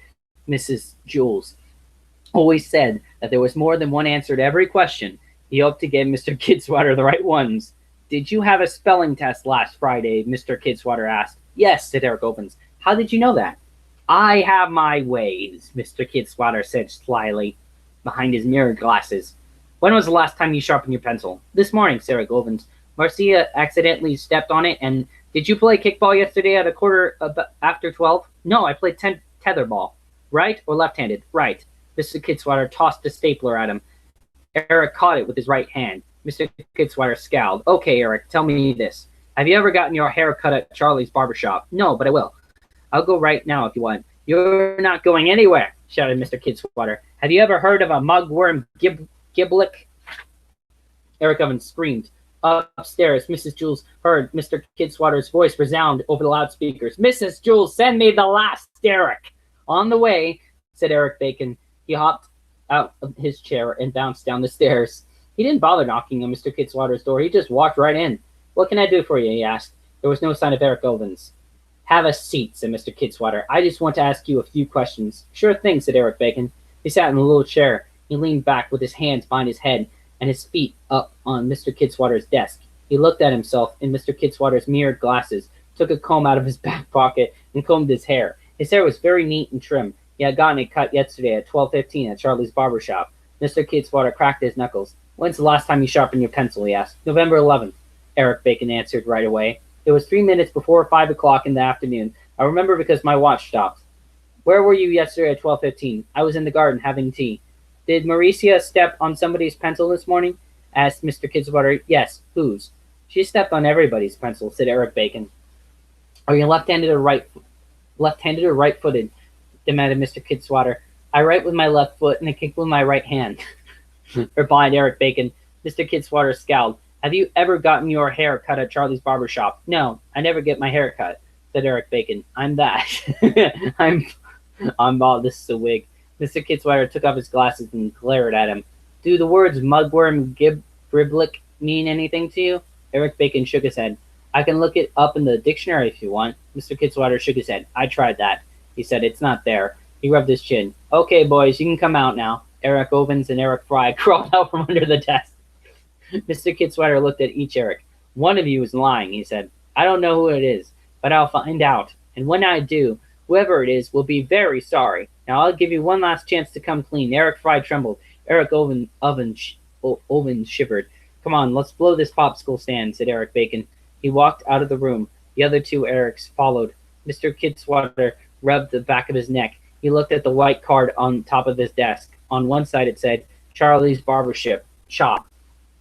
Mrs. Jules always said that there was more than one answer to every question. He hoped to give Mr. Kidswatter the right ones. Did you have a spelling test last Friday? Mr. Kidswatter asked. Yes, said Eric Ovens. How did you know that? I have my ways, Mr. Kidswatter said slyly, behind his mirror glasses. When was the last time you sharpened your pencil? This morning, said Eric Ovens. Marcia accidentally stepped on it, and did you play kickball yesterday at a quarter after 12? No, I played tetherball. Right or left-handed? Right. Mr. Kidswatter tossed a stapler at him. Eric caught it with his right hand. Mr. Kidswatter scowled. Okay, Eric, tell me this. Have you ever gotten your hair cut at Charlie's barbershop? No, but I will. I'll go right now if you want. You're not going anywhere, shouted Mr. Kidswatter. Have you ever heard of a mugworm giblet? Eric Ovens screamed. Upstairs, Mrs. Jules heard Mr. Kidswatter's voice resound over the loudspeakers. Mrs. Jules, send me the last Eric. On the way, said Eric Bacon. He hopped out of his chair and bounced down the stairs. He didn't bother knocking on Mr. Kidswatter's door. He just walked right in. What can I do for you? He asked. There was no sign of Eric Ovens. Have a seat, said Mr. Kidswatter. I just want to ask you a few questions. Sure thing, said Eric Bacon. He sat in a little chair. He leaned back with his hands behind his head and his feet up on Mr. Kidswatter's desk. He looked at himself in Mr. Kidswatter's mirrored glasses, took a comb out of his back pocket, and combed his hair. His hair was very neat and trim. He had gotten it cut yesterday at 12:15 at Charlie's barbershop. Mr. Kidswatter cracked his knuckles. When's the last time you sharpened your pencil? He asked. November 11th, Eric Bacon answered right away. It was 3 minutes before 5 o'clock in the afternoon. I remember because my watch stopped. Where were you yesterday at 12:15? I was in the garden having tea. Did Mauricia step on somebody's pencil this morning? Asked Mr. Kidswatter. Yes. Whose? She stepped on everybody's pencil, said Eric Bacon. Are you left-handed or right-footed? Demanded Mr. Kidswatter. I write with my left foot and I kick with my right hand, replied Eric Bacon. Mr. Kidswatter scowled. Have you ever gotten your hair cut at Charlie's barbershop? No, I never get my hair cut, said Eric Bacon. I'm that. This is a wig. Mr. Kidswatter took off his glasses and glared at him. Do the words mugworm giblet mean anything to you? Eric Bacon shook his head. I can look it up in the dictionary if you want. Mr. Kidswatter shook his head. I tried that. He said, it's not there. He rubbed his chin. Okay, boys, you can come out now. Eric Ovens and Eric Fry crawled out from under the desk. Mr. Kidswatter looked at each Eric. One of you is lying, he said. I don't know who it is, but I'll find out. And when I do, whoever it is will be very sorry. Now I'll give you one last chance to come clean. Eric Fry trembled. Eric Ovens shivered. Come on, let's blow this popsicle stand, said Eric Bacon. He walked out of the room. The other two Erics followed. Mr. Kidswatter rubbed the back of his neck. He looked at the white card on top of his desk. On one side it said, Charlie's Barbershop Shop.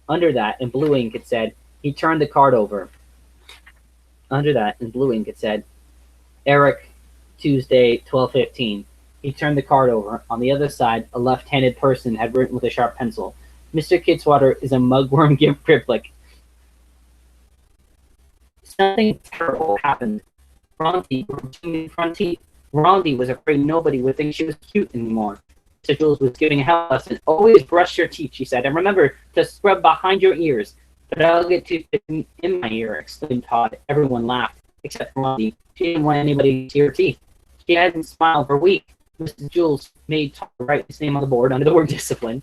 Under that, in blue ink, it said, he turned the card over. Under that, in blue ink, it said, Eric, Tuesday, 12:15. He turned the card over. On the other side, a left-handed person had written with a sharp pencil, Mr. Kidswatter is a mugworm giblet. Something terrible happened. Rhonda was afraid nobody would think she was cute anymore. Mr. Jules was giving a health lesson. Always brush your teeth, she said, and remember to scrub behind your ears. But I'll get toothpick in my ear, exclaimed Todd. Everyone laughed, except for Rhonda. She didn't want anybody to see her teeth. She hadn't smiled for a week. Mrs. Jules made Todd write his name on the board under the word discipline.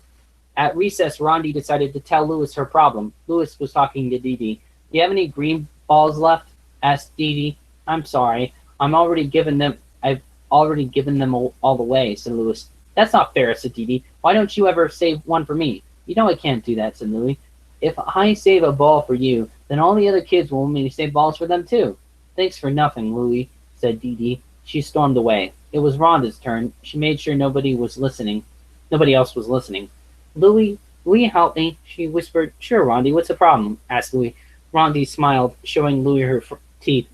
At recess, Rhonda decided to tell Louis her problem. Louis was talking to Dee Dee. Do you have any green balls left? Asked Dee Dee. I'm sorry. I've already given them all the way, said Louis. That's not fair, said Dee Dee. Why don't you ever save one for me? You know I can't do that, said Louis. If I save a ball for you, then all the other kids will want me to save balls for them too. Thanks for nothing, Louis, said Dee Dee. She stormed away. It was Rhonda's turn. She made sure nobody else was listening. Louis, will you help me? She whispered. Sure, Rhonda, what's the problem? Asked Louis. Rhonda smiled, showing Louis her teeth.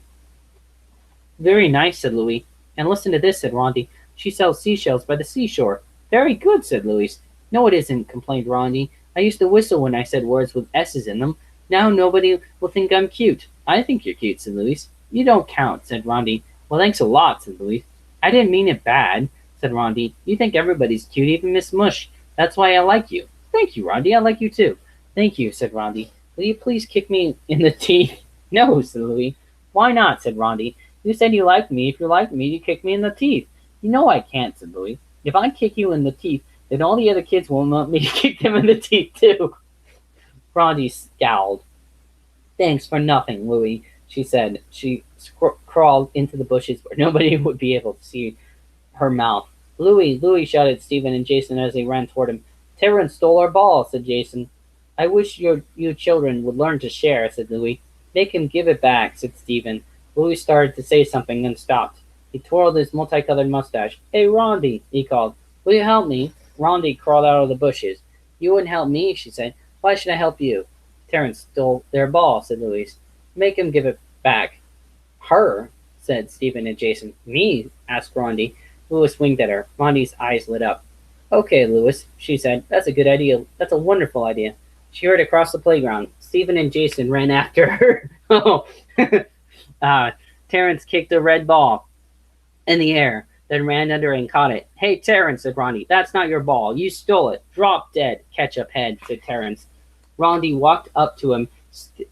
Very nice, said Louis. And listen to this, said Rhonda. She sells seashells by the seashore. Very good, said Louis. No, it isn't, complained Rhonda. I used to whistle when I said words with S's in them. Now nobody will think I'm cute. I think you're cute, said Louis. You don't count, said Rhonda. Well, thanks a lot, said Louis. I didn't mean it bad, said Rhonda. You think everybody's cute, even Miss Mush. That's why I like you. Thank you, Rhonda. I like you too. Thank you, said Rhonda. Will you please kick me in the teeth? No, said Louis. Why not, said Rhonda. You said you liked me. If you like me, you kick me in the teeth. You know I can't, said Louis. If I kick you in the teeth, then all the other kids will want me to kick them in the teeth too. Rhonda scowled. Thanks for nothing, Louie, she said. She crawled into the bushes where nobody would be able to see her mouth. Louie, Louie, shouted Stephen and Jason as they ran toward him. Terrence stole our ball, said Jason. I wish you children would learn to share, said Louie. Make him give it back, said Stephen. Louie started to say something, then stopped. He twirled his multicolored mustache. Hey, Rondi, he called. Will you help me? Rondi crawled out of the bushes. You wouldn't help me, she said. Why should I help you? Terrence stole their ball, said Louise. Make him give it back. Her, said Stephen and Jason. Me? Asked Rondi. Louis winked at her. Rondi's eyes lit up. Okay, Louis, she said. That's a good idea. That's a wonderful idea. She hurried across the playground. Stephen and Jason ran after her. Oh, Terrence kicked a red ball in the air, then ran under and caught it. Hey, Terrence, said Rondi, that's not your ball. You stole it. Drop dead, ketchup head, said Terrence. Rondi walked up to him,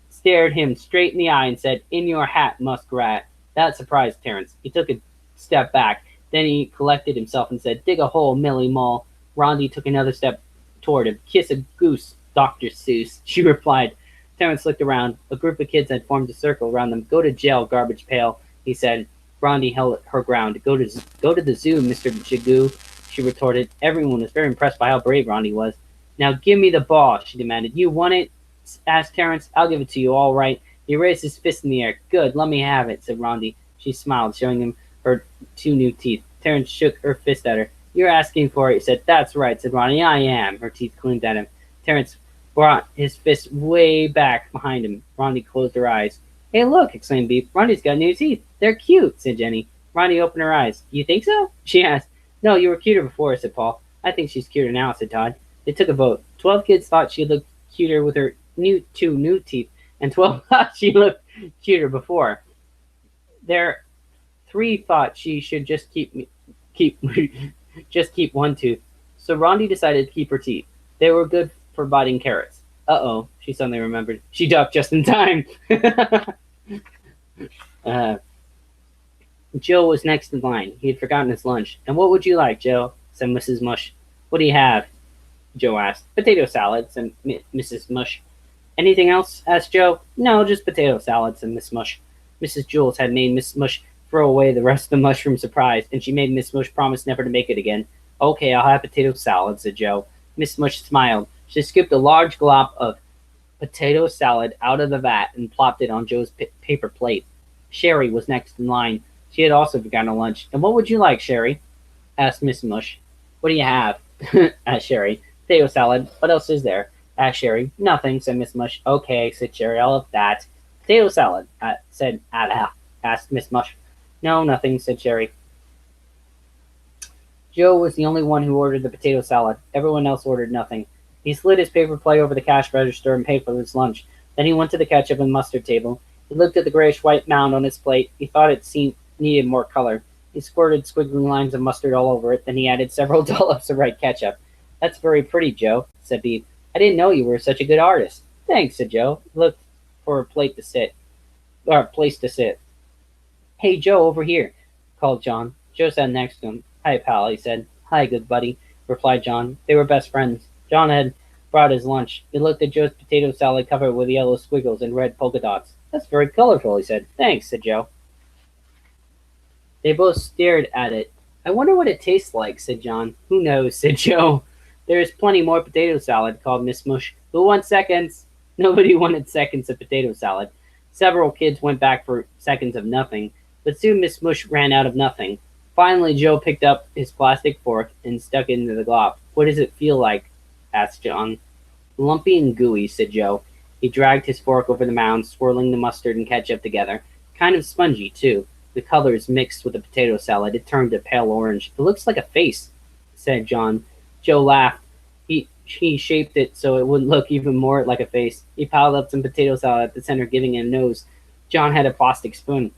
stared him straight in the eye, and said, In your hat, muskrat. That surprised Terrence. He took a step back. Then he collected himself and said, Dig a hole, Millie Mull. Rondi took another step toward him. Kiss a goose, Dr. Seuss, she replied. Terrence looked around. A group of kids had formed a circle around them. Go to jail, garbage pail, he said. Rondi held her ground. Go to the zoo, Mr. Jagoo, she retorted. Everyone was very impressed by how brave Rondi was. Now give me the ball, she demanded. You want it? Asked Terrence. I'll give it to you, all right. He raised his fist in the air. Good, let me have it, said Rondi. She smiled, showing him her 2 new teeth. Terrence shook her fist at her. You're asking for it, he said. That's right, said Rondi. I am. Her teeth gleamed at him. Terrence brought his fist way back behind him. Rondi closed her eyes. Hey, look, exclaimed Beep. Rondi's got new teeth. They're cute, said Jenny. Rondi opened her eyes. You think so? She asked. No, you were cuter before, said Paul. I think she's cuter now, said Todd. They took a vote. 12 kids thought she looked cuter with her 2 new teeth, and 12 thought she looked cuter before. There, 3 thought she should just keep just keep 1 tooth. So Rondi decided to keep her teeth. They were good for biting carrots. Uh-oh, she suddenly remembered. She ducked just in time. Joe was next in line. He had forgotten his lunch. And what would you like, Joe? Said Mrs. Mush. What do you have? Joe asked. Potato salad, said Mrs. Mush. Anything else? Asked Joe. No, just potato salad, said Miss Mush. Mrs. Jules had made Miss Mush throw away the rest of the mush from surprise, and she made Miss Mush promise never to make it again. Okay, I'll have potato salad, said Joe. Miss Mush smiled. She scooped a large glop of potato salad out of the vat and plopped it on Joe's paper plate. Sherry was next in line. She had also forgotten her lunch. And what would you like, Sherry? Asked Miss Mush. What do you have? Asked Sherry. Potato salad. What else is there? Asked Sherry. Nothing, said Miss Mush. Okay, said Sherry. I'll have that. Potato salad, asked Miss Mush. No, nothing, said Sherry. Joe was the only one who ordered the potato salad. Everyone else ordered nothing. He slid his paper plate over the cash register and paid for his lunch. Then he went to the ketchup and mustard table. He looked at the grayish-white mound on his plate. He thought it needed more color. He squirted squiggly lines of mustard all over it. Then he added several dollops of red ketchup. That's very pretty, Joe, said Beep. I didn't know you were such a good artist. Thanks, said Joe. He looked for a place to sit. Hey, Joe, over here, called John. Joe sat next to him. Hi, pal, he said. Hi, good buddy, replied John. They were best friends. John had brought his lunch. He looked at Joe's potato salad covered with yellow squiggles and red polka dots. That's very colorful, he said. Thanks, said Joe. They both stared at it. I wonder what it tastes like, said John. Who knows, said Joe. There's plenty more potato salad, called Miss Mush. Who wants seconds? Nobody wanted seconds of potato salad. Several kids went back for seconds of nothing, but soon Miss Mush ran out of nothing. Finally, Joe picked up his plastic fork and stuck it into the glop. What does it feel like? Asked John. Lumpy and gooey, said Joe. He dragged his fork over the mound, swirling the mustard and ketchup together. Kind of spongy, too. The colors mixed with the potato salad. It turned a pale orange. It looks like a face, said John. Joe laughed. He shaped it so it would look even more like a face. He piled up some potato salad at the center, giving it a nose. John had a plastic spoon.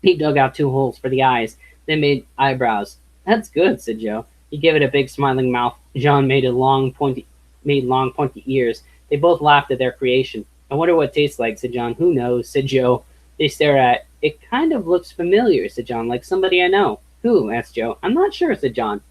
He dug out 2 holes for the eyes, then made eyebrows. That's good, said Joe. He gave it a big smiling mouth. John made long pointy ears. They both laughed at their creation. I wonder what it tastes like, said John. Who knows, said Joe. They stared at it. It kind of looks familiar, said John, like somebody I know. Who? Asked Joe. I'm not sure, said John.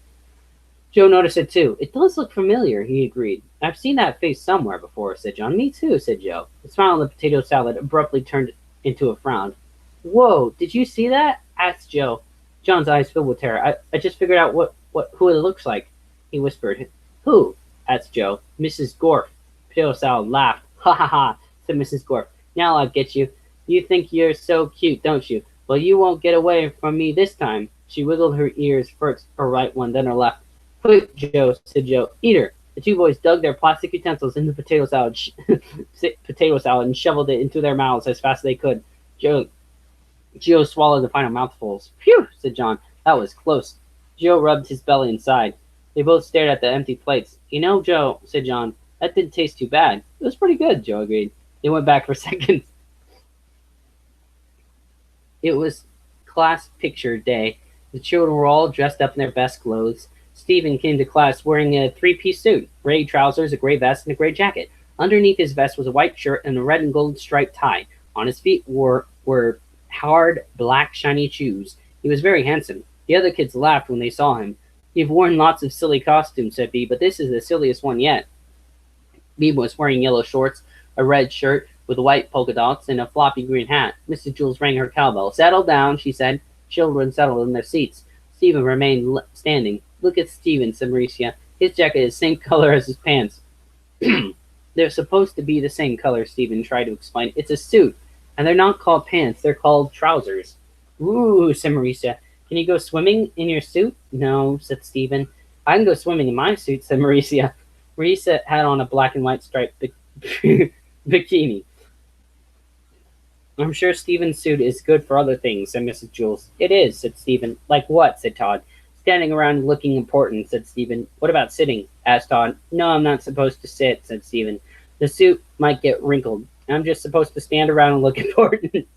Joe noticed it too. It does look familiar, he agreed. I've seen that face somewhere before, said John. Me too, said Joe. The smile on the potato salad abruptly turned into a frown. Whoa, did you see that? Asked Joe. John's eyes filled with terror. I just figured out who it looks like, he whispered. Who? Asked Joe. Mrs. Gorf. Potato salad laughed. Ha ha ha, said Mrs. Gorf. Now I'll get you. You think you're so cute, don't you? Well, you won't get away from me this time. She wiggled her ears, first her right one, then her left. Quick, Joe, said Joe. Eat her. The two boys dug their plastic utensils into potato salad and shoveled it into their mouths as fast as they could. Joe swallowed the final mouthfuls. Phew, said John. That was close. Joe rubbed his belly and sighed. They both stared at the empty plates. You know, Joe, said John, that didn't taste too bad. It was pretty good, Joe agreed. They went back for seconds. It was class picture day. The children were all dressed up in their best clothes. Stephen came to class wearing a three-piece suit, gray trousers, a gray vest, and a gray jacket. Underneath his vest was a white shirt and a red and gold striped tie. On his feet were hard, black, shiny shoes. He was very handsome. The other kids laughed when they saw him. You've worn lots of silly costumes, said Bee, but this is the silliest one yet. Bee was wearing yellow shorts, a red shirt with white polka dots, and a floppy green hat. Mrs. Jules rang her cowbell. Settle down, she said. Children settled in their seats. Stephen remained standing. Look at Stephen, said Mauricia. His jacket is the same color as his pants. They're supposed to be the same color, Stephen tried to explain. It's a suit, and they're not called pants. They're called trousers. Ooh, said Mauricia. Can you go swimming in your suit? No, said Stephen. I can go swimming in my suit, said Mauricia. Mauricia had on a black and white striped bikini. I'm sure Stephen's suit is good for other things, said Mrs. Jules. It is, said Stephen. Like what? Said Todd. Standing around looking important, said Stephen. What about sitting? Asked Todd. No, I'm not supposed to sit, said Stephen. The suit might get wrinkled. I'm just supposed to stand around and look important.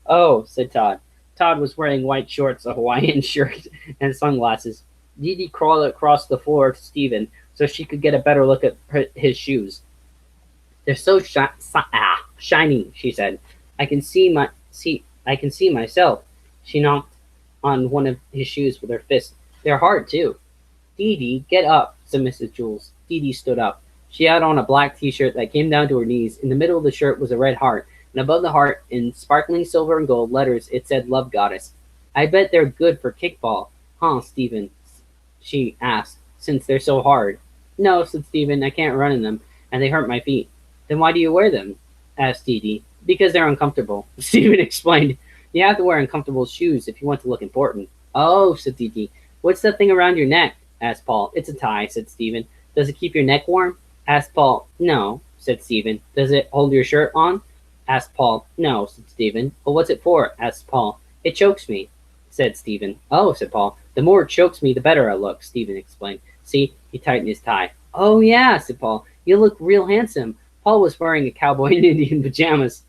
Oh, said Todd. Todd was wearing white shorts, a Hawaiian shirt, and sunglasses. Dee Dee crawled across the floor to Stephen so she could get a better look at his shoes. They're so shiny, she said. I can see myself. She knocked on one of his shoes with her fist. They're hard, too. Dee Dee, get up, said Mrs. Jules. Dee Dee stood up. She had on a black t-shirt that came down to her knees. In the middle of the shirt was a red heart, and above the heart, in sparkling silver and gold letters, it said Love Goddess. I bet they're good for kickball, huh, Stephen? She asked, since they're so hard. No, said Stephen, I can't run in them, and they hurt my feet. Then why do you wear them? Asked Dee Dee. Because they're uncomfortable, Stephen explained. You have to wear uncomfortable shoes if you want to look important. Oh, said Dee Dee. What's that thing around your neck? Asked Paul. It's a tie, said Stephen. Does it keep your neck warm? Asked Paul. No, said Stephen. Does it hold your shirt on? Asked Paul. No, said Stephen. Well, what's it for? Asked Paul. It chokes me, said Stephen. Oh, said Paul. The more it chokes me, the better I look, Stephen explained. See, he tightened his tie. Oh, yeah, said Paul. You look real handsome. Paul was wearing a cowboy and Indian pajamas.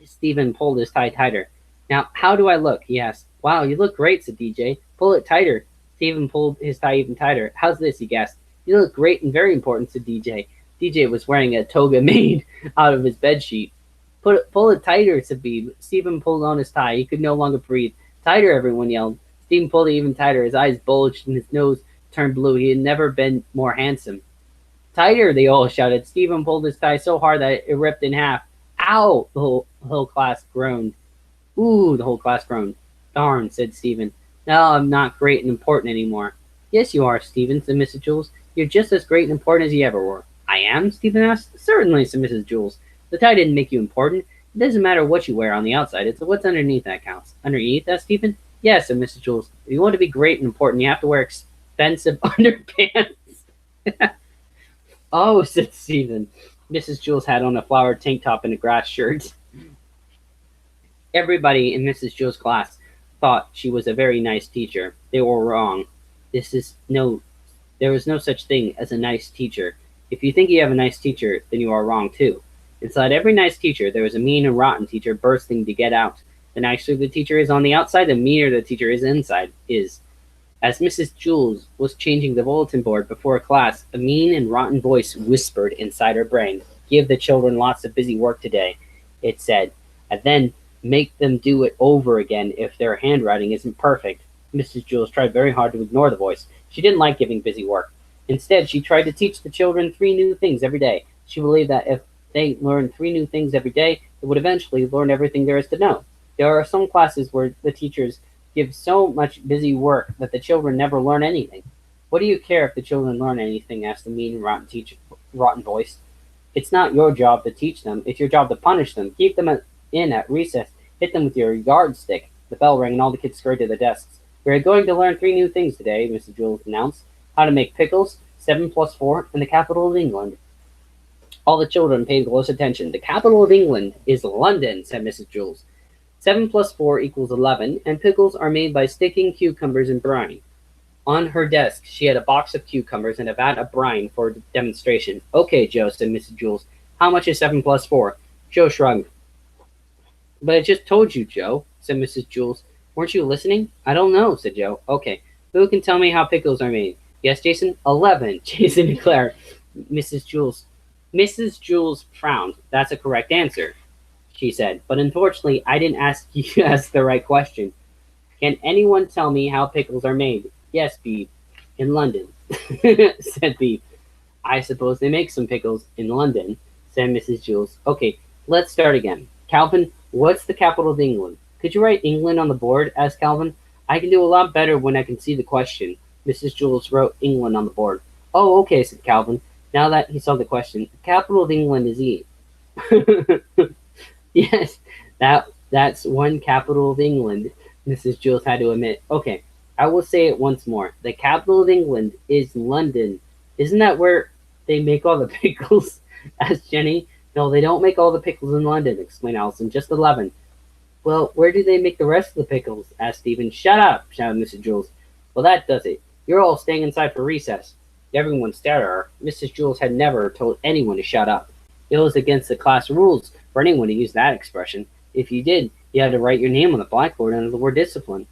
Stephen pulled his tie tighter. Now, how do I look? He asked. Wow, you look great, said DJ. Pull it tighter. Stephen pulled his tie even tighter. How's this? He gasped. You look great and very important, said DJ. DJ was wearing a toga made out of his bedsheet. Pull it tighter, said Beebe. Stephen pulled on his tie. He could no longer breathe. Tighter, everyone yelled. Stephen pulled it even tighter. His eyes bulged and his nose turned blue. He had never been more handsome. Tighter, they all shouted. Stephen pulled his tie so hard that it ripped in half. Ow! The whole class groaned. Ooh, the whole class groaned. Darn, said Stephen. Now I'm not great and important anymore. Yes, you are, Stephen, said Mrs. Jules. You're just as great and important as you ever were. I am? Stephen asked. Certainly, said Mrs. Jules. The tie didn't make you important. It doesn't matter what you wear on the outside. It's what's underneath that counts. Underneath? Asked Stephen. Yes, said Mrs. Jules. If you want to be great and important, you have to wear expensive underpants. Oh, said Stephen. Mrs. Jules had on a flowered tank top and a grass shirt. Everybody in Mrs. Jules' class thought she was a very nice teacher. They were wrong. There was no such thing as a nice teacher. If you think you have a nice teacher, then you are wrong too. Inside every nice teacher, there was a mean and rotten teacher bursting to get out. The nicer the teacher is on the outside, the meaner the teacher is inside. As Mrs. Jules was changing the bulletin board before class, a mean and rotten voice whispered inside her brain. Give the children lots of busy work today, it said, and then make them do it over again if their handwriting isn't perfect. Mrs. Jules tried very hard to ignore the voice. She didn't like giving busy work. Instead, she tried to teach the children 3 new things every day. She believed that if they learned 3 new things every day, they would eventually learn everything there is to know. There are some classes where the teachers give so much busy work that the children never learn anything. What do you care if the children learn anything? Asked the mean, rotten voice. It's not your job to teach them. It's your job to punish them. Keep them in at recess. Hit them with your yardstick. The bell rang and all the kids scurried to their desks. We are going to learn 3 new things today, Mrs. Jules announced. How to make pickles, 7 plus 4, and the capital of England. All the children paid close attention. The capital of England is London, said Mrs. Jules. 7 plus 4 equals 11, and pickles are made by sticking cucumbers in brine. On her desk, she had a box of cucumbers and a vat of brine for a demonstration. Okay, Joe, said Mrs. Jules. How much is 7 plus 4? Joe shrugged. But I just told you, Joe, said Mrs. Jules. Weren't you listening? I don't know, said Joe. Okay, who can tell me how pickles are made? Yes, Jason? 11, Jason declared. Mrs. Jules frowned. That's a correct answer, she said. But unfortunately, I didn't ask you to ask the right question. Can anyone tell me how pickles are made? Yes, Beeb. In London, said Beeb. I suppose they make some pickles in London, said Mrs. Jules. Okay, let's start again. Calvin, what's the capital of England? Could you write England on the board? Asked Calvin. I can do a lot better when I can see the question. Mrs. Jules wrote England on the board. Oh, okay, said Calvin. Now that he saw the question, the capital of England is E. Yes, that's one capital of England, Mrs. Jules had to admit. Okay, I will say it once more. The capital of England is London. Isn't that where they make all the pickles? Asked Jenny. No, they don't make all the pickles in London, explained Alison. Just 11. Well, where do they make the rest of the pickles? Asked Stephen. Shut up, shouted Mrs. Jules. Well, that does it. You're all staying inside for recess. Everyone stared at her. Mrs. Jules had never told anyone to shut up. It was against the class rules for anyone to use that expression. If you did, you had to write your name on the blackboard under the word discipline.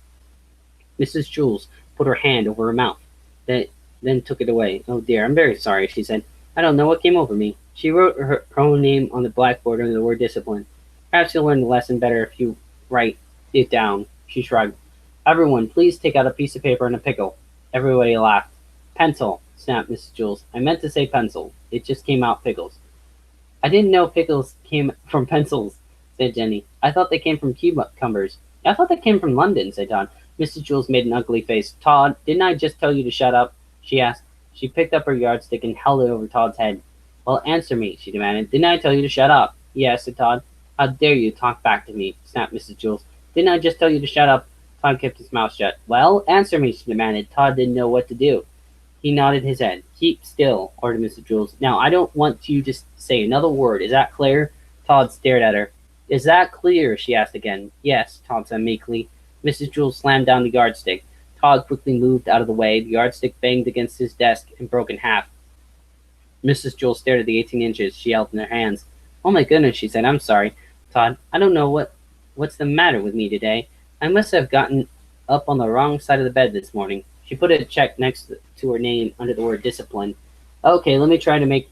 Mrs. Jules put her hand over her mouth, then took it away. Oh dear, I'm very sorry, she said. I don't know what came over me. She wrote her own name on the blackboard under the word discipline. Perhaps you'll learn the lesson better if you write it down, she shrugged. Everyone, please take out a piece of paper and a pickle. Everybody laughed. Pencil, snapped Mrs. Jules. I meant to say pencil. It just came out pickles. I didn't know pickles came from pencils, said Jenny. I thought they came from cucumbers. I thought they came from London, said Todd. Mrs. Jules made an ugly face. Todd, didn't I just tell you to shut up? She asked. She picked up her yardstick and held it over Todd's head. Well, answer me, she demanded. Didn't I tell you to shut up? Yes, said Todd. How dare you talk back to me, snapped Mrs. Jules. Didn't I just tell you to shut up? Todd kept his mouth shut. Well, answer me, she demanded. Todd didn't know what to do. He nodded his head. Keep still, ordered Mrs. Jules. Now, I don't want you to say another word. Is that clear? Todd stared at her. Is that clear? She asked again. Yes, Todd said meekly. Mrs. Jules slammed down the yardstick. Todd quickly moved out of the way. The yardstick banged against his desk and broke in half. Mrs. Jules stared at the 18 inches she held in her hands. Oh my goodness, she said. I'm sorry, Todd. I don't know what's the matter with me today. I must have gotten up on the wrong side of the bed this morning. She put a check next to her name under the word discipline. Okay, let me try to make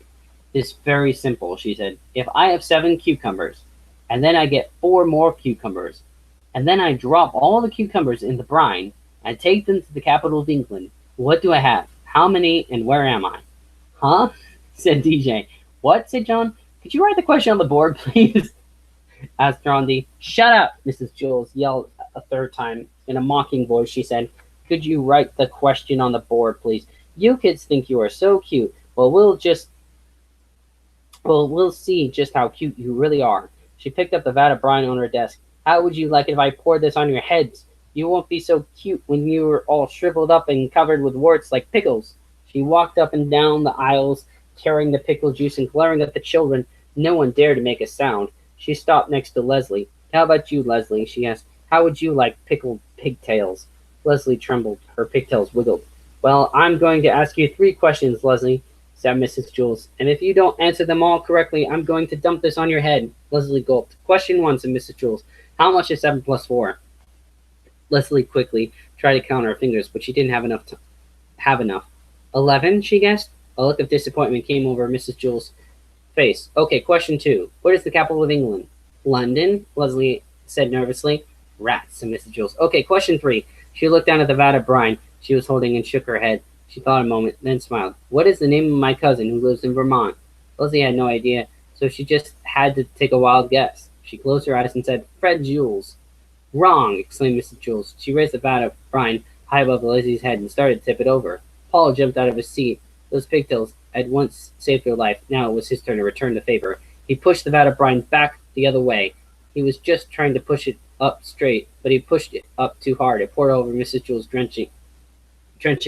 this very simple, she said. If I have 7 cucumbers, and then I get 4 more cucumbers, and then I drop all the cucumbers in the brine, and take them to the capital of England, what do I have? How many, and where am I? Huh? Said DJ. What? Said John. Could you write the question on the board, please? Asked Rhonda. Shut up, Mrs. Jules yelled a third time. In a mocking voice, she said, could you write the question on the board, please? You kids think you are so cute. Well, we'll see just how cute you really are. She picked up the vat of brine on her desk. How would you like it if I poured this on your heads? You won't be so cute when you're all shriveled up and covered with warts like pickles. She walked up and down the aisles, carrying the pickle juice and glaring at the children. No one dared to make a sound. She stopped next to Leslie. How about you, Leslie? She asked. How would you like pickled pigtails? Leslie trembled. Her pigtails wiggled. Well, I'm going to ask you 3 questions, Leslie, said Mrs. Jules. And if you don't answer them all correctly, I'm going to dump this on your head. Leslie gulped. Question 1, said Mrs. Jules. How much is 7 plus 4? Leslie quickly tried to count her fingers, but she didn't have enough. 11, she guessed. A look of disappointment came over Mrs. Jules' face. Okay, question 2. What is the capital of England? London, Leslie said nervously. Rats, said Mrs. Jules. Okay, question 3. She looked down at the vat of brine she was holding and shook her head. She thought a moment, then smiled. What is the name of my cousin who lives in Vermont? Leslie had no idea, so she just had to take a wild guess. She closed her eyes and said, Fred Jules. Wrong, exclaimed Mrs. Jules. She raised the vat of brine high above Leslie's head and started to tip it over. Paul jumped out of his seat. Those pigtails had once saved her life. Now it was his turn to return the favor. He pushed the vat of brine back the other way. He was just trying to push it up straight, but he pushed it up too hard. It poured over Mrs. Jules, drenching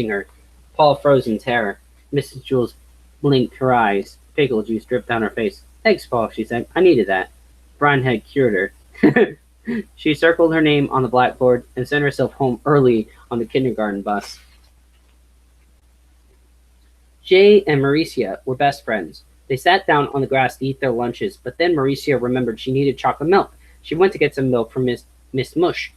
her. Paul froze in terror. Mrs. Jules blinked her eyes. Pickle juice dripped down her face. Thanks, Paul, she said. I needed that. Brine had cured her. She circled her name on the blackboard and sent herself home early on the kindergarten bus. Jay and Mauricia were best friends. They sat down on the grass to eat their lunches, but then Mauricia remembered she needed chocolate milk. She went to get some milk from Miss Mush.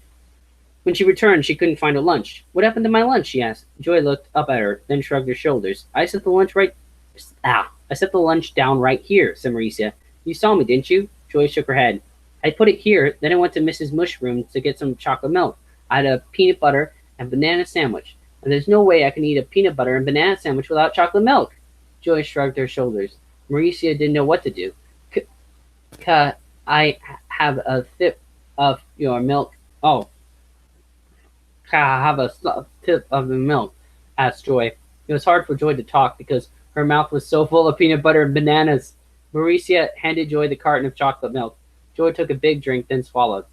When she returned, she couldn't find her lunch. What happened to my lunch? She asked. Joy looked up at her, then shrugged her shoulders. I set the lunch down right here, said Mauricia. You saw me, didn't you? Joy shook her head. I put it here, then I went to Mrs. Mush's room to get some chocolate milk. I had a peanut butter and banana sandwich, and there's no way I can eat a peanut butter and banana sandwich without chocolate milk. Joy shrugged her shoulders. Mauricia didn't know what to do. I have a sip of your milk. Oh, can I have a sip of the milk? Asked Joy. It was hard for Joy to talk because her mouth was so full of peanut butter and bananas. Mauricia handed Joy the carton of chocolate milk. Joy took a big drink, then swallowed.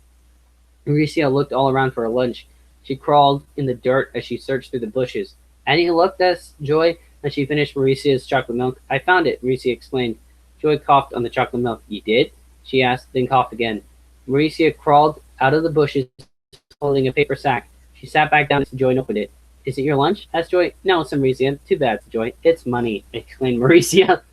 Mauricia looked all around for her lunch. She crawled in the dirt as she searched through the bushes. Any luck, asked Joy as she finished Mauricia's chocolate milk. I found it, Mauricia explained. Joy coughed on the chocolate milk. You did? She asked, then coughed again. Mauricia crawled out of the bushes holding a paper sack. She sat back down to Joy and opened it. Is it your lunch? Asked Joy. No, said Mauricia. Too bad, said Joy. It's money, exclaimed Mauricia.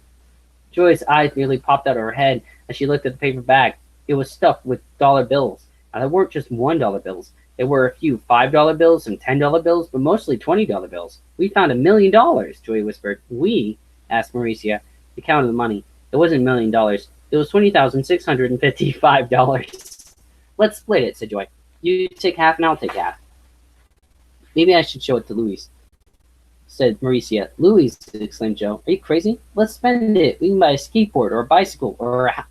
Joy's eyes nearly popped out of her head as she looked at the paper bag. It was stuffed with dollar bills. Now, there weren't just $1 bills. There were a few $5 bills and $10 bills, but mostly $20 bills. We found $1 million, Joy whispered. We? Asked Mauricia. They counted the money. It wasn't $1 million. It was $20,655. Let's split it, said Joy. You take half and I'll take half. Maybe I should show it to Louise, said Mauricia. Louise, exclaimed Joe. Are you crazy? Let's spend it. We can buy a skateboard or a bicycle or a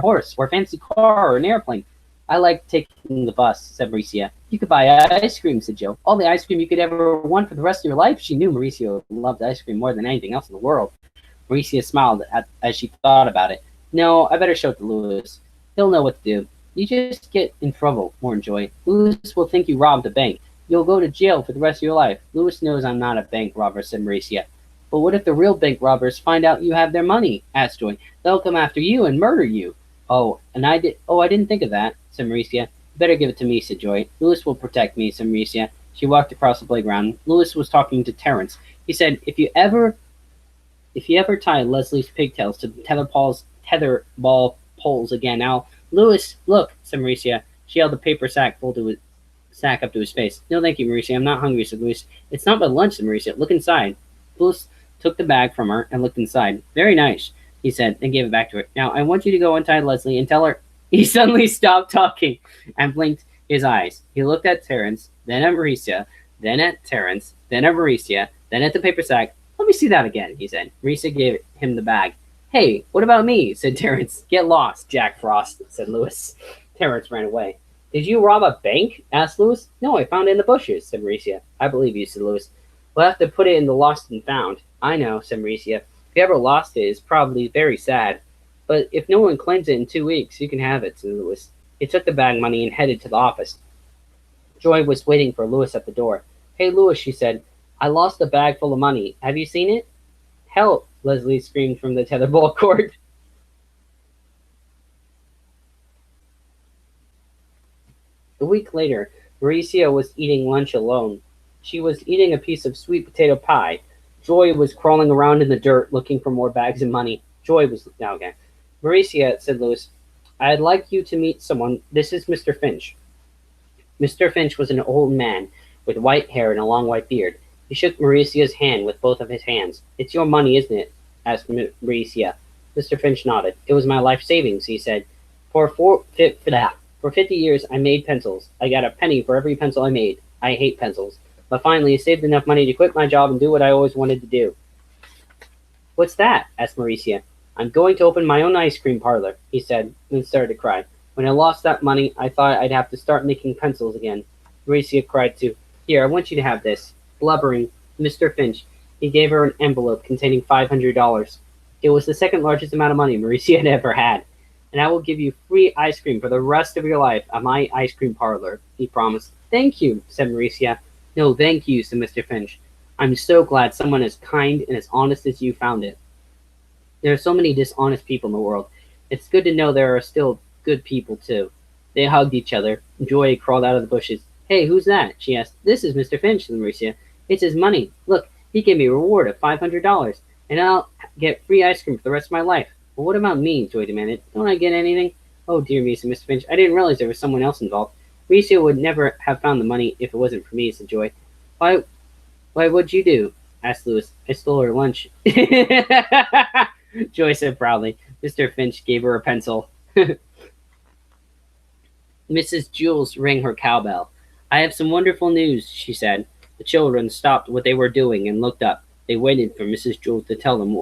horse or a fancy car or an airplane. I like taking the bus, said Mauricia. You could buy ice cream, said Joe. All the ice cream you could ever want for the rest of your life. She knew Mauricia loved ice cream more than anything else in the world. Mauricia smiled as she thought about it. No, I better show it to Louis. He'll know what to do. You just get in trouble, warned Joy. Louis will think you robbed a bank. You'll go to jail for the rest of your life. Louis knows I'm not a bank robber, said Mauricia. But what if the real bank robbers find out you have their money? Asked Joy. They'll come after you and murder you. I didn't think of that, said Mauricia. Better give it to me, said Joy. Louis will protect me, said Mauricia. She walked across the playground. Louis was talking to Terrence. He said, If you ever tie Leslie's pigtails to the tetherball poles again, Louis, look, said Mauricia. She held the paper sack up to his face. No, thank you, Mauricia. I'm not hungry, said Louis. It's not my lunch, said Mauricia. Look inside. Louis took the bag from her and looked inside. Very nice, he said, and gave it back to her. Now, I want you to go untie Leslie and tell her. He suddenly stopped talking and blinked his eyes. He looked at Terrence, then at Mauricia, then at Terrence, then at Mauricia, then at the paper sack. Let me see that again, he said. Mauricia gave him the bag. Hey, what about me, said Terrence. Get lost, Jack Frost, said Louis. Terrence ran away. Did you rob a bank? Asked Louis. No, I found it in the bushes, said Mauricia. I believe you, said Louis. We'll have to put it in the lost and found. I know, said Mauricia. If you ever lost it, it's probably very sad. But if no one claims it in 2 weeks, you can have it, said Louis. He took the bag money and headed to the office. Joy was waiting for Louis at the door. Hey, Louis, she said. I lost a bag full of money. Have you seen it? Help, Leslie screamed from the tetherball cord. A week later, Mauricia was eating lunch alone. She was eating a piece of sweet potato pie. Joy was crawling around in the dirt looking for more bags of money. Joy was... Okay. Mauricia, said Louis, I'd like you to meet someone. This is Mr. Finch. Mr. Finch was an old man with white hair and a long white beard. He shook Mauricia's hand with both of his hands. It's your money, isn't it? Asked Mauricia. Mr. Finch nodded. It was my life savings, he said. For 50 years, I made pencils. I got a penny for every pencil I made. I hate pencils. But finally, I saved enough money to quit my job and do what I always wanted to do. What's that? Asked Mauricia. I'm going to open my own ice cream parlor, he said, and started to cry. When I lost that money, I thought I'd have to start making pencils again. Mauricia cried too. Here, I want you to have this. Blubbering, Mr. Finch. He gave her an envelope containing $500. It was the second largest amount of money Mauricia had ever had. And I will give you free ice cream for the rest of your life at my ice cream parlor, he promised. Thank you, said Mauricia. No, thank you, said Mr. Finch. I'm so glad someone as kind and as honest as you found it. There are so many dishonest people in the world. It's good to know there are still good people, too. They hugged each other. Joy crawled out of the bushes. Hey, who's that? She asked. This is Mr. Finch, said Mauricia. It's his money. Look, he gave me a reward of $500, and I'll get free ice cream for the rest of my life. Well, what about me? Joy demanded. Don't I get anything? Oh, dear me, said Mr. Finch. I didn't realize there was someone else involved. Mauricia would never have found the money if it wasn't for me, said Joy. Why what'd you do? Asked Louis. I stole her lunch. Joy said proudly. Mr. Finch gave her a pencil. Mrs. Jules rang her cowbell. I have some wonderful news, she said. The children stopped what they were doing and looked up. They waited for Mrs. Jules to tell them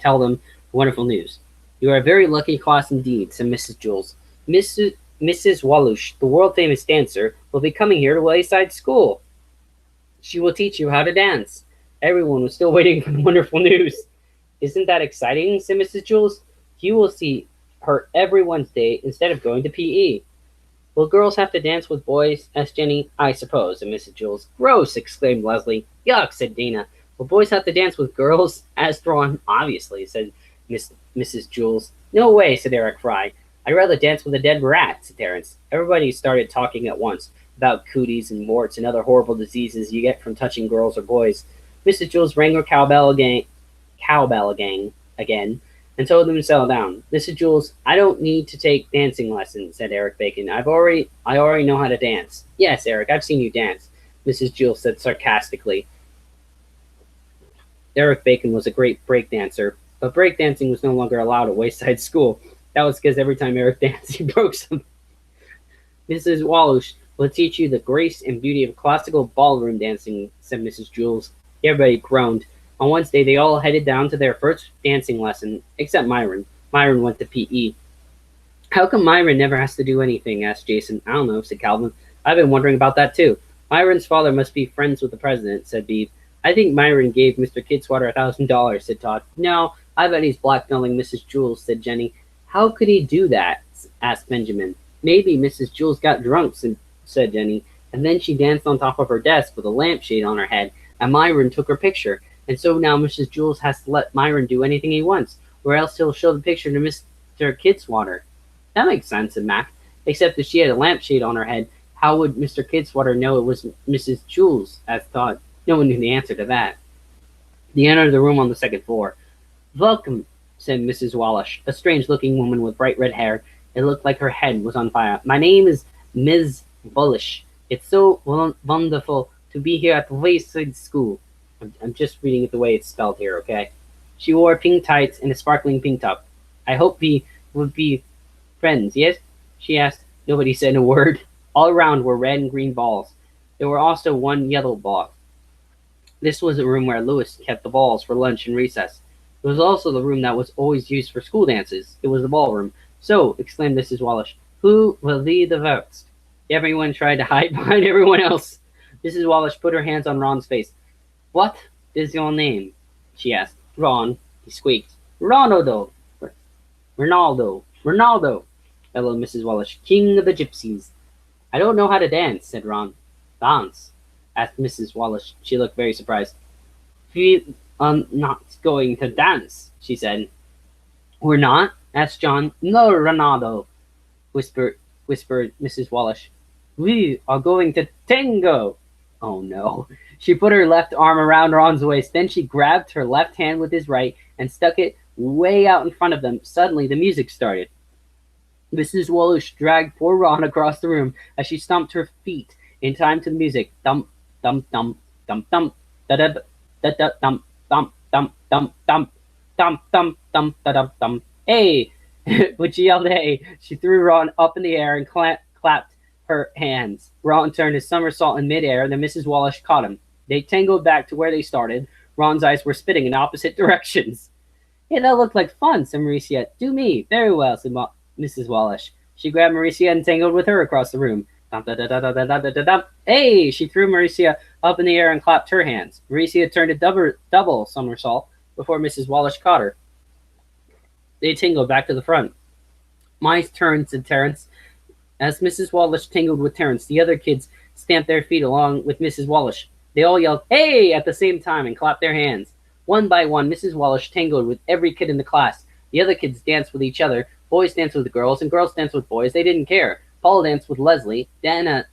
tell them the wonderful news. You are a very lucky class indeed, said Mrs. Jules. Mrs. Walush, the world-famous dancer, will be coming here to Wayside School. She will teach you how to dance. Everyone was still waiting for the wonderful news. Isn't that exciting, said Mrs. Jules. You will see her every Wednesday instead of going to P.E. Will girls have to dance with boys? Asked Jenny. I suppose, said Mrs. Jules. Gross, exclaimed Leslie. Yuck, said Dana. Will boys have to dance with girls? Asked Ron. Obviously, said Mrs. Jules. No way, said Eric Fry. I'd rather dance with a dead rat, said Terence. Everybody started talking at once about cooties and warts and other horrible diseases you get from touching girls or boys. Mrs. Jules rang her cowbell again, and told them to settle down. Mrs. Jules, I don't need to take dancing lessons, said Eric Bacon. I already know how to dance. Yes, Eric, I've seen you dance, Mrs. Jules said sarcastically. Eric Bacon was a great break dancer, but break dancing was no longer allowed at Wayside School. That was because every time Eric danced, he broke something. Mrs. Walush will teach you the grace and beauty of classical ballroom dancing, said Mrs. Jules. Everybody groaned. On Wednesday, they all headed down to their first dancing lesson, except Myron. Myron went to P.E. How come Myron never has to do anything? Asked Jason. I don't know, said Calvin. I've been wondering about that, too. Myron's father must be friends with the president, said Beebe. I think Myron gave Mr. Kidswatter $1,000, said Todd. No, I bet he's blackmailing Mrs. Jules, said Jenny. How could he do that? Asked Benjamin. Maybe Mrs. Jules got drunk, said Jenny, and then she danced on top of her desk with a lampshade on her head, and Myron took her picture. And so now Mrs. Jules has to let Myron do anything he wants, or else he'll show the picture to Mr. Kidswatter. That makes sense, said Mac. Except if she had a lampshade on her head, how would Mr. Kidswatter know it was Mrs. Jules? Asked Todd. No one knew the answer to that. They entered the room on the second floor. Welcome, said Mrs. Walush, a strange-looking woman with bright red hair. It looked like her head was on fire. My name is Ms. Bullish. It's so wonderful to be here at Wayside School. I'm just reading it the way it's spelled here, okay? She wore pink tights and a sparkling pink top. I hope we would be friends, yes? She asked. Nobody said a word. All around were red and green balls. There were also one yellow ball. This was a room where Louis kept the balls for lunch and recess. It was also the room that was always used for school dances. It was the ballroom. So, exclaimed Mrs. Walush, who will be the first? Everyone tried to hide behind everyone else. Mrs. Walush put her hands on Ron's face. What is your name? She asked. Ron, he squeaked. Ronaldo, bellowed Mrs. Walush, king of the gypsies. I don't know how to dance, said Ron. Dance? Asked Mrs. Walush. She looked very surprised. We are not going to dance, she said. We're not? Asked John. No, Ronaldo, whispered Mrs. Walush. We are going to tango. Oh no. She put her left arm around Ron's waist. Then she grabbed her left hand with his right and stuck it way out in front of them. Suddenly, the music started. Mrs. Walush dragged poor Ron across the room as she stomped her feet in time to the music. Thump, thump, thump, thump, thump, da-da, da-da, thump, thump, thump, thump, thump, thump, thump, thump, da-da, thump. Hey! When she yelled hey, she threw Ron up in the air and clapped her hands. Ron turned his somersault in midair, then Mrs. Wallace caught him. They tangled back to where they started. Ron's eyes were spitting in opposite directions. Hey, that looked like fun, said Mauricia. Do me. Very well, said Mrs. Wallace. She grabbed Mauricia and tangled with her across the room. Hey! She threw Mauricia up in the air and clapped her hands. Mauricia turned a double somersault before Mrs. Wallace caught her. They tingled back to the front. My turn, said Terence. As Mrs. Wallace tingled with Terence, the other kids stamped their feet along with Mrs. Wallace. They all yelled, "Hey!" at the same time and clapped their hands. One by one, Mrs. Wallace tangled with every kid in the class. The other kids danced with each other. Boys danced with the girls, and girls danced with boys. They didn't care. Paul danced with Leslie. Dana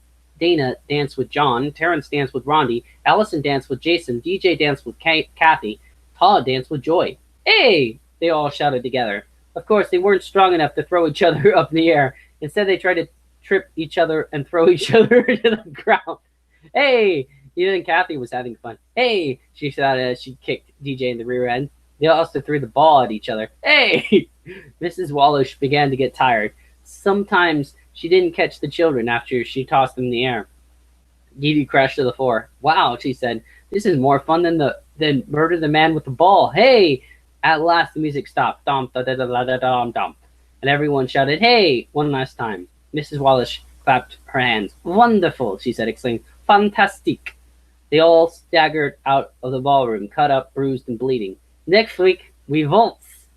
danced with John. Terence danced with Rhonda. Alison danced with Jason. DJ danced with Kathy. Todd danced with Joy. "Hey!" they all shouted together. Of course, they weren't strong enough to throw each other up in the air. Instead, they tried to trip each other and throw each other into the ground. "Hey!" Even Kathy was having fun. "Hey!" she shouted as she kicked DJ in the rear end. They also threw the ball at each other. "Hey!" Mrs. Wallace began to get tired. Sometimes she didn't catch the children after she tossed them in the air. Dee crashed to the floor. "Wow," she said. "This is more fun than Murder the Man with the Ball. Hey!" At last, the music stopped. Dum, da, da, da, da, da, dum, dum. And everyone shouted, "Hey!" one last time. Mrs. Wallace clapped her hands. "Wonderful," she said, exclaiming, "Fantastique." They all staggered out of the ballroom, cut up, bruised, and bleeding. "Next week, we waltz,"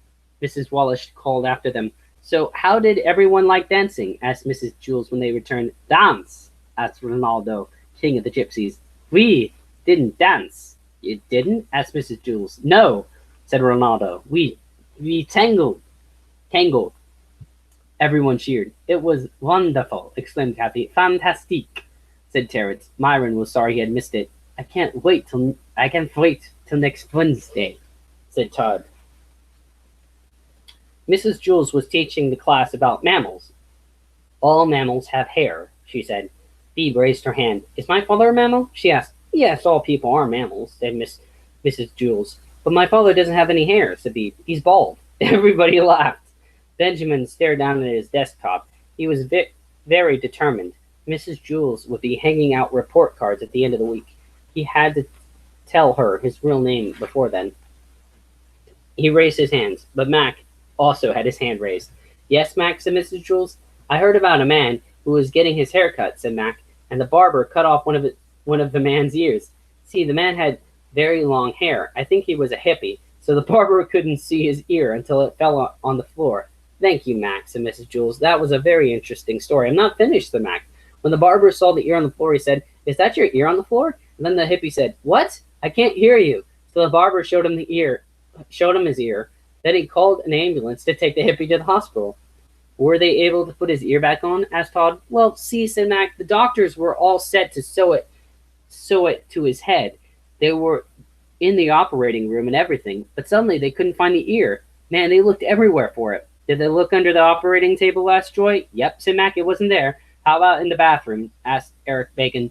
Mrs. Wallace called after them. "So how did everyone like dancing?" asked Mrs. Jules when they returned. "Dance?" asked Ronaldo, king of the gypsies. "We didn't dance." "You didn't?" asked Mrs. Jules. "No," said Ronaldo. We tangled. Tangled. Everyone cheered. "It was wonderful," exclaimed Kathy. "Fantastique," said Terence. Myron was sorry he had missed it. I can't wait till next Wednesday," said Todd. Mrs. Jules was teaching the class about mammals. "All mammals have hair," she said. Beeb raised her hand. "Is my father a mammal?" she asked. "Yes, all people are mammals," said Mrs. Jules. "But my father doesn't have any hair," said Beeb. "He's bald." Everybody laughed. Benjamin stared down at his desktop. He was very determined. Mrs. Jules would be hanging out report cards at the end of the week. He had to tell her his real name before then. He raised his hands, but Mac also had his hand raised. "Yes, Mac," said Mrs. Jules. "I heard about a man who was getting his hair cut," said Mac, "and the barber cut off one of the man's ears. See, the man had very long hair. I think he was a hippie, so the barber couldn't see his ear until it fell on the floor." "Thank you, Mac," said Mrs. Jules. "That was a very interesting story." "I'm not finished," said Mac. "When the barber saw the ear on the floor, he said, 'Is that your ear on the floor?' And then the hippie said, 'What? I can't hear you.' So the barber showed him his ear. Then he called an ambulance to take the hippie to the hospital." "Were they able to put his ear back on?" asked Todd. "Well, see," said Mac, "the doctors were all set to sew it to his head. They were in the operating room and everything, but suddenly they couldn't find the ear. Man, they looked everywhere for it." "Did they look under the operating table?" asked Joy. "Yep," said Mac, "it wasn't there." "How about in the bathroom?" asked Eric Bacon.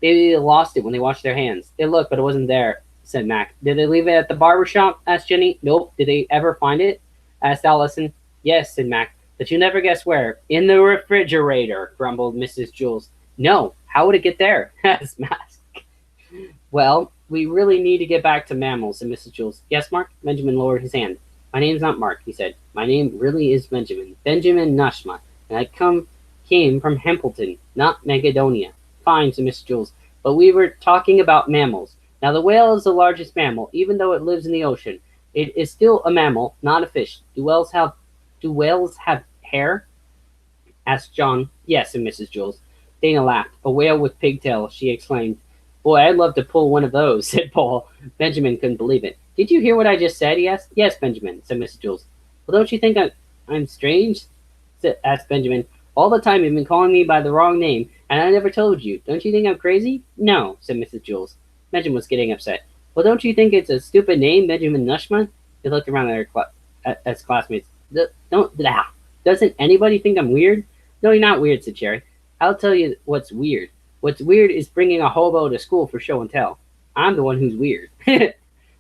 "Maybe they lost it when they washed their hands." "They looked, but it wasn't there," said Mac. "Did they leave it at the barber shop?" asked Jenny. "Nope." "Did they ever find it?" asked Alison. "Yes," said Mac, "but you never guess where." "In the refrigerator," grumbled Mrs. Jules. "No, how would it get there?" asked Mac. "Well, we really need to get back to mammals," said Mrs. Jules. "Yes, Mark?" Benjamin lowered his hand. "My name's not Mark," he said. "My name really is Benjamin. Benjamin Nushma, and I came from Hempleton, not Macedonia." "Fine," said Mrs. Jules, "but we were talking about mammals. Now, the whale is the largest mammal, even though it lives in the ocean. It is still a mammal, not a fish. Do whales have hair?" asked John. "Yes," said Mrs. Jules. Dana laughed. "A whale with pigtails," she exclaimed. "Boy, I'd love to pull one of those," said Paul. Benjamin couldn't believe it. "Did you hear what I just said?" he asked. "Yes, Benjamin," said Mrs. Jules. "Well, don't you think I'm strange?" asked Benjamin. "All the time you've been calling me by the wrong name, and I never told you. Don't you think I'm crazy?" "No," said Mrs. Jules. Benjamin was getting upset. "Well, don't you think it's a stupid name, Benjamin Nushman?" He looked around at his classmates. "Doesn't anybody think I'm weird?" "No, you're not weird," said Cherry. "I'll tell you what's weird. What's weird is bringing a hobo to school for show and tell. I'm the one who's weird."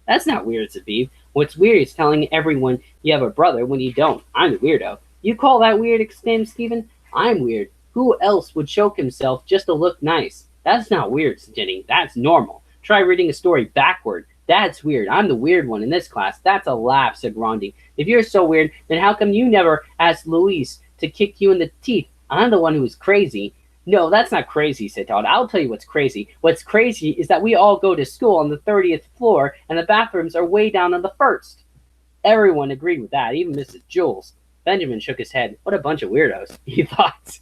"That's not weird," said Beeb. "What's weird is telling everyone you have a brother when you don't. I'm the weirdo." "You call that weird?" exclaimed Stephen. "I'm weird. Who else would choke himself just to look nice? That's not weird, said Jenny. That's normal. Try reading a story backward. That's weird. I'm the weird one in this class. That's a laugh, said Rhonda. If you're so weird, then how come you never asked Louise to kick you in the teeth? I'm the one who was crazy. No, that's not crazy, said Todd. I'll tell you what's crazy. What's crazy is that we all go to school on the 30th floor and the bathrooms are way down on the first. Everyone agreed with that, even Mrs. Jules. Benjamin shook his head. What a bunch of weirdos, he thought.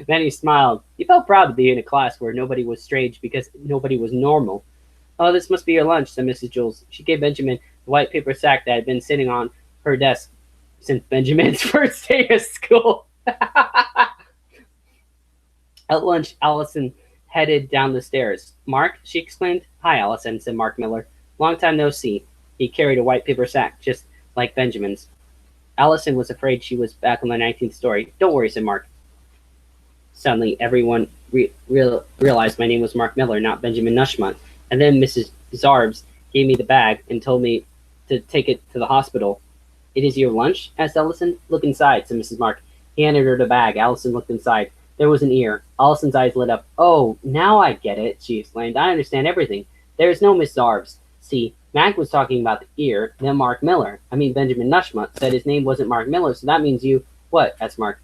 Then he smiled. He felt proud to be in a class where nobody was strange because nobody was normal. Oh, this must be your lunch, said Mrs. Jules. She gave Benjamin the white paper sack that had been sitting on her desk since Benjamin's first day of school. At lunch, Alison headed down the stairs. Mark, she exclaimed. Hi, Alison, said Mark Miller. Long time no see. He carried a white paper sack, just like Benjamin's. Alison was afraid she was back on the 19th story. Don't worry, said Mark. Suddenly, everyone realized my name was Mark Miller, not Benjamin Nushmont. And then Mrs. Zarbs gave me the bag and told me to take it to the hospital. It is your lunch? Asked Alison. Look inside, said Mrs. Mark. He handed her the bag. Alison looked inside. There was an ear. Alison's eyes lit up. Oh, now I get it, she exclaimed. I understand everything. There is no Miss Zarbs. See, Mac was talking about the ear, then Mark Miller. Benjamin Nushmont said his name wasn't Mark Miller, so that means you... What? Asked Mark.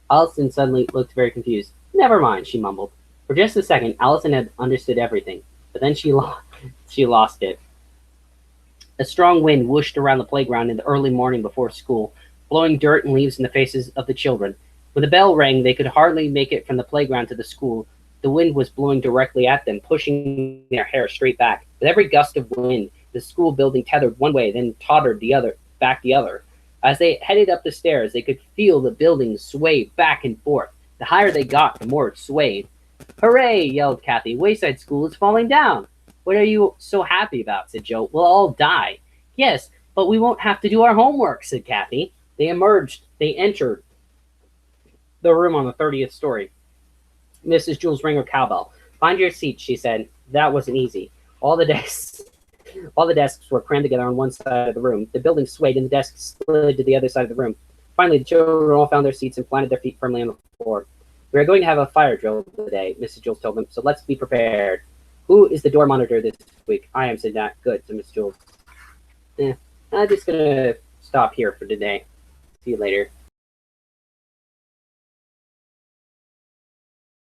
Alison suddenly looked very confused. Never mind, she mumbled. For just a second, Alison had understood everything, but then she lost it. A strong wind whooshed around the playground in the early morning before school, blowing dirt and leaves in the faces of the children. When the bell rang, they could hardly make it from the playground to the school. The wind was blowing directly at them, pushing their hair straight back. With every gust of wind, the school building tethered one way, then tottered the other. As they headed up the stairs, they could feel the building sway back and forth. The higher they got, the more it swayed. Hooray, yelled Kathy. Wayside School is falling down. What are you so happy about, said Joe. We'll all die. Yes, but we won't have to do our homework, said Kathy. They entered the room on the 30th story. Mrs. Jules rang her cowbell. Find your seat, she said. That wasn't easy. All the desks were crammed together on one side of the room. The building swayed and the desks slid to the other side of the room. Finally, the children all found their seats and planted their feet firmly on the floor. We are going to have a fire drill today, Mrs. Jules told them, so let's be prepared. Who is the door monitor this week? I am, said Nat. Good, said Mrs. Jules. I'm just going to stop here for today. See you later.